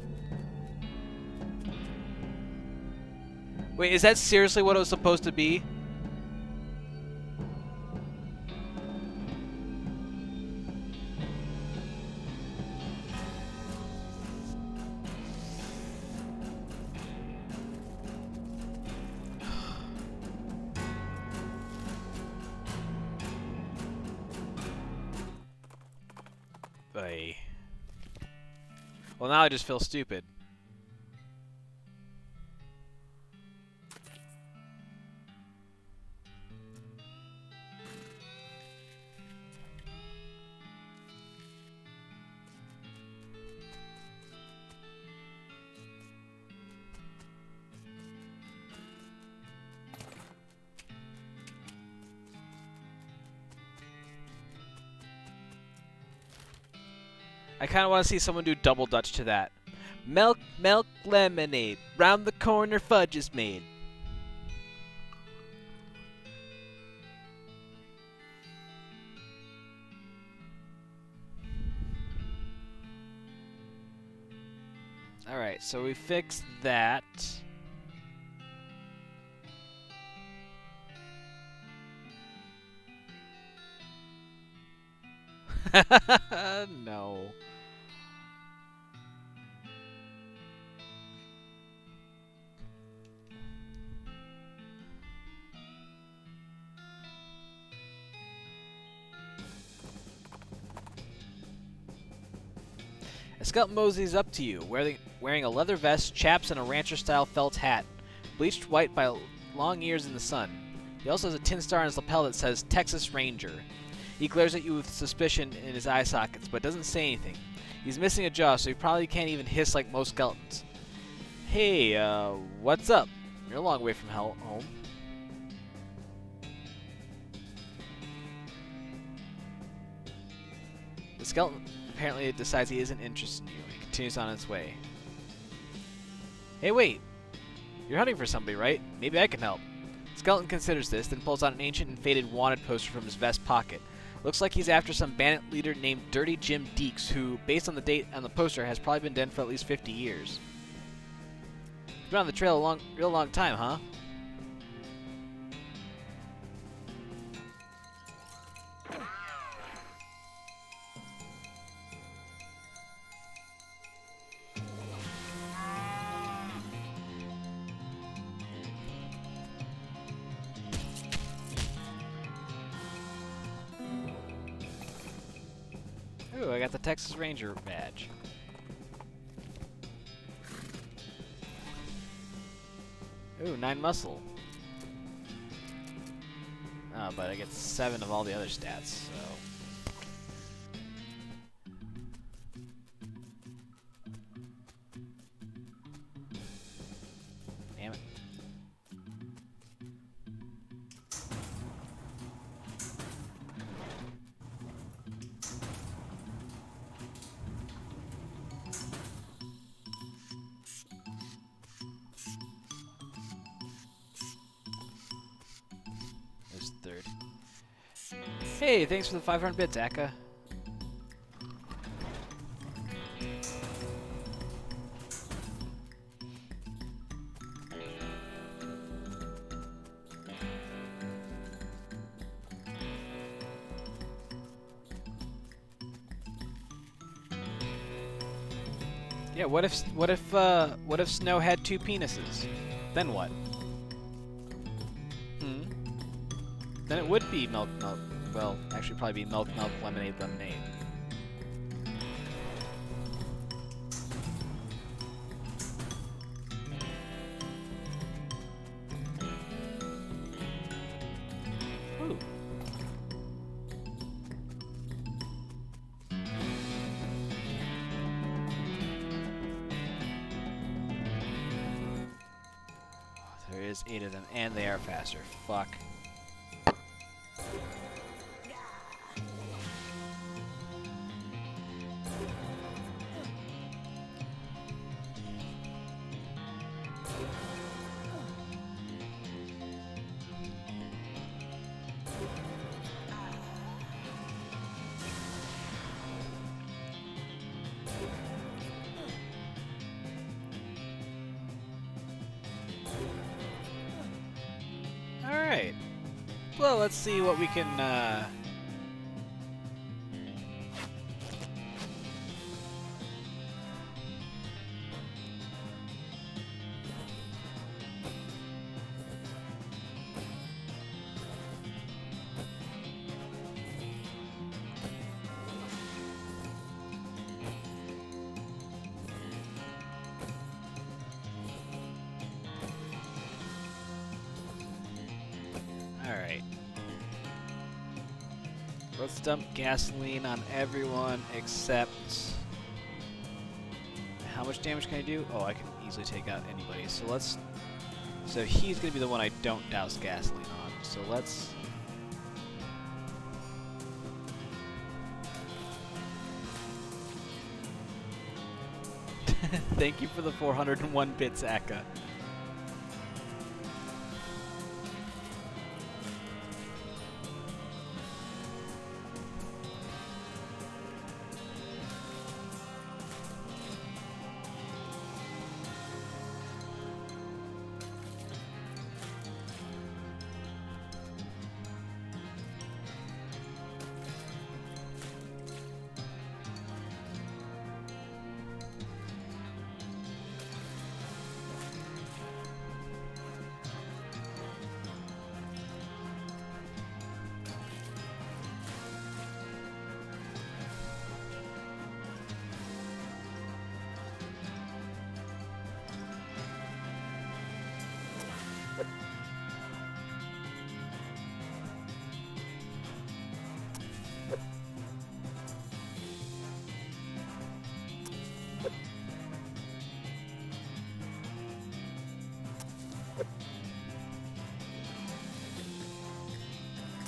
Wait, is that seriously what it was supposed to be? Well, now I just feel stupid. I kind of want to see someone do double dutch to that. Milk, milk, lemonade. Round the corner, fudge is made. Alright, so we fixed that. No. A skeleton moseys up to you, wearing a leather vest, chaps, and a rancher-style felt hat, bleached white by long years in the sun. He also has a tin star on his lapel that says Texas Ranger. He glares at you with suspicion in his eye sockets, but doesn't say anything. He's missing a jaw, so he probably can't even hiss like most skeletons. Hey, what's up? You're a long way from home. The skeleton apparently decides he isn't interested in you. He continues on his way. Hey, wait. You're hunting for somebody, right? Maybe I can help. Skeleton considers this, then pulls out an ancient and faded wanted poster from his vest pocket. Looks like he's after some bandit leader named Dirty Jim Deeks, who, based on the date on the poster, has probably been dead for at least 50 years. He's been on the trail a real long time, huh? Ooh, I got the Texas Ranger badge. Ooh, 9 muscle. Oh, but I get 7 of all the other stats, so... Damn it. There's 3rd. Hey, thanks for the 500 bits, Akka. Yeah, what if Snow had 2 penises? Then what? Then it would be milk. Well, actually, probably be milk, lemonade. Ooh. There is 8 of them, and they are faster. Fuck. Alright. Well, let's see what we can, Alright. Let's dump gasoline on everyone except... How much damage can I do? Oh, I can easily take out anybody. So let's... So he's going to be the one I don't douse gasoline on. So let's... Thank you for the 401 bits, Akka.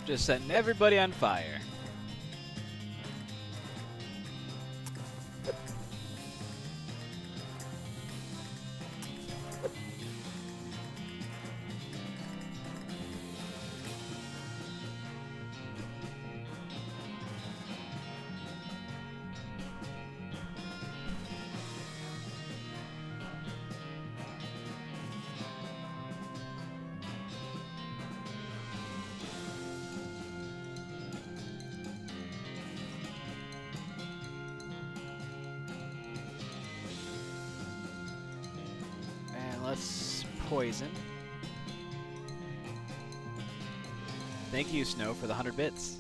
Just setting everybody on fire. Let's poison. Thank you, Snow, for the 100 bits.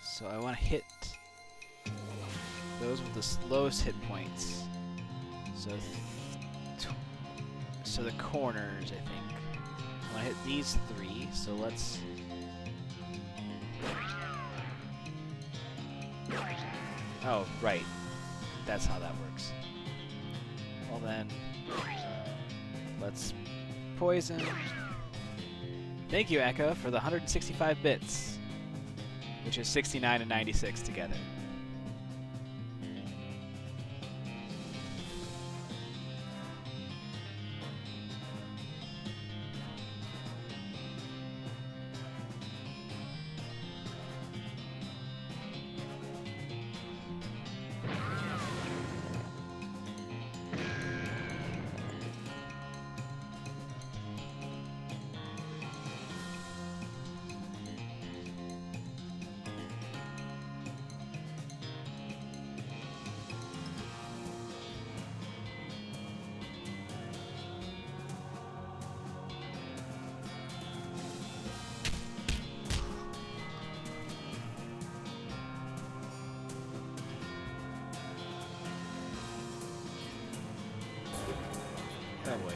So I want to hit those with the lowest hit points. So the corners, I think. I want to hit these 3, so let's... Oh, right. That's how that works. Well then, let's poison. Thank you, Eka, for the 165 bits, which is 69 and 96 together. That way.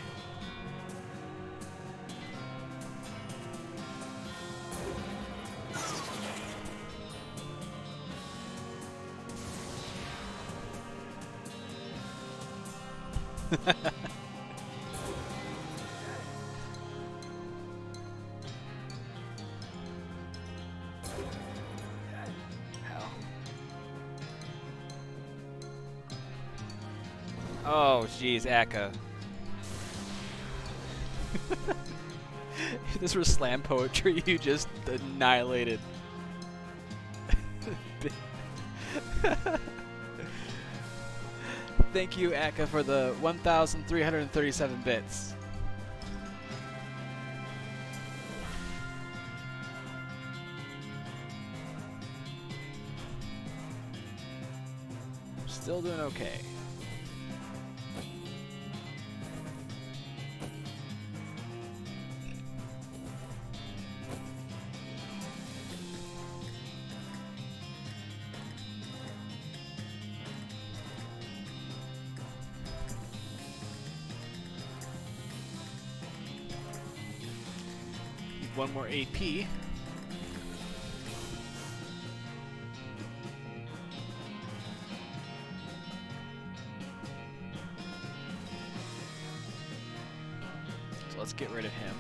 Oh, jeez, Aka. If this were slam poetry, you just annihilated. Thank you, Aka, for the 1,337 bits. Still doing okay. One more AP. So let's get rid of him.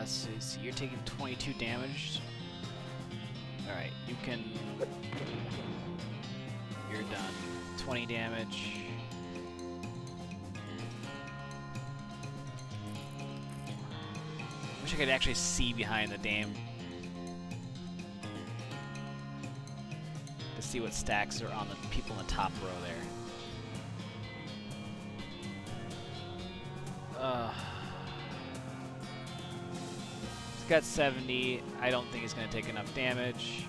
So you're taking 22 damage. Alright, you can... You're done. 20 damage. Wish I could actually see behind the dam. To see what stacks are on the people in the top row there. He's got 70. I don't think he's going to take enough damage.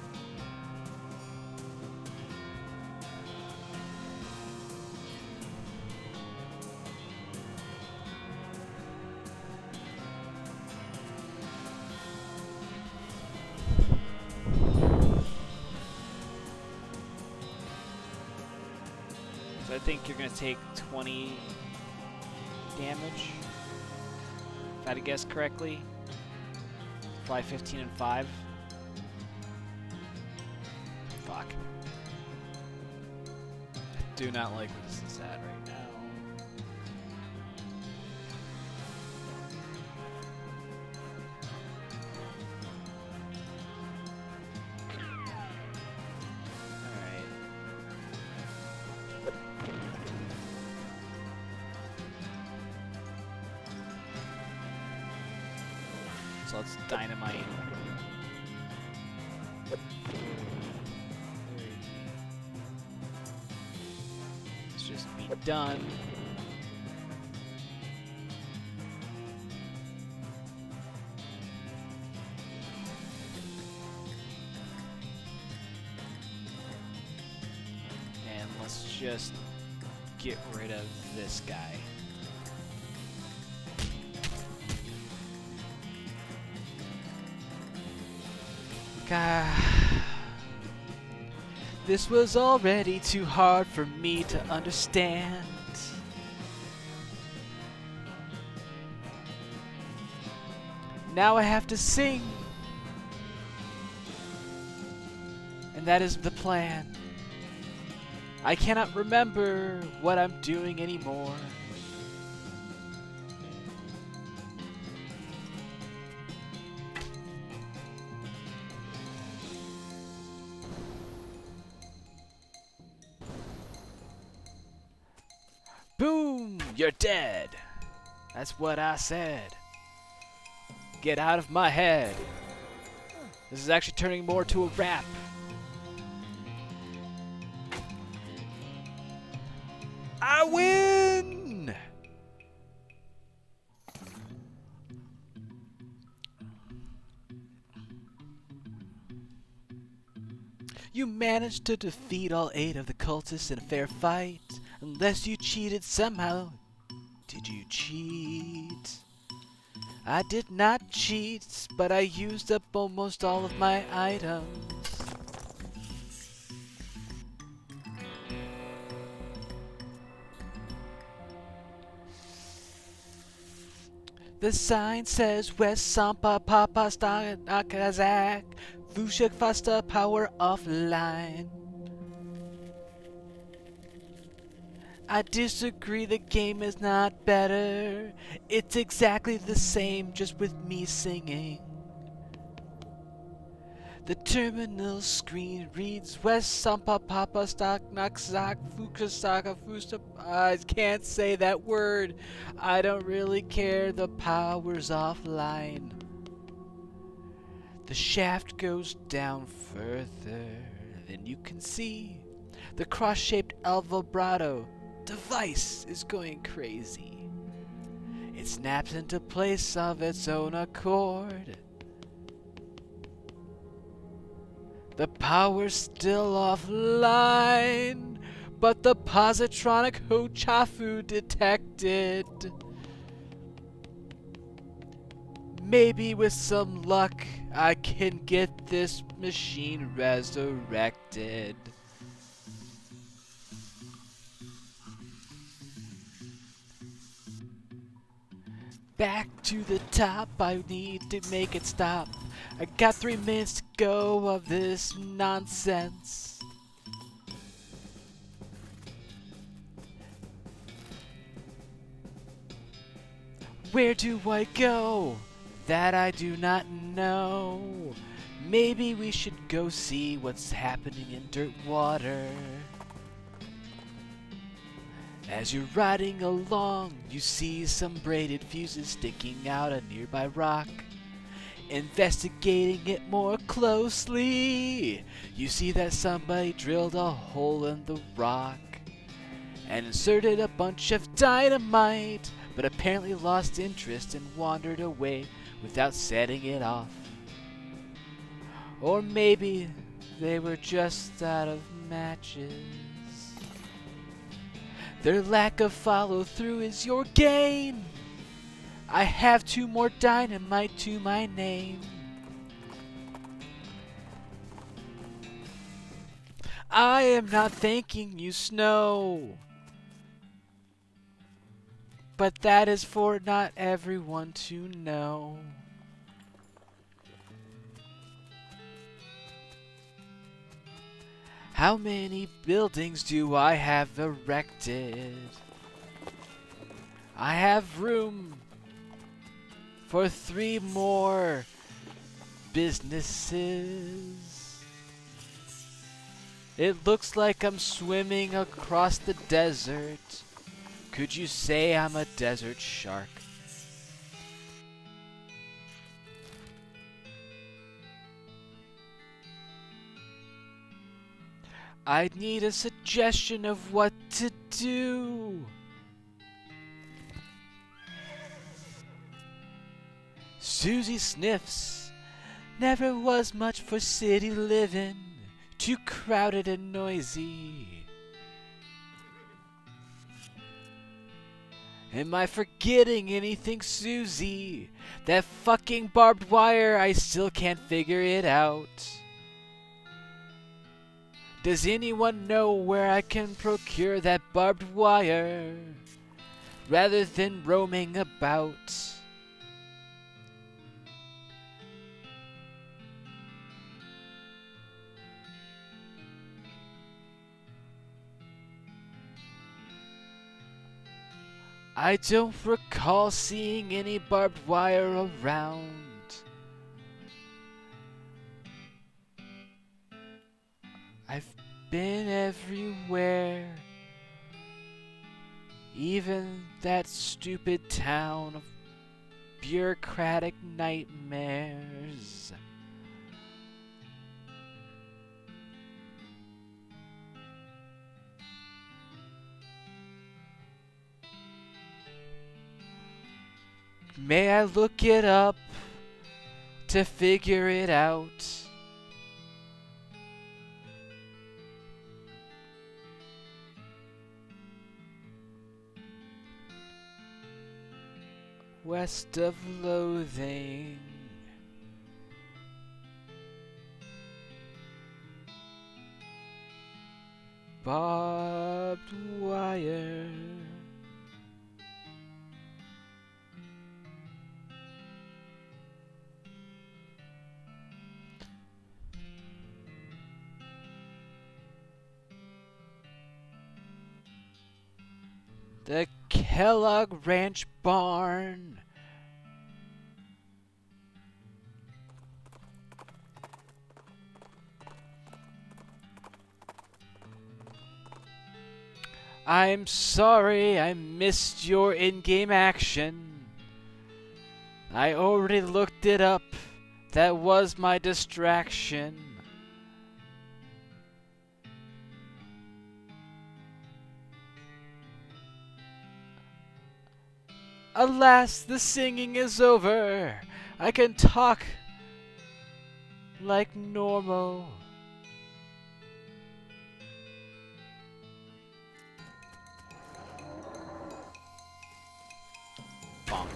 So I think you're going to take 20 damage. If I had to guess correctly. Probably 15 and 5. Fuck. I do not like where this is at right now. Alright. So let's dynamite. Let's just be done. And let's just get rid of this guy. This was already too hard for me to understand. Now I have to sing. And that is the plan. I cannot remember what I'm doing anymore. Boom! You're dead! That's what I said. Get out of my head. This is actually turning more to a rap. I win! You managed to defeat all 8 of the cultists in a fair fight. Unless you cheated somehow. Did you cheat? I did not cheat, but I used up almost all of my items. The sign says West Sampa Papa Nakazak Fushik Fasta Power Offline. I disagree, the game is not better. It's exactly the same, just with me singing. The terminal screen reads West Sampa Papa Stock Nakzak Fukasaka Fusta. I can't say that word. I don't really care, the power's offline. The shaft goes down further than you can see. The cross-shaped El Vibrato device is going crazy. It snaps into place of its own accord. The power's still offline, but the positronic Hochafu detected. Maybe with some luck, I can get this machine resurrected. Back to the top, I need to make it stop. I got 3 minutes to go of this nonsense. Where do I go? That I do not know. Maybe we should go see what's happening in dirt water. As you're riding along, you see some braided fuses sticking out a nearby rock. Investigating it more closely, you see that somebody drilled a hole in the rock and inserted a bunch of dynamite, but apparently lost interest and wandered away without setting it off. Or maybe they were just out of matches. Their lack of follow-through is your gain. I have 2 more dynamite to my name. I am not thanking you, Snow. But that is for not everyone to know. How many buildings do I have erected? I have room for 3 more businesses. It looks like I'm swimming across the desert. Could you say I'm a desert shark? I need a suggestion of what to do. Susie sniffs. Never was much for city living. Too crowded and noisy. Am I forgetting anything, Susie? That fucking barbed wire, I still can't figure it out. Does anyone know where I can procure that barbed wire rather than roaming about? I don't recall seeing any barbed wire around. I've been everywhere. Even that stupid town of bureaucratic nightmares. May I look it up to figure it out? West of Loathing. Barbed wire. The Kellogg Ranch Barn. I'm sorry I missed your in-game action. I already looked it up. That was my distraction. Alas, the singing is over. I can talk like normal. Bonk.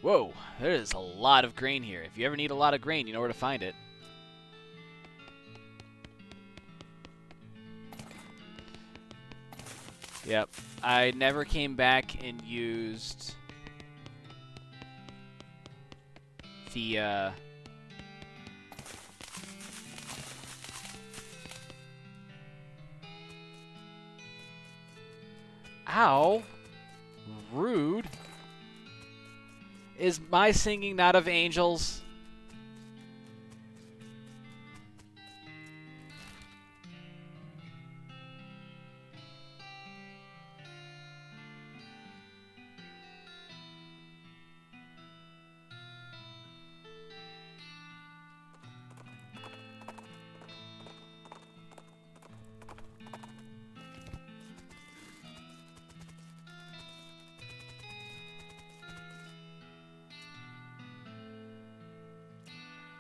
Whoa, there is a lot of grain here. If you ever need a lot of grain, you know where to find it. Yep, I never came back and used the Ow! Rude. Is my singing not of angels?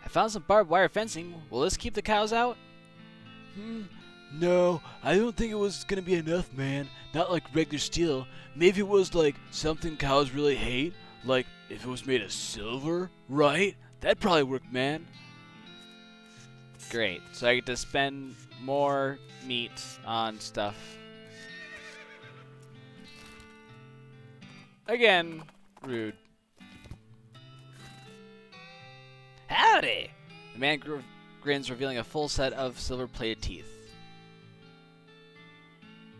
I found some barbed wire fencing. Will this keep the cows out? No, I don't think it was gonna be enough, man. Not like regular steel. Maybe it was like something cows really hate. Like if it was made of silver, right? That'd probably work, man. Great. So I get to spend more meat on stuff. Again, rude. Howdy! The man grins, revealing a full set of silver-plated teeth.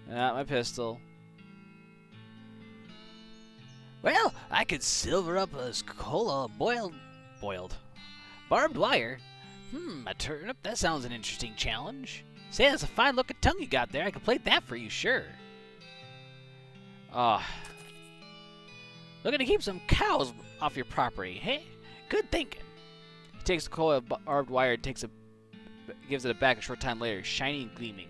Not my pistol. Well, I could silver up a cola boiled. Barbed wire? A turnip? That sounds an interesting challenge. Say, that's a fine-looking tongue you got there. I could plate that for you, sure. Ah, Looking to keep some cows off your property, hey? Good thinking. he takes a coil of barbed wire and gives it a back a short time later, shiny and gleaming.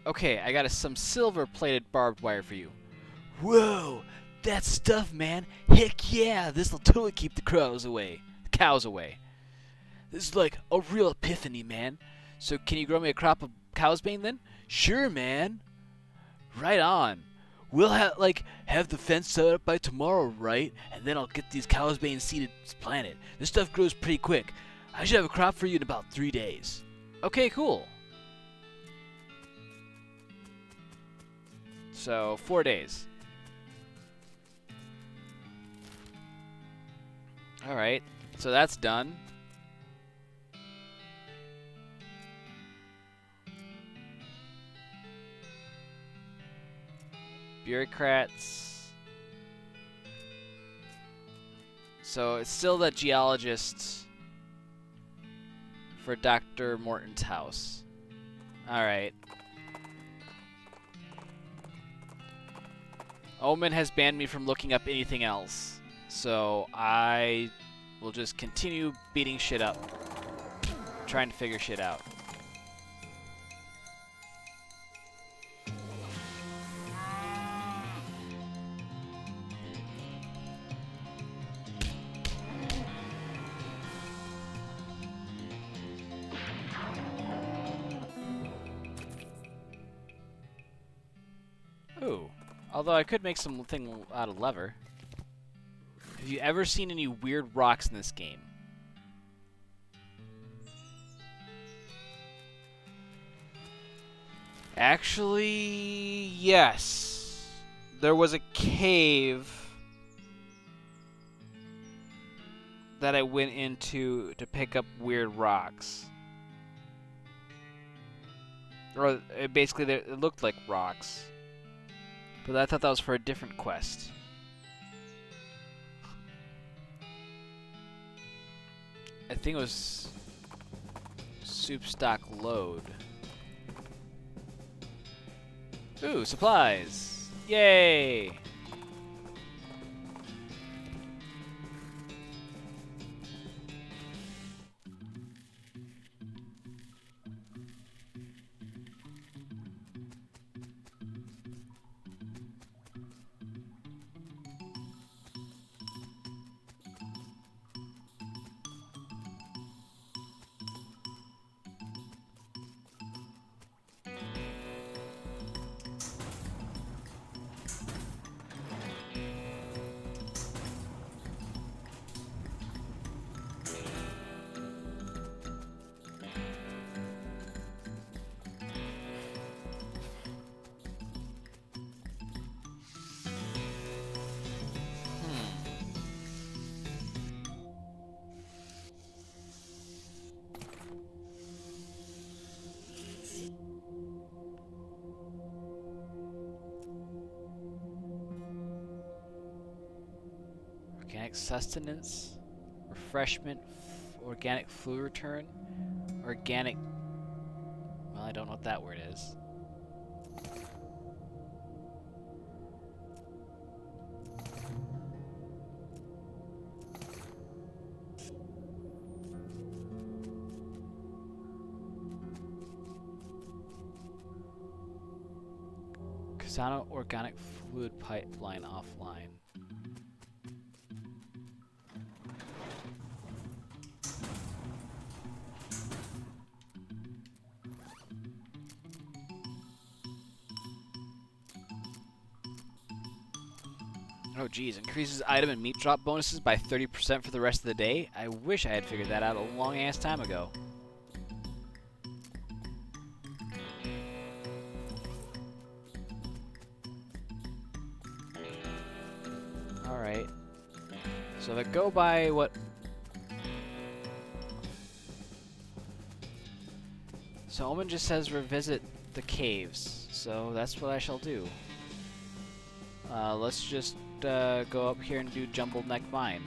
Okay, I got some silver-plated barbed wire for you. Whoa, that stuff, man. Heck yeah, this'll totally keep the cows away. This is like a real epiphany, man. So can you grow me a crop of cow's bane then? Sure, man. Right on. We'll have the fence set up by tomorrow, right? And then I'll get these cow's bane seeded planted. This stuff grows pretty quick. I should have a crop for you in about 3 days. Okay, cool. So 4 days. All right, so that's done. Bureaucrats. So it's still the geologist for Dr. Morton's house. All right. Omen has banned me from looking up anything else, so I will just continue beating shit up, trying to figure shit out. Ooh. Although I could make something out of leather. Have you ever seen any weird rocks in this game? Actually, yes. There was a cave that I went into to pick up weird rocks. Or basically, it looked like rocks. But I thought that was for a different quest. I think it was soup stock load. Ooh, supplies! Yay! organic sustenance, refreshment, organic flu return, organic... Well, I don't know what that word is. Kasano organic fluid pipeline offline. Oh geez, increases item and meat drop bonuses by 30% for the rest of the day? I wish I had figured that out a long ass time ago. Alright. So if I go by what... So Omen just says revisit the caves, so that's what I shall do. Let's just go up here and do Jumbled Neck Mine.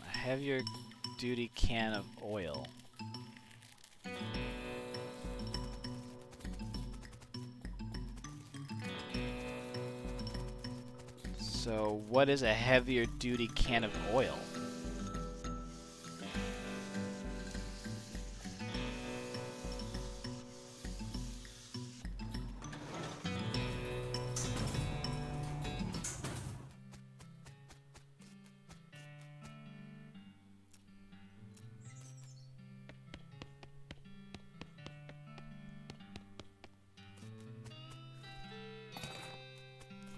Heavier duty can of oil. So what is a heavier duty can of oil?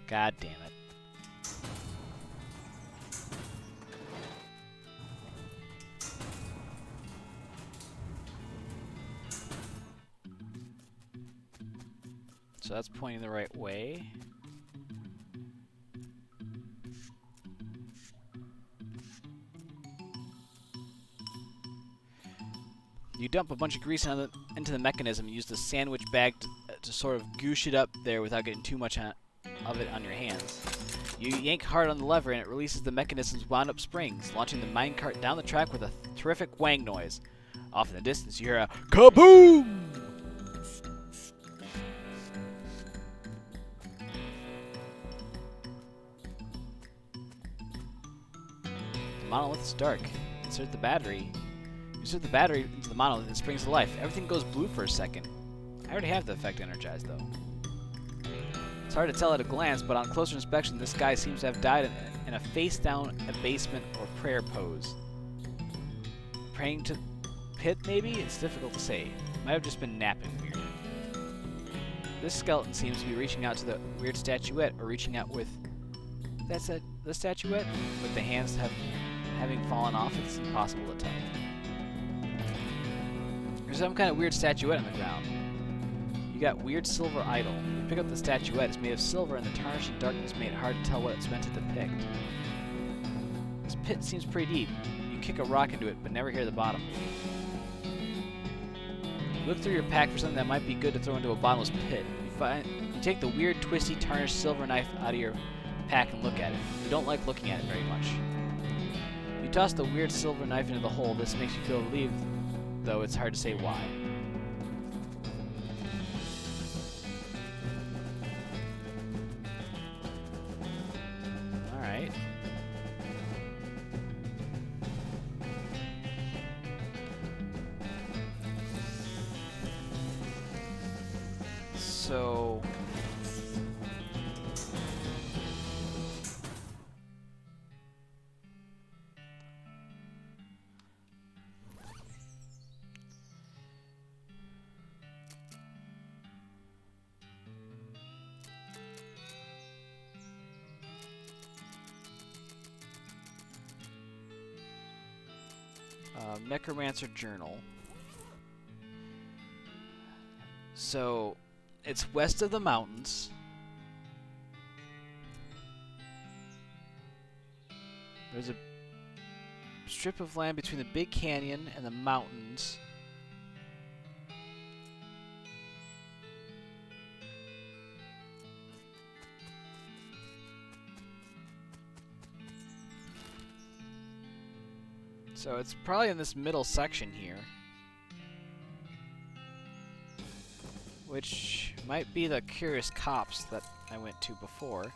God damn it. So that's pointing the right way. You dump a bunch of grease into the mechanism and use the sandwich bag to sort of goosh it up there without getting too much of it on your hands. You yank hard on the lever and it releases the mechanism's wound-up springs, launching the minecart down the track with a terrific wang noise. Off in the distance, you hear a kaboom! The monolith is dark. Insert the battery into the monolith and it springs to life. Everything goes blue for a second. I already have the effect energized, though. It's hard to tell at a glance, but on closer inspection, this guy seems to have died in a face-down abasement or prayer pose. Praying to pit, maybe? It's difficult to say. Might have just been napping weird. This skeleton seems to be reaching out to the weird statuette, or reaching out with... That's the statuette? With the hands having fallen off, it's impossible to tell. There's some kind of weird statuette on the ground. You got weird silver idol. You pick up the statuette. It's made of silver, and the tarnishing darkness made it hard to tell what it's meant to depict. This pit seems pretty deep. You kick a rock into it, but never hear the bottom. You look through your pack for something that might be good to throw into a bottomless pit. You take the weird, twisty, tarnished silver knife out of your pack and look at it. You don't like looking at it very much. You toss the weird silver knife into the hole. This makes you feel relieved, though it's hard to say why. Alright. So... Necromancer Journal. So, it's west of the mountains. There's a strip of land between the Big Canyon and the mountains. So it's probably in this middle section here. Which might be the Curious Copse that I went to before.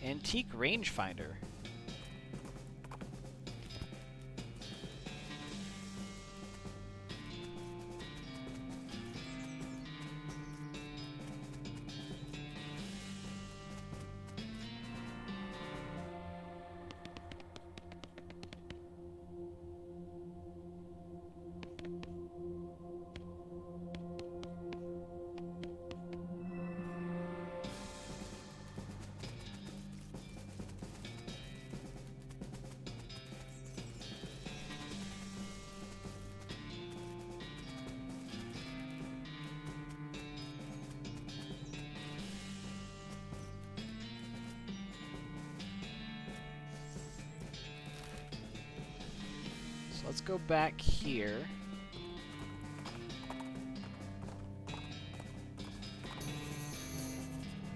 Antique rangefinder. So let's go back here.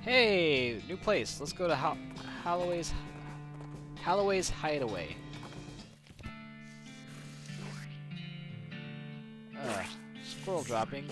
Hey, new place. Let's go to Holloway's Hideaway. Squirrel droppings.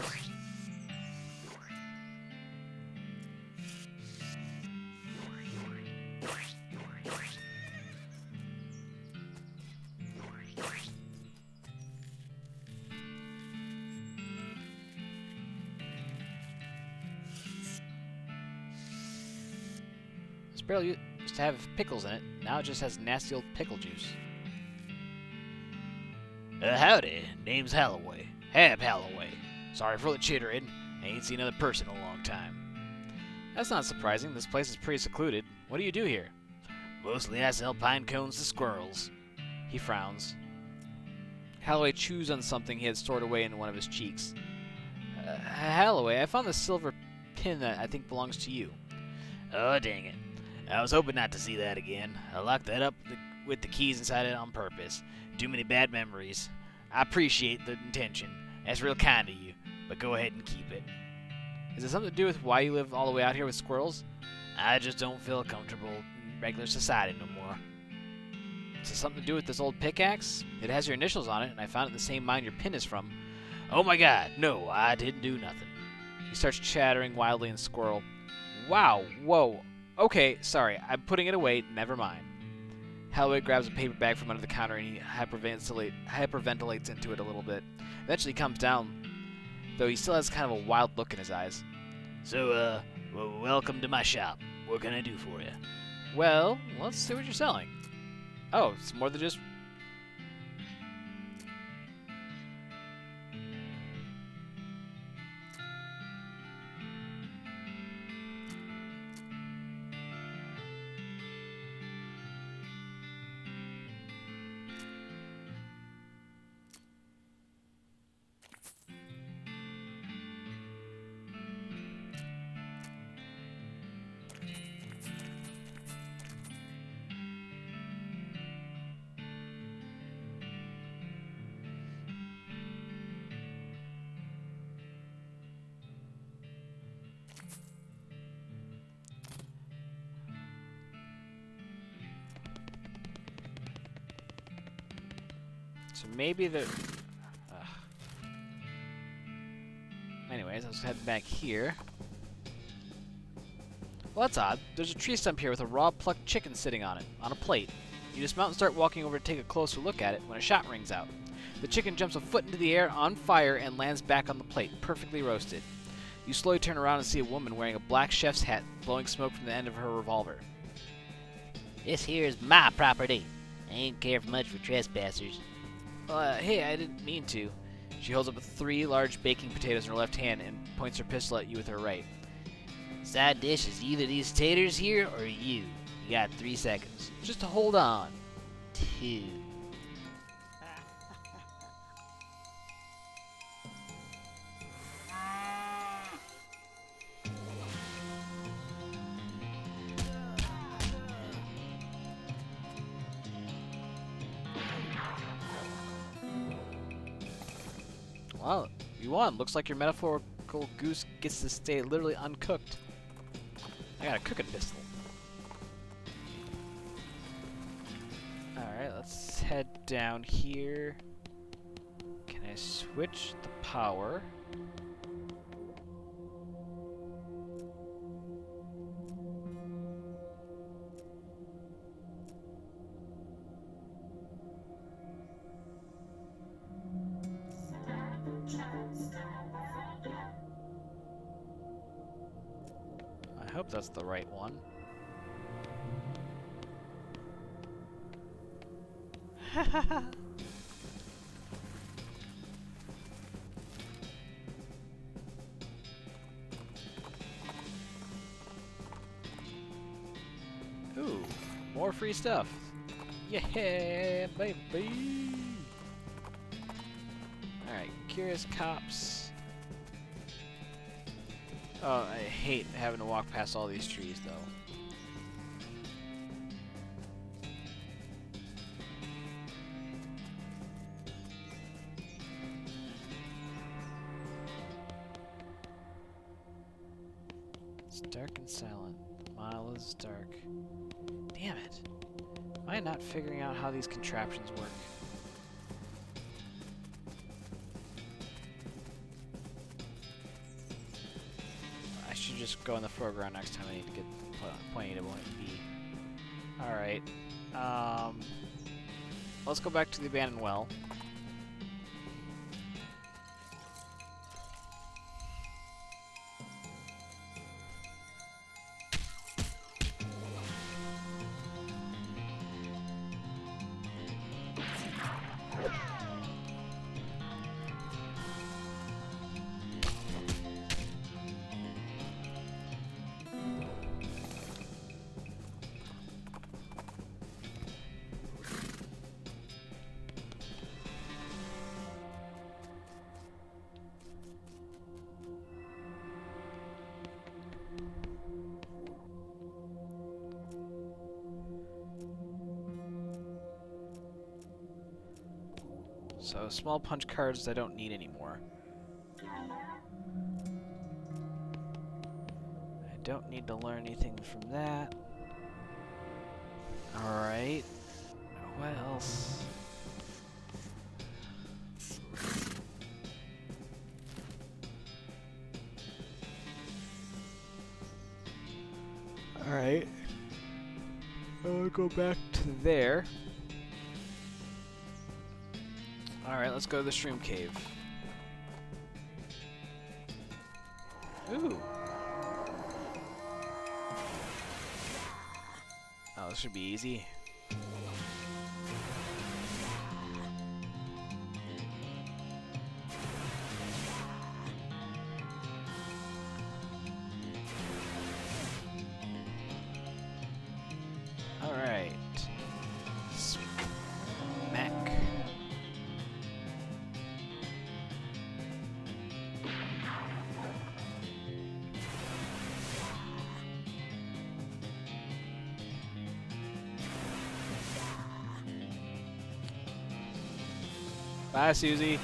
This barrel used to have pickles in it. Now it just has nasty old pickle juice. Howdy. Name's Holloway. Hab Holloway. Sorry for the chittering. I ain't seen another person in a long time. That's not surprising. This place is pretty secluded. What do you do here? Mostly I sell pine cones to squirrels. He frowns. Holloway chews on something he had stored away in one of his cheeks. Holloway, I found this silver pin that I think belongs to you. Oh, dang it. I was hoping not to see that again. I locked that up with the keys inside it on purpose. Too many bad memories. I appreciate the intention. That's real kind of you, but go ahead and keep it. Is it something to do with why you live all the way out here with squirrels? I just don't feel comfortable in regular society no more. Is it something to do with this old pickaxe? It has your initials on it, and I found it in the same mine your pin is from. Oh my god, no, I didn't do nothing. He starts chattering wildly in squirrel. Wow, whoa. Okay, sorry, I'm putting it away, never mind. Holloway grabs a paper bag from under the counter and he hyperventilates into it a little bit. Eventually he calms down, though he still has kind of a wild look in his eyes. So, well, welcome to my shop. What can I do for you? Well, let's see what you're selling. Oh, it's more than just... So maybe the... Anyways, let's head back here. Well, that's odd. There's a tree stump here with a raw plucked chicken sitting on it, on a plate. You dismount and start walking over to take a closer look at it when a shot rings out. The chicken jumps a foot into the air, on fire, and lands back on the plate, perfectly roasted. You slowly turn around and see a woman wearing a black chef's hat, blowing smoke from the end of her revolver. This here is my property. I ain't care much for trespassers. Hey, I didn't mean to. She holds up 3 large baking potatoes in her left hand and points her pistol at you with her right. Side dish is either these taters here or you. You got 3 seconds. Just to hold on. 2. Well, you won. Looks like your metaphorical goose gets to stay literally uncooked. I got a cooking pistol. Alright, let's head down here. Can I switch the power? I hope that's the right one. Ooh, more free stuff. Yeah, baby. Alright, curious cops. Oh, I hate having to walk past all these trees, though. It's dark and silent. The mile is dark. Damn it. Am I not figuring out how these contraptions work? I should just go in the foreground next time I need to get point A to point B. Alright. Let's go back to the abandoned well. So, small punch cards I don't need anymore. I don't need to learn anything from that. Alright. What else? Alright. I'll go back to there. Alright, let's go to the Shroom Cave. Ooh. Oh, this should be easy. Alright. Smack. Bye, Susie.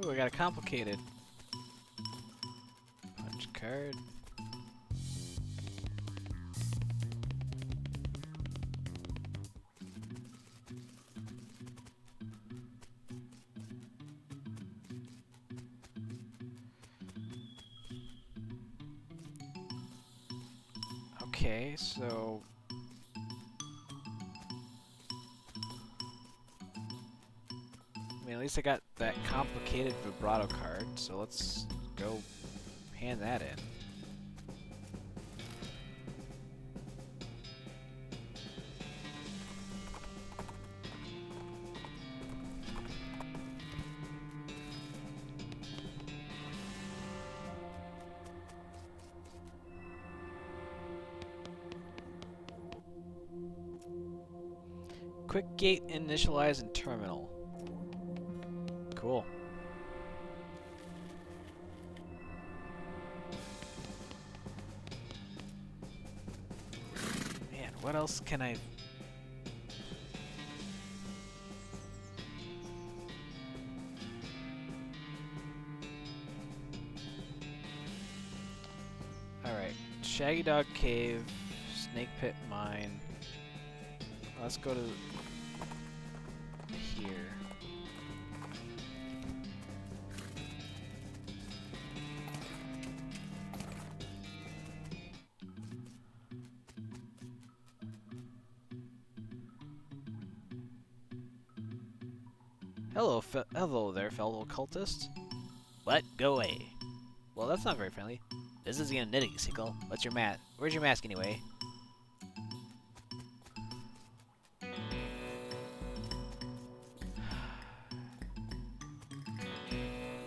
Ooh, I got a complicated punch card. Okay, so I mean, at least I got that complicated vibrato card, so let's go hand that in. Quick gate, initialize, and terminal. Cool. Man, what else can I... Alright. Shaggy Dog Cave, Snake Pit Mine. Let's go to here. Hello there, fellow cultist. What? Go away. Well, that's not very friendly. This is getting knitting, Sickle. What's your mask? Where's your mask anyway?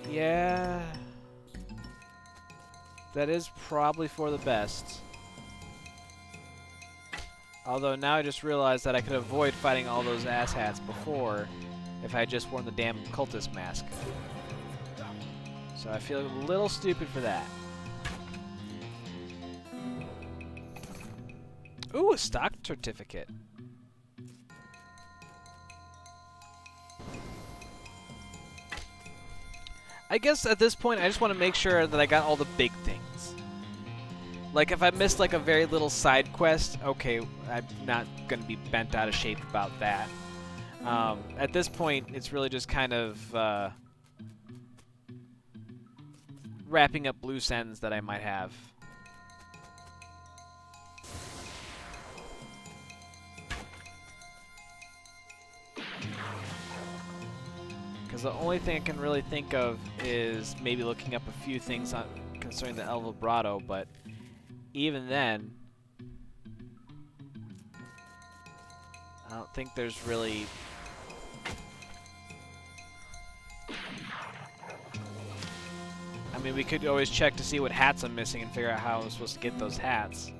Yeah. That is probably for the best. Although now I just realized that I could avoid fighting all those asshats before if I had just worn the damn cultist mask. So I feel a little stupid for that. Ooh, a stock certificate. I guess at this point I just want to make sure that I got all the big things. Like if I missed like a very little side quest, okay, I'm not going to be bent out of shape about that. At this point, it's really just kind of wrapping up loose ends that I might have. Because the only thing I can really think of is maybe looking up a few things on concerning the El Vibrato, but even then, I don't think there's really... I mean, we could always check to see what hats I'm missing and figure out how I'm supposed to get those hats.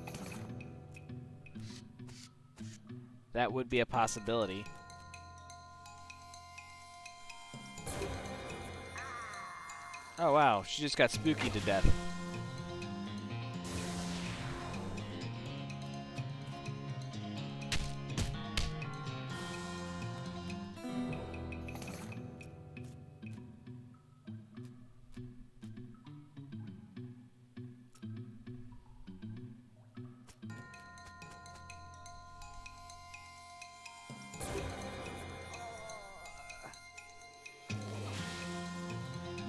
That would be a possibility. Oh wow, she just got spooky to death.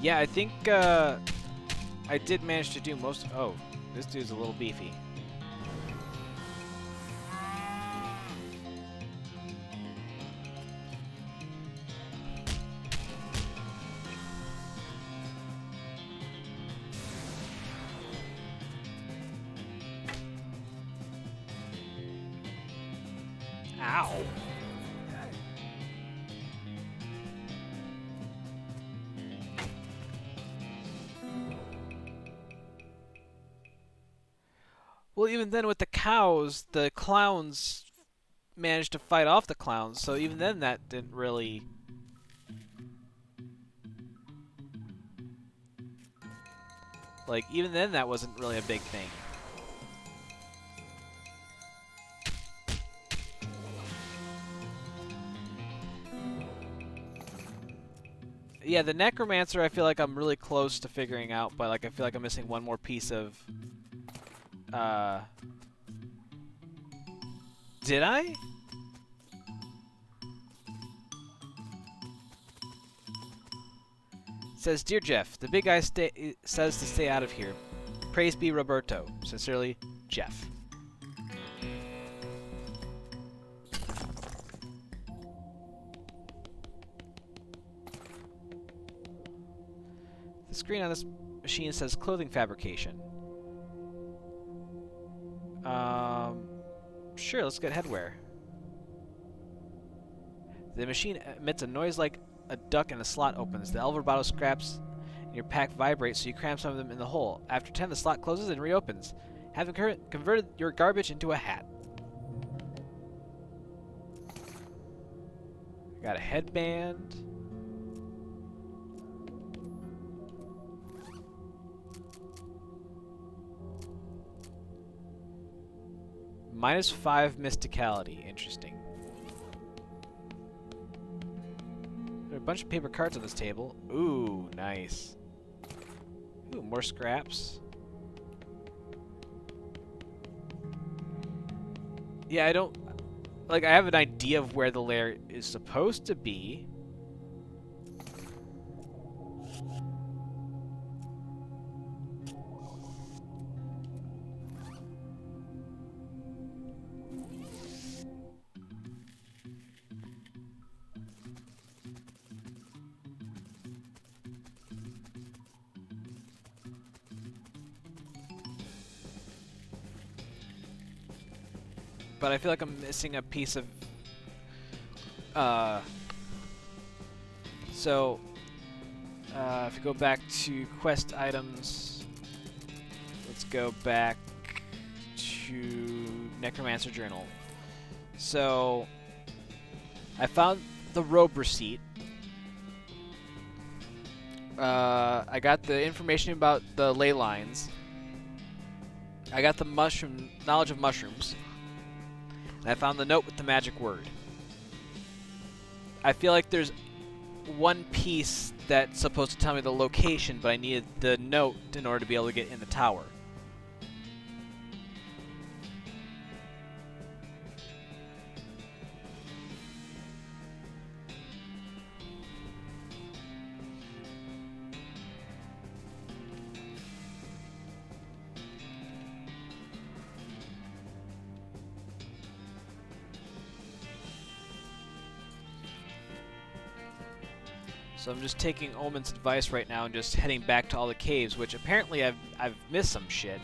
Yeah, I think I did manage to do most. Oh, this dude's a little beefy. Ow. Well, even then with the cows, the clowns managed to fight off the clowns, so even then that didn't really... Like, even then that wasn't really a big thing. Yeah, the necromancer I feel like I'm really close to figuring out, but like I feel like I'm missing one more piece of did I? It says, "Dear Jeff, the big guy says to stay out of here. Praise be Roberto. Sincerely, Jeff." The screen on this machine says clothing fabrication. Sure, let's get headwear. The machine emits a noise like a duck and a slot opens. The Elver bottle scraps in your pack vibrate, so you cram some of them in the hole. After 10, the slot closes and reopens, having converted your garbage into a hat. Got a headband. -5 mysticality. Interesting. There are a bunch of paper cards on this table. Ooh, nice. Ooh, more scraps. Yeah, I don't... Like, I have an idea of where the lair is supposed to be. But I feel like I'm missing a piece of... So, if you go back to quest items, let's go back to Necromancer Journal. So, I found the robe receipt. I got the information about the ley lines. I got the knowledge of mushrooms. And I found the note with the magic word. I feel like there's one piece that's supposed to tell me the location, but I needed the note in order to be able to get in the tower. So I'm just taking Omen's advice right now and just heading back to all the caves, which apparently I've missed some shit.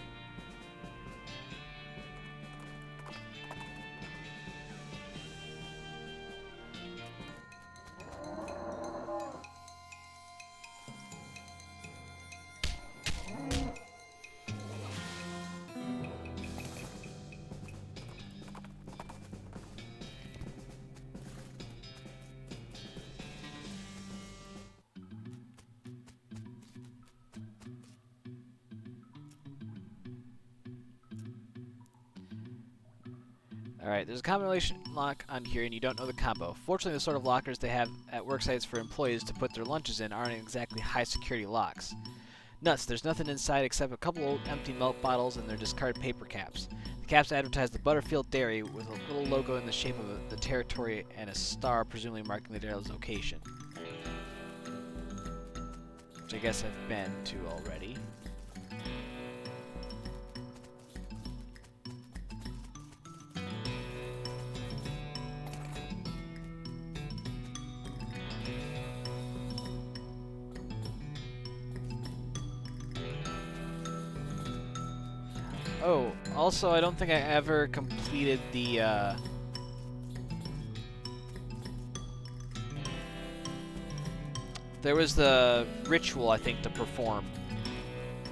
Alright, there's a combination lock on here and you don't know the combo. Fortunately, the sort of lockers they have at work sites for employees to put their lunches in aren't exactly high security locks. Nuts, there's nothing inside except a couple old empty milk bottles and their discarded paper caps. The caps advertise the Butterfield Dairy with a little logo in the shape of the territory and a star presumably marking the dairy's location. Which I guess I've been to already. Oh, also, I don't think I ever completed the, there was the ritual, I think, to perform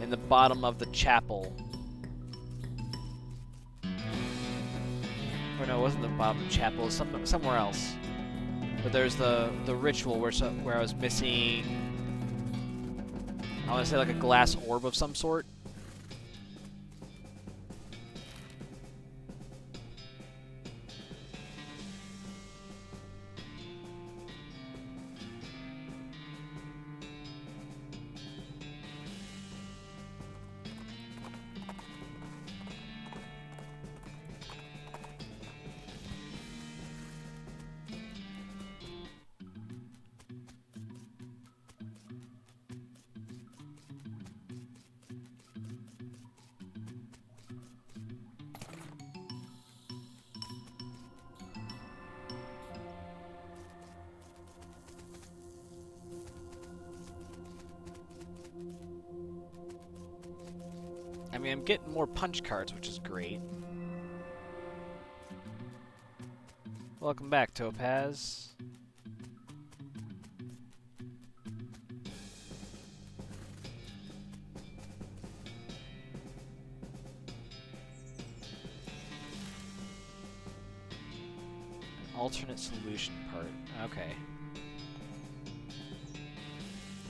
in the bottom of the chapel. Or no, it wasn't the bottom of the chapel, it was somewhere else. But there's the ritual where I was missing, I want to say like a glass orb of some sort. mean, I'm getting more punch cards, which is great. Welcome back, Topaz. Alternate solution part. Okay.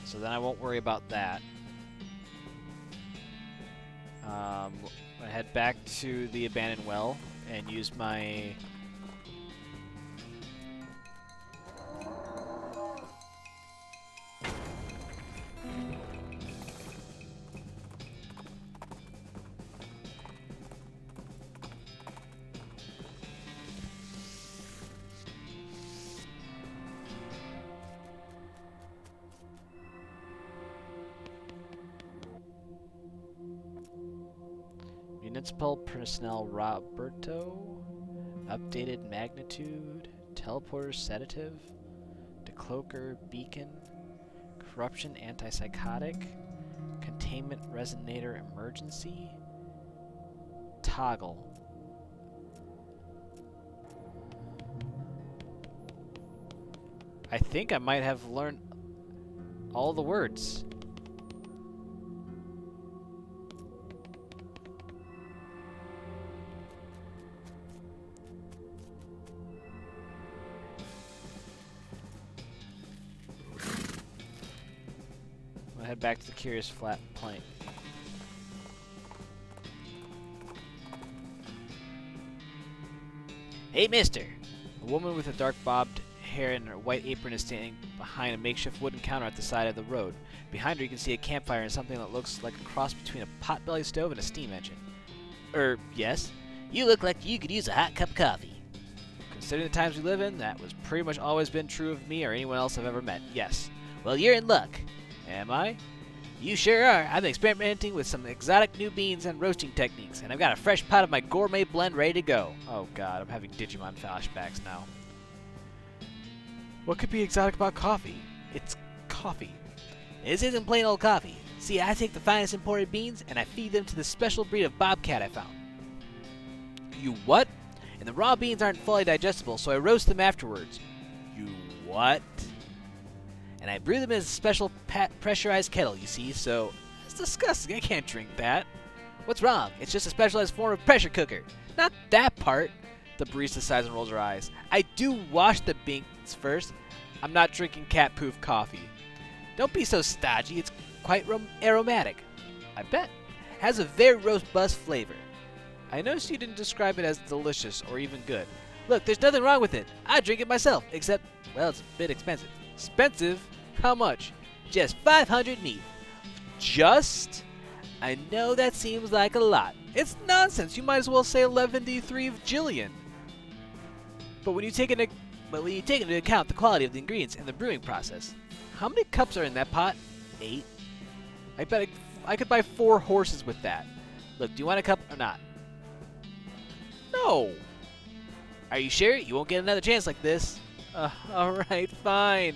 So then I won't worry about that. I head back to the abandoned well and use my... Municipal Personnel Roberto, Updated Magnitude, Teleporter Sedative, Decloaker Beacon, Corruption Antipsychotic, Containment Resonator Emergency, Toggle. I think I might have learned all the words. Head back to the Curious Flat Plank. Hey, mister. A woman with a dark bobbed hair and a white apron is standing behind a makeshift wooden counter at the side of the road. Behind her you can see a campfire and something that looks like a cross between a potbelly stove and a steam engine. Yes? You look like you could use a hot cup of coffee. Considering the times we live in, that was pretty much always been true of me or anyone else I've ever met. Yes. Well, you're in luck. Am I? You sure are. I've been experimenting with some exotic new beans and roasting techniques, and I've got a fresh pot of my gourmet blend ready to go. Oh god, I'm having Digimon flashbacks now. What could be exotic about coffee? It's coffee. This isn't plain old coffee. See, I take the finest imported beans, and I feed them to this special breed of bobcat I found. You what? And the raw beans aren't fully digestible, so I roast them afterwards. You what? And I brew them in a special pressurized kettle, you see, so... That's disgusting. I can't drink that. What's wrong? It's just a specialized form of pressure cooker. Not that part. The barista sighs and rolls her eyes. I do wash the beans first. I'm not drinking cat poof coffee. Don't be so stodgy. It's quite aromatic. I bet. Has a very robust flavor. I noticed you didn't describe it as delicious or even good. Look, there's nothing wrong with it. I drink it myself, except, well, it's a bit expensive. Expensive? How much? Just 500 neat. Just? I know that seems like a lot. It's nonsense. You might as well say 11d3 of Jillian. But when you take into account the quality of the ingredients and the brewing process. How many cups are in that pot? 8. I bet I could buy 4 horses with that. Look, do you want a cup or not? No. Are you sure? You won't get another chance like this. Alright, fine.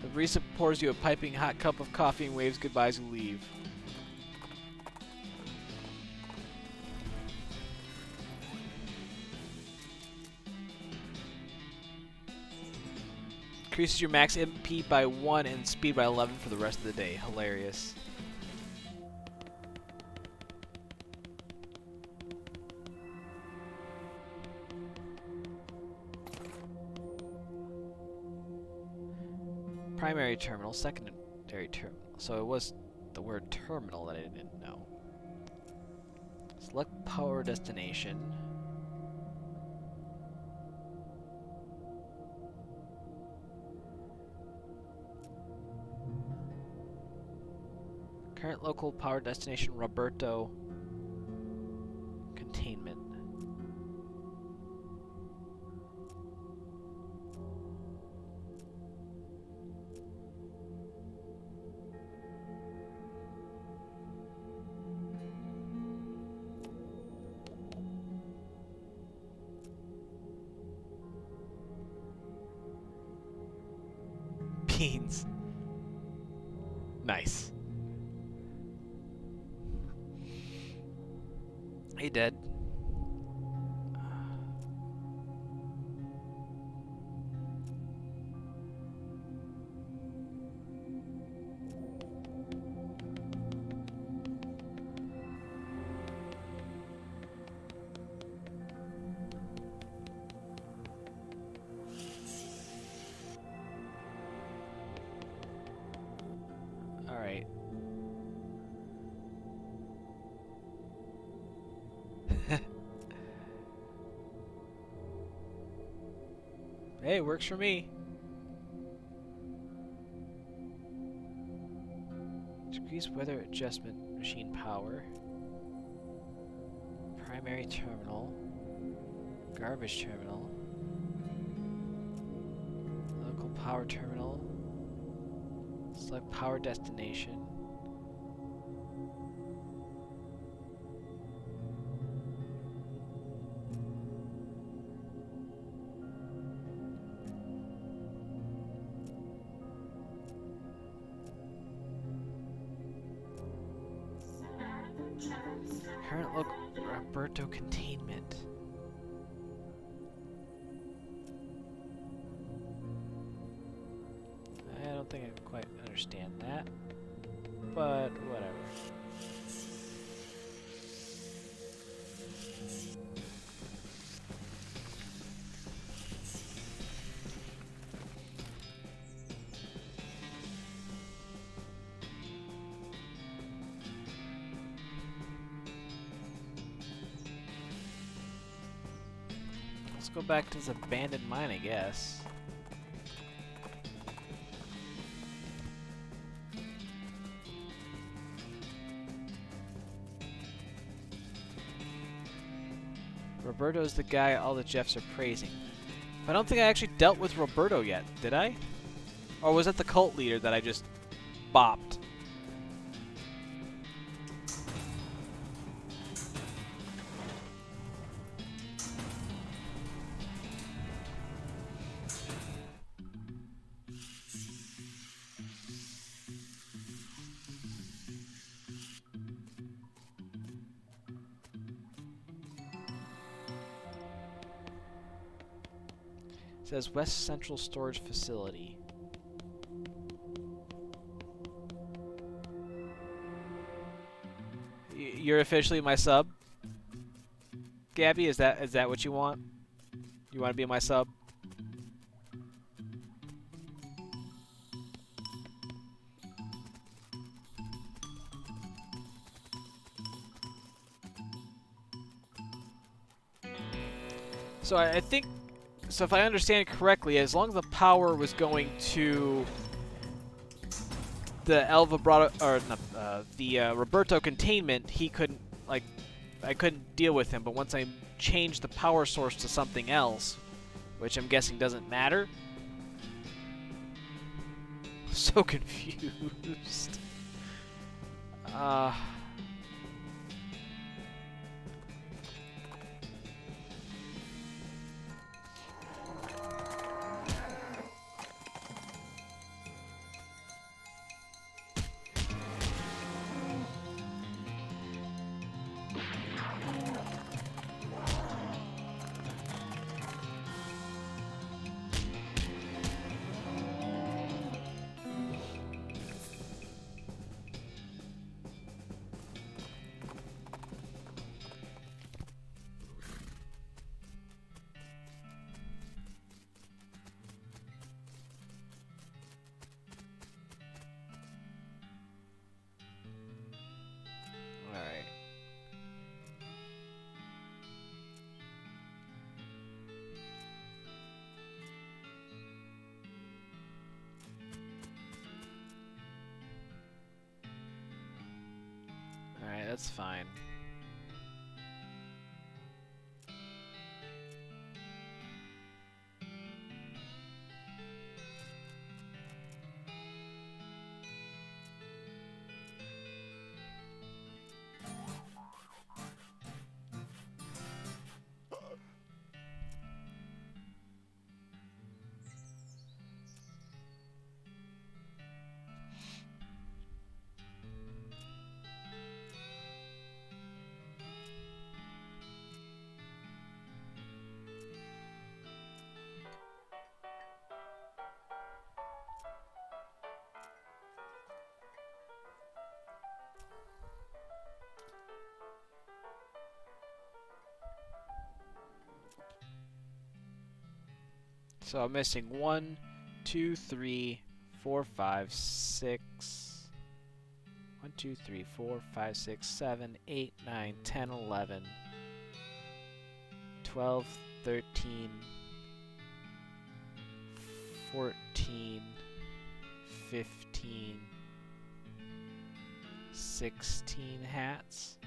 The barista pours you a piping hot cup of coffee and waves goodbye as you leave. Increases your max MP by 1 and speed by 11 for the rest of the day. Hilarious. Primary terminal, secondary terminal. So it was the word terminal that I didn't know. Select power destination. Current local power destination Roberto. Containment. machines. Nice. Hey, dead. All right. Hey, works for me. Decrease weather adjustment machine power. Primary terminal. Garbage terminal. Local power terminal. Select power destination. Current local Roberto containment. I don't think I quite understand that, but whatever. Let's go back to this abandoned mine, I guess. Roberto's the guy all the Jeffs are praising. But I don't think I actually dealt with Roberto yet, did I? Or was that the cult leader that I just bopped? It says West Central Storage Facility. You're officially my sub? Gabby, is that what you want? You want to be my sub? So I think, so if I understand correctly, as long as the power was going to the El Vibrato, or the Roberto containment, he couldn't, like, I couldn't deal with him. But once I changed the power source to something else, which I'm guessing doesn't matter, so confused. Alright. Alright, that's fine. So I'm missing 1, 2, 3, 4, 5, 6. 1, 2, 3, 4, 5, 6, 7, 8, 9, 10, 11, 12, 13, 14, 15, 16 hats.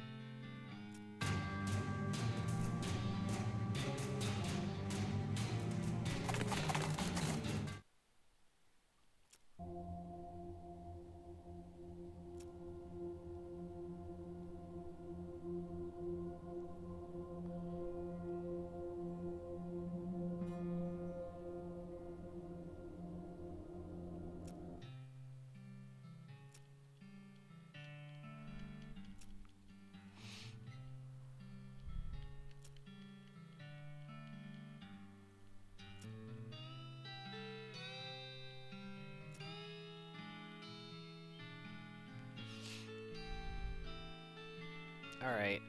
All right.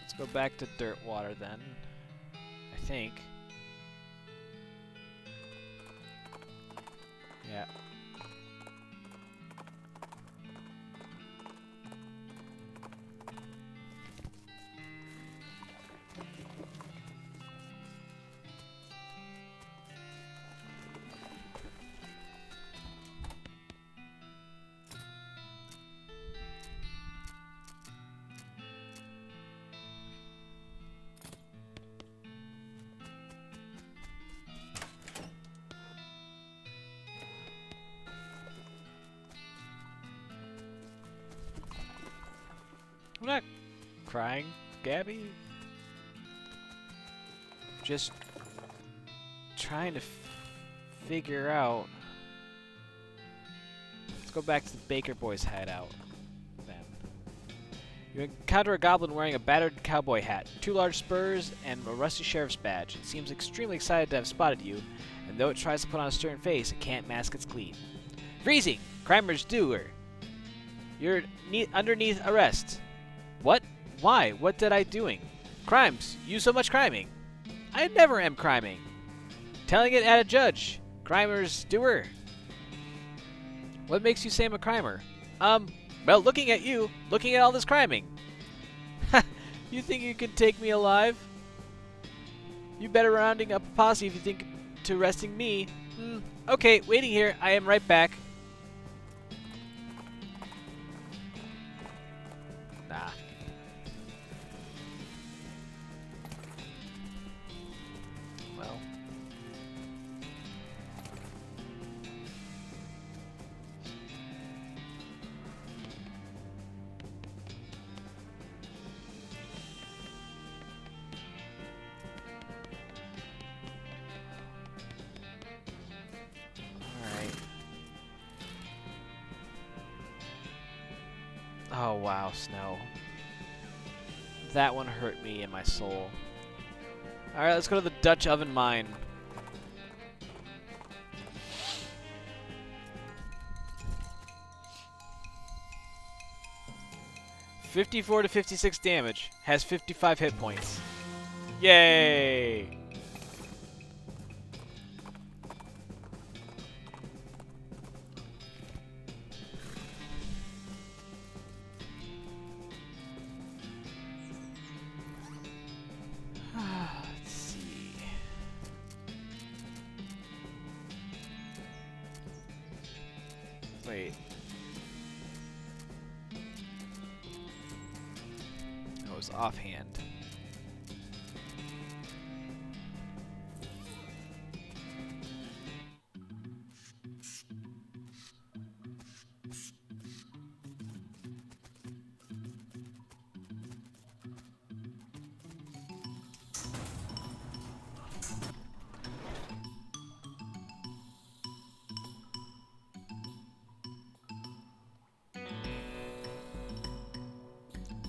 Let's go back to dirt water then. I think. Yeah. I'm not crying, Gabby. Just trying to figure out. Let's go back to the Baker Boys hideout then. You encounter a goblin wearing a battered cowboy hat, 2 large spurs, and a rusty sheriff's badge. It seems extremely excited to have spotted you, and though it tries to put on a stern face, it can't mask its glee. Freezing! Crimer's doer! You're underneath arrest. What? Why? What did I doing? Crimes. You so much criming. I never am criming. Telling it at a judge. Crimer's doer. What makes you say I'm a crimer? Well, looking at you, looking at all this criming. You think you can take me alive? You better rounding up a posse if you think to arresting me. Okay, waiting here. I am right back. Nah. Well. Alright. Oh wow, snow. That one hurt me in my soul. Alright, let's go to the Dutch oven mine. $54 to 56 damage. Has 55 hit points. Yay! Let's see. Wait. That was offhand.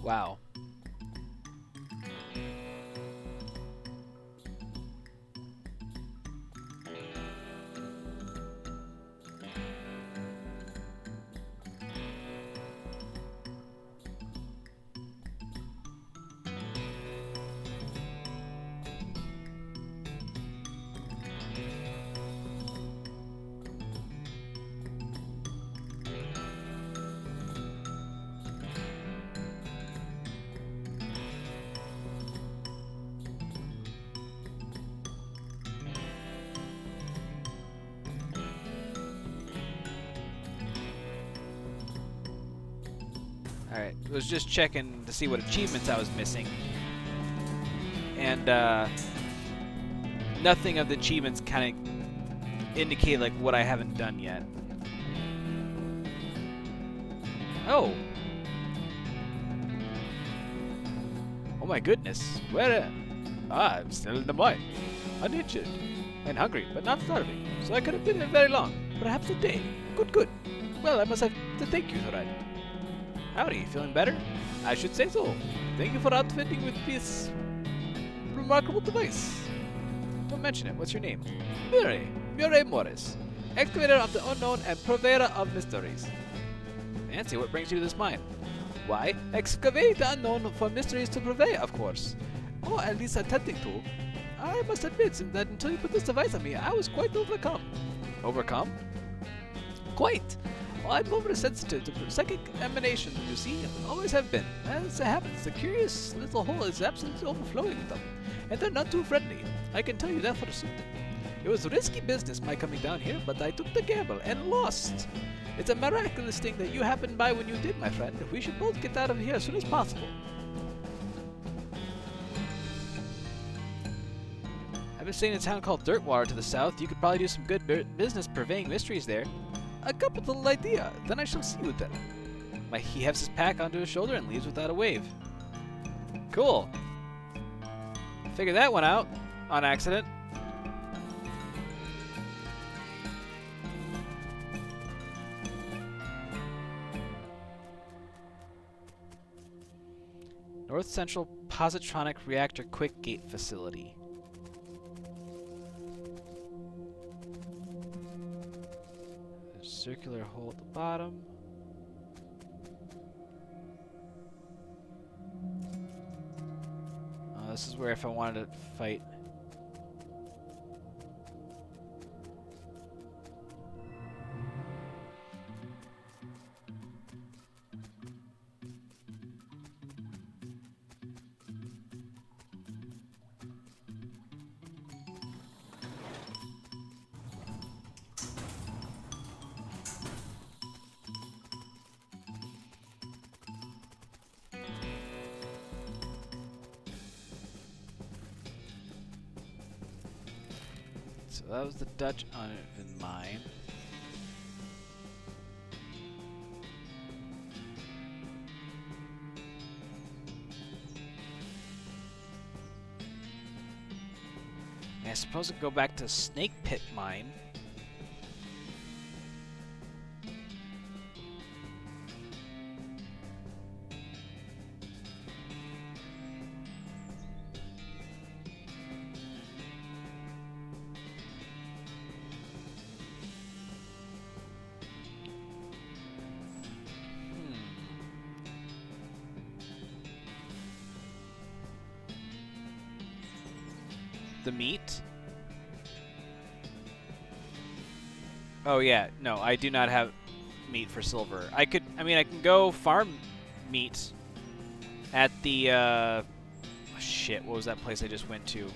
Wow. Alright, was just checking to see what achievements I was missing. And nothing of the achievements kind of indicate like what I haven't done yet. Oh. Oh my goodness. Where? I'm still in the mine. Uninjured. And hungry, but not starving. So I could have been here very long. Perhaps a day. Good, good. Well, I must have to thank you for that. Howdy, feeling better? I should say so. Thank you for outfitting with this remarkable device. Don't mention it. What's your name? Murray Morris. Excavator of the unknown and purveyor of mysteries. Fancy, what brings you to this mine? Why, excavate the unknown for mysteries to purvey, of course. Or at least attempting to. I must admit that until you put this device on me, I was quite overcome. Overcome? Quite. Well, I'm oversensitive to psychic emanations, you see. Always have been. As it happens, the curious little hole is absolutely overflowing with them. And they're not too friendly. I can tell you that for certain. It was risky business my coming down here, but I took the gamble and lost. It's a miraculous thing that you happened by when you did, my friend. We should both get out of here as soon as possible. I've been staying in a town called Dirtwater to the south. You could probably do some good business purveying mysteries there. A capital idea. Then I shall see you then. He hefts his pack onto his shoulder and leaves without a wave. Cool. Figure that one out on accident. North Central Positronic Reactor Quick Gate Facility. There's a circular hole at the bottom. Oh, this is where if I wanted to fight. So that was the Dutch Oven mine. And I suppose I could go back to Snake Pit mine. The meat? Oh yeah, no, I do not have meat for silver. I can go farm meat at the, shit, what was that place I just went to?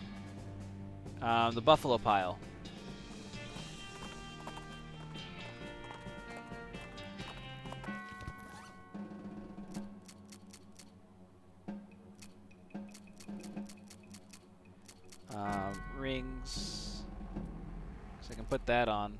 The Buffalo Pile. Rings. So I can put that on.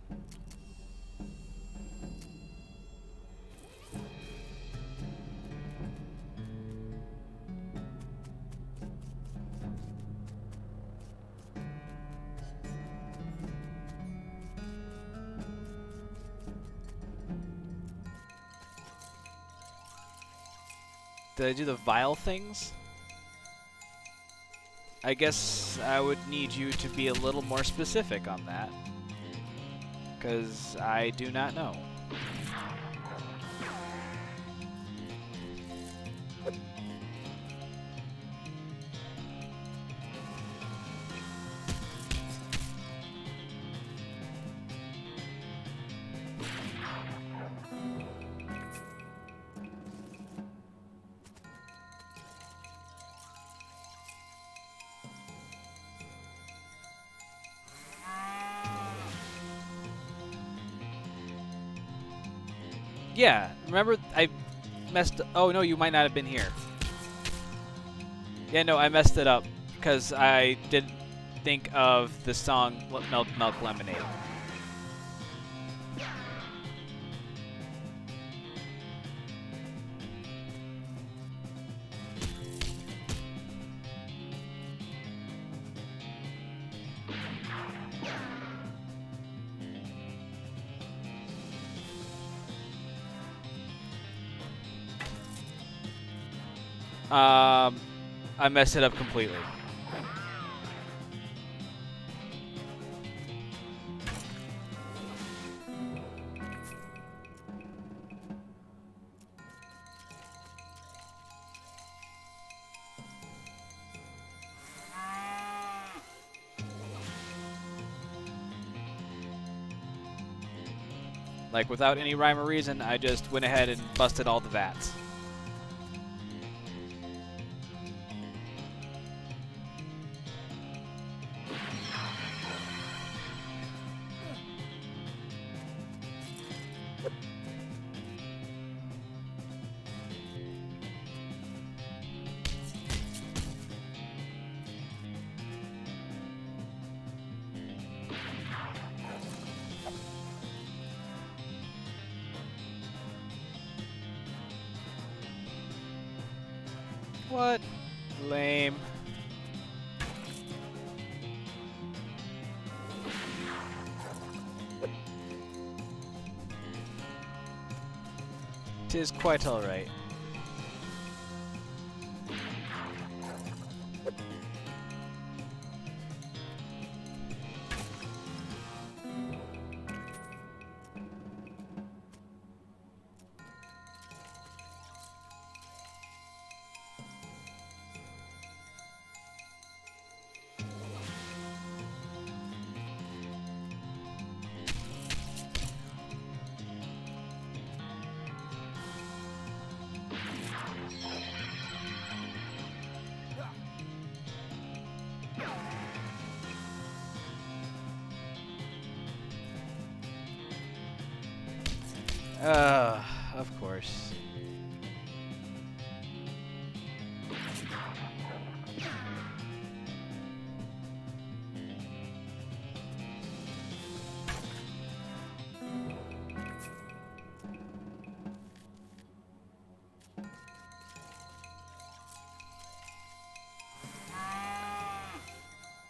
Did I do the vial things? I guess I would need you to be a little more specific on that. Because I do not know. Yeah, remember I messed. Oh no, you might not have been here. Yeah, no, I messed it up because I didn't think of the song Milk Lemonade. I messed it up completely. Like, without any rhyme or reason, I just went ahead and busted all the vats. What? Lame. Tis quite alright. Of course.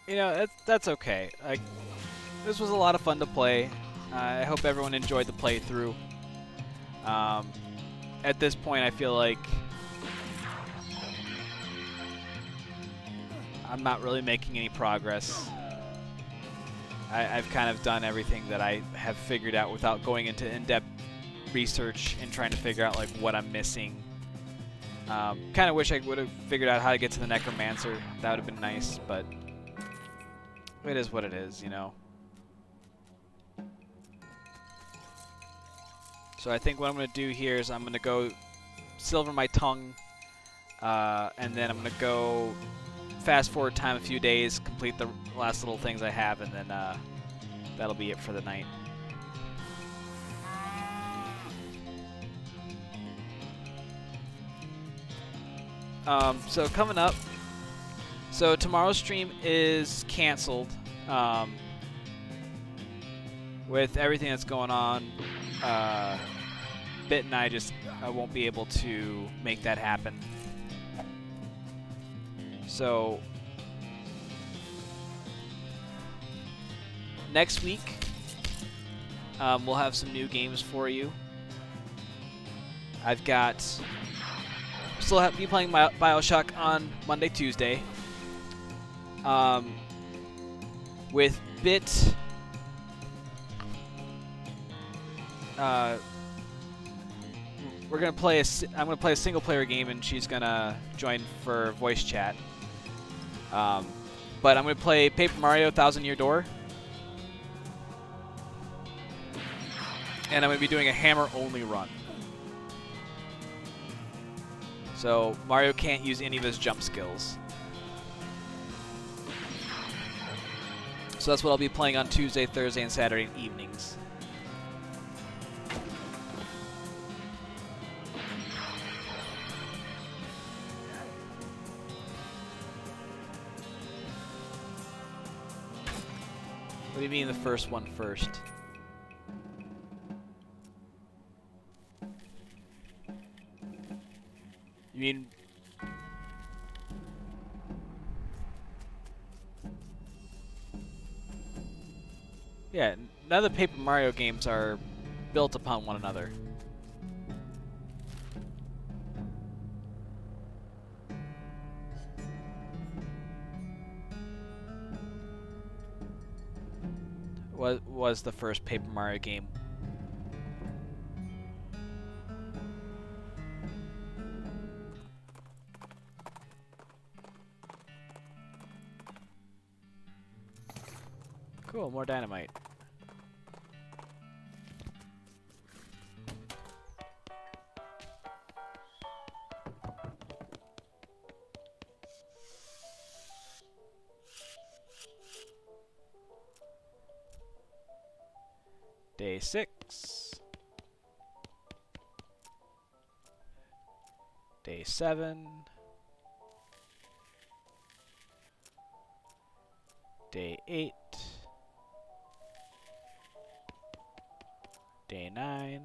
You know, that's okay. This was a lot of fun to play. I hope everyone enjoyed the playthrough. At this point, I feel like I'm not really making any progress. I've kind of done everything that I have figured out without going into in-depth research and trying to figure out like what I'm missing. Kind of wish I would have figured out how to get to the Necromancer. That would have been nice, but it is what it is, you know. So I think what I'm going to do here is I'm going to go silver my tongue, and then I'm going to go fast forward time a few days, complete the last little things I have, and then that'll be it for the night. So coming up, so tomorrow's stream is canceled with everything that's going on. Bit and I won't be able to make that happen. So next week we'll have some new games for you. I've got still be playing BioShock on Monday, Tuesday. With Bit. I'm gonna play a single player game, and she's gonna join for voice chat. But I'm gonna play Paper Mario: Thousand Year Door, and I'm gonna be doing a hammer only run. So Mario can't use any of his jump skills. So that's what I'll be playing on Tuesday, Thursday, and Saturday evenings. do you mean the first one first? You mean... Yeah, none of the Paper Mario games are built upon one another. What was the first Paper Mario game? Cool, more dynamite. Day 6. Day 7. Day 8. Day 9.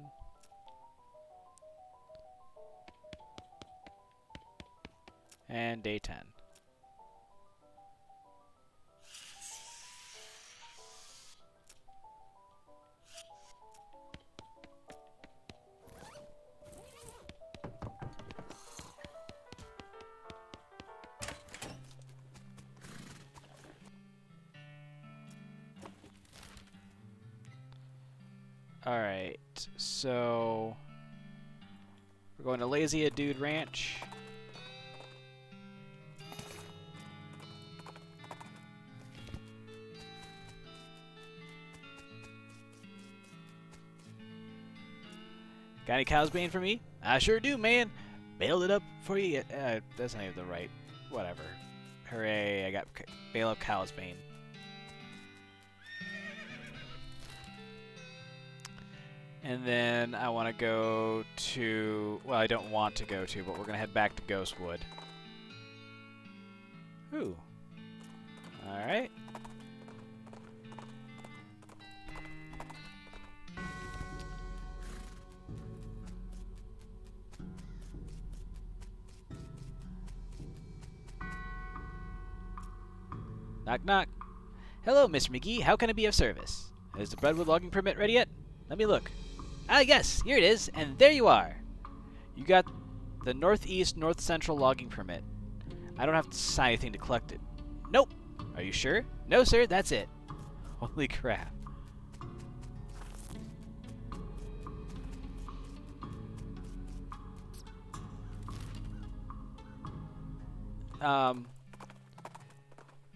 And day 10. Alright, so we're going to Lazy Dude Ranch. Got any cow's bane for me? I sure do, man. Bailed it up for you. That's not even the right. Whatever. Hooray! I got bail up cow's bane. And then I want to go to... Well, I don't want to go to, but we're going to head back to Ghostwood. Ooh. Alright. Knock, knock. Hello, Mr. McGee. How can I be of service? Is the Redwood logging permit ready yet? Let me look. Ah, yes, here it is, and there you are. You got the Northeast North Central logging permit. I don't have to sign anything to collect it. Nope. Are you sure? No, sir, that's it. Holy crap. But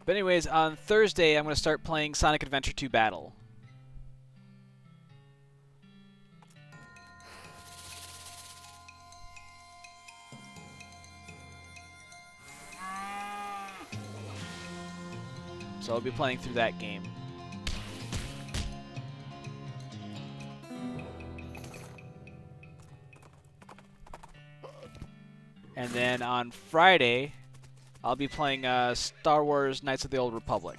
anyways, on Thursday, I'm going to start playing Sonic Adventure 2 Battle. So I'll be playing through that game. And then on Friday, I'll be playing Star Wars Knights of the Old Republic.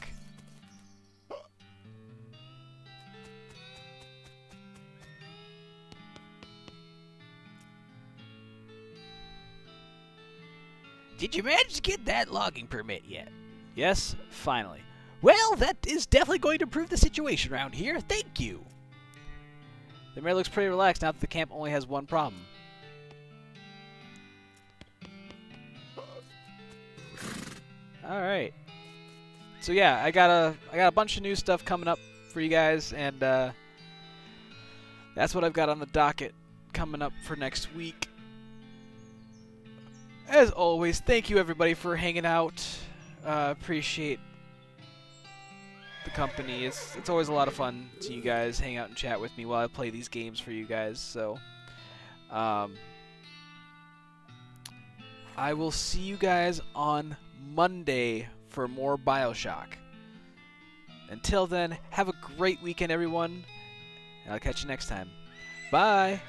Did you manage to get that logging permit yet? Yes, finally. Well, that is definitely going to improve the situation around here. Thank you. The mayor looks pretty relaxed now that the camp only has one problem. Alright. So yeah, I got a bunch of new stuff coming up for you guys, and that's what I've got on the docket coming up for next week. As always, thank you everybody for hanging out. Appreciate the company. It's always a lot of fun to you guys hang out and chat with me while I play these games for you guys. So I will see you guys on Monday for more BioShock. Until then, have a great weekend, everyone, and I'll catch you next time. Bye!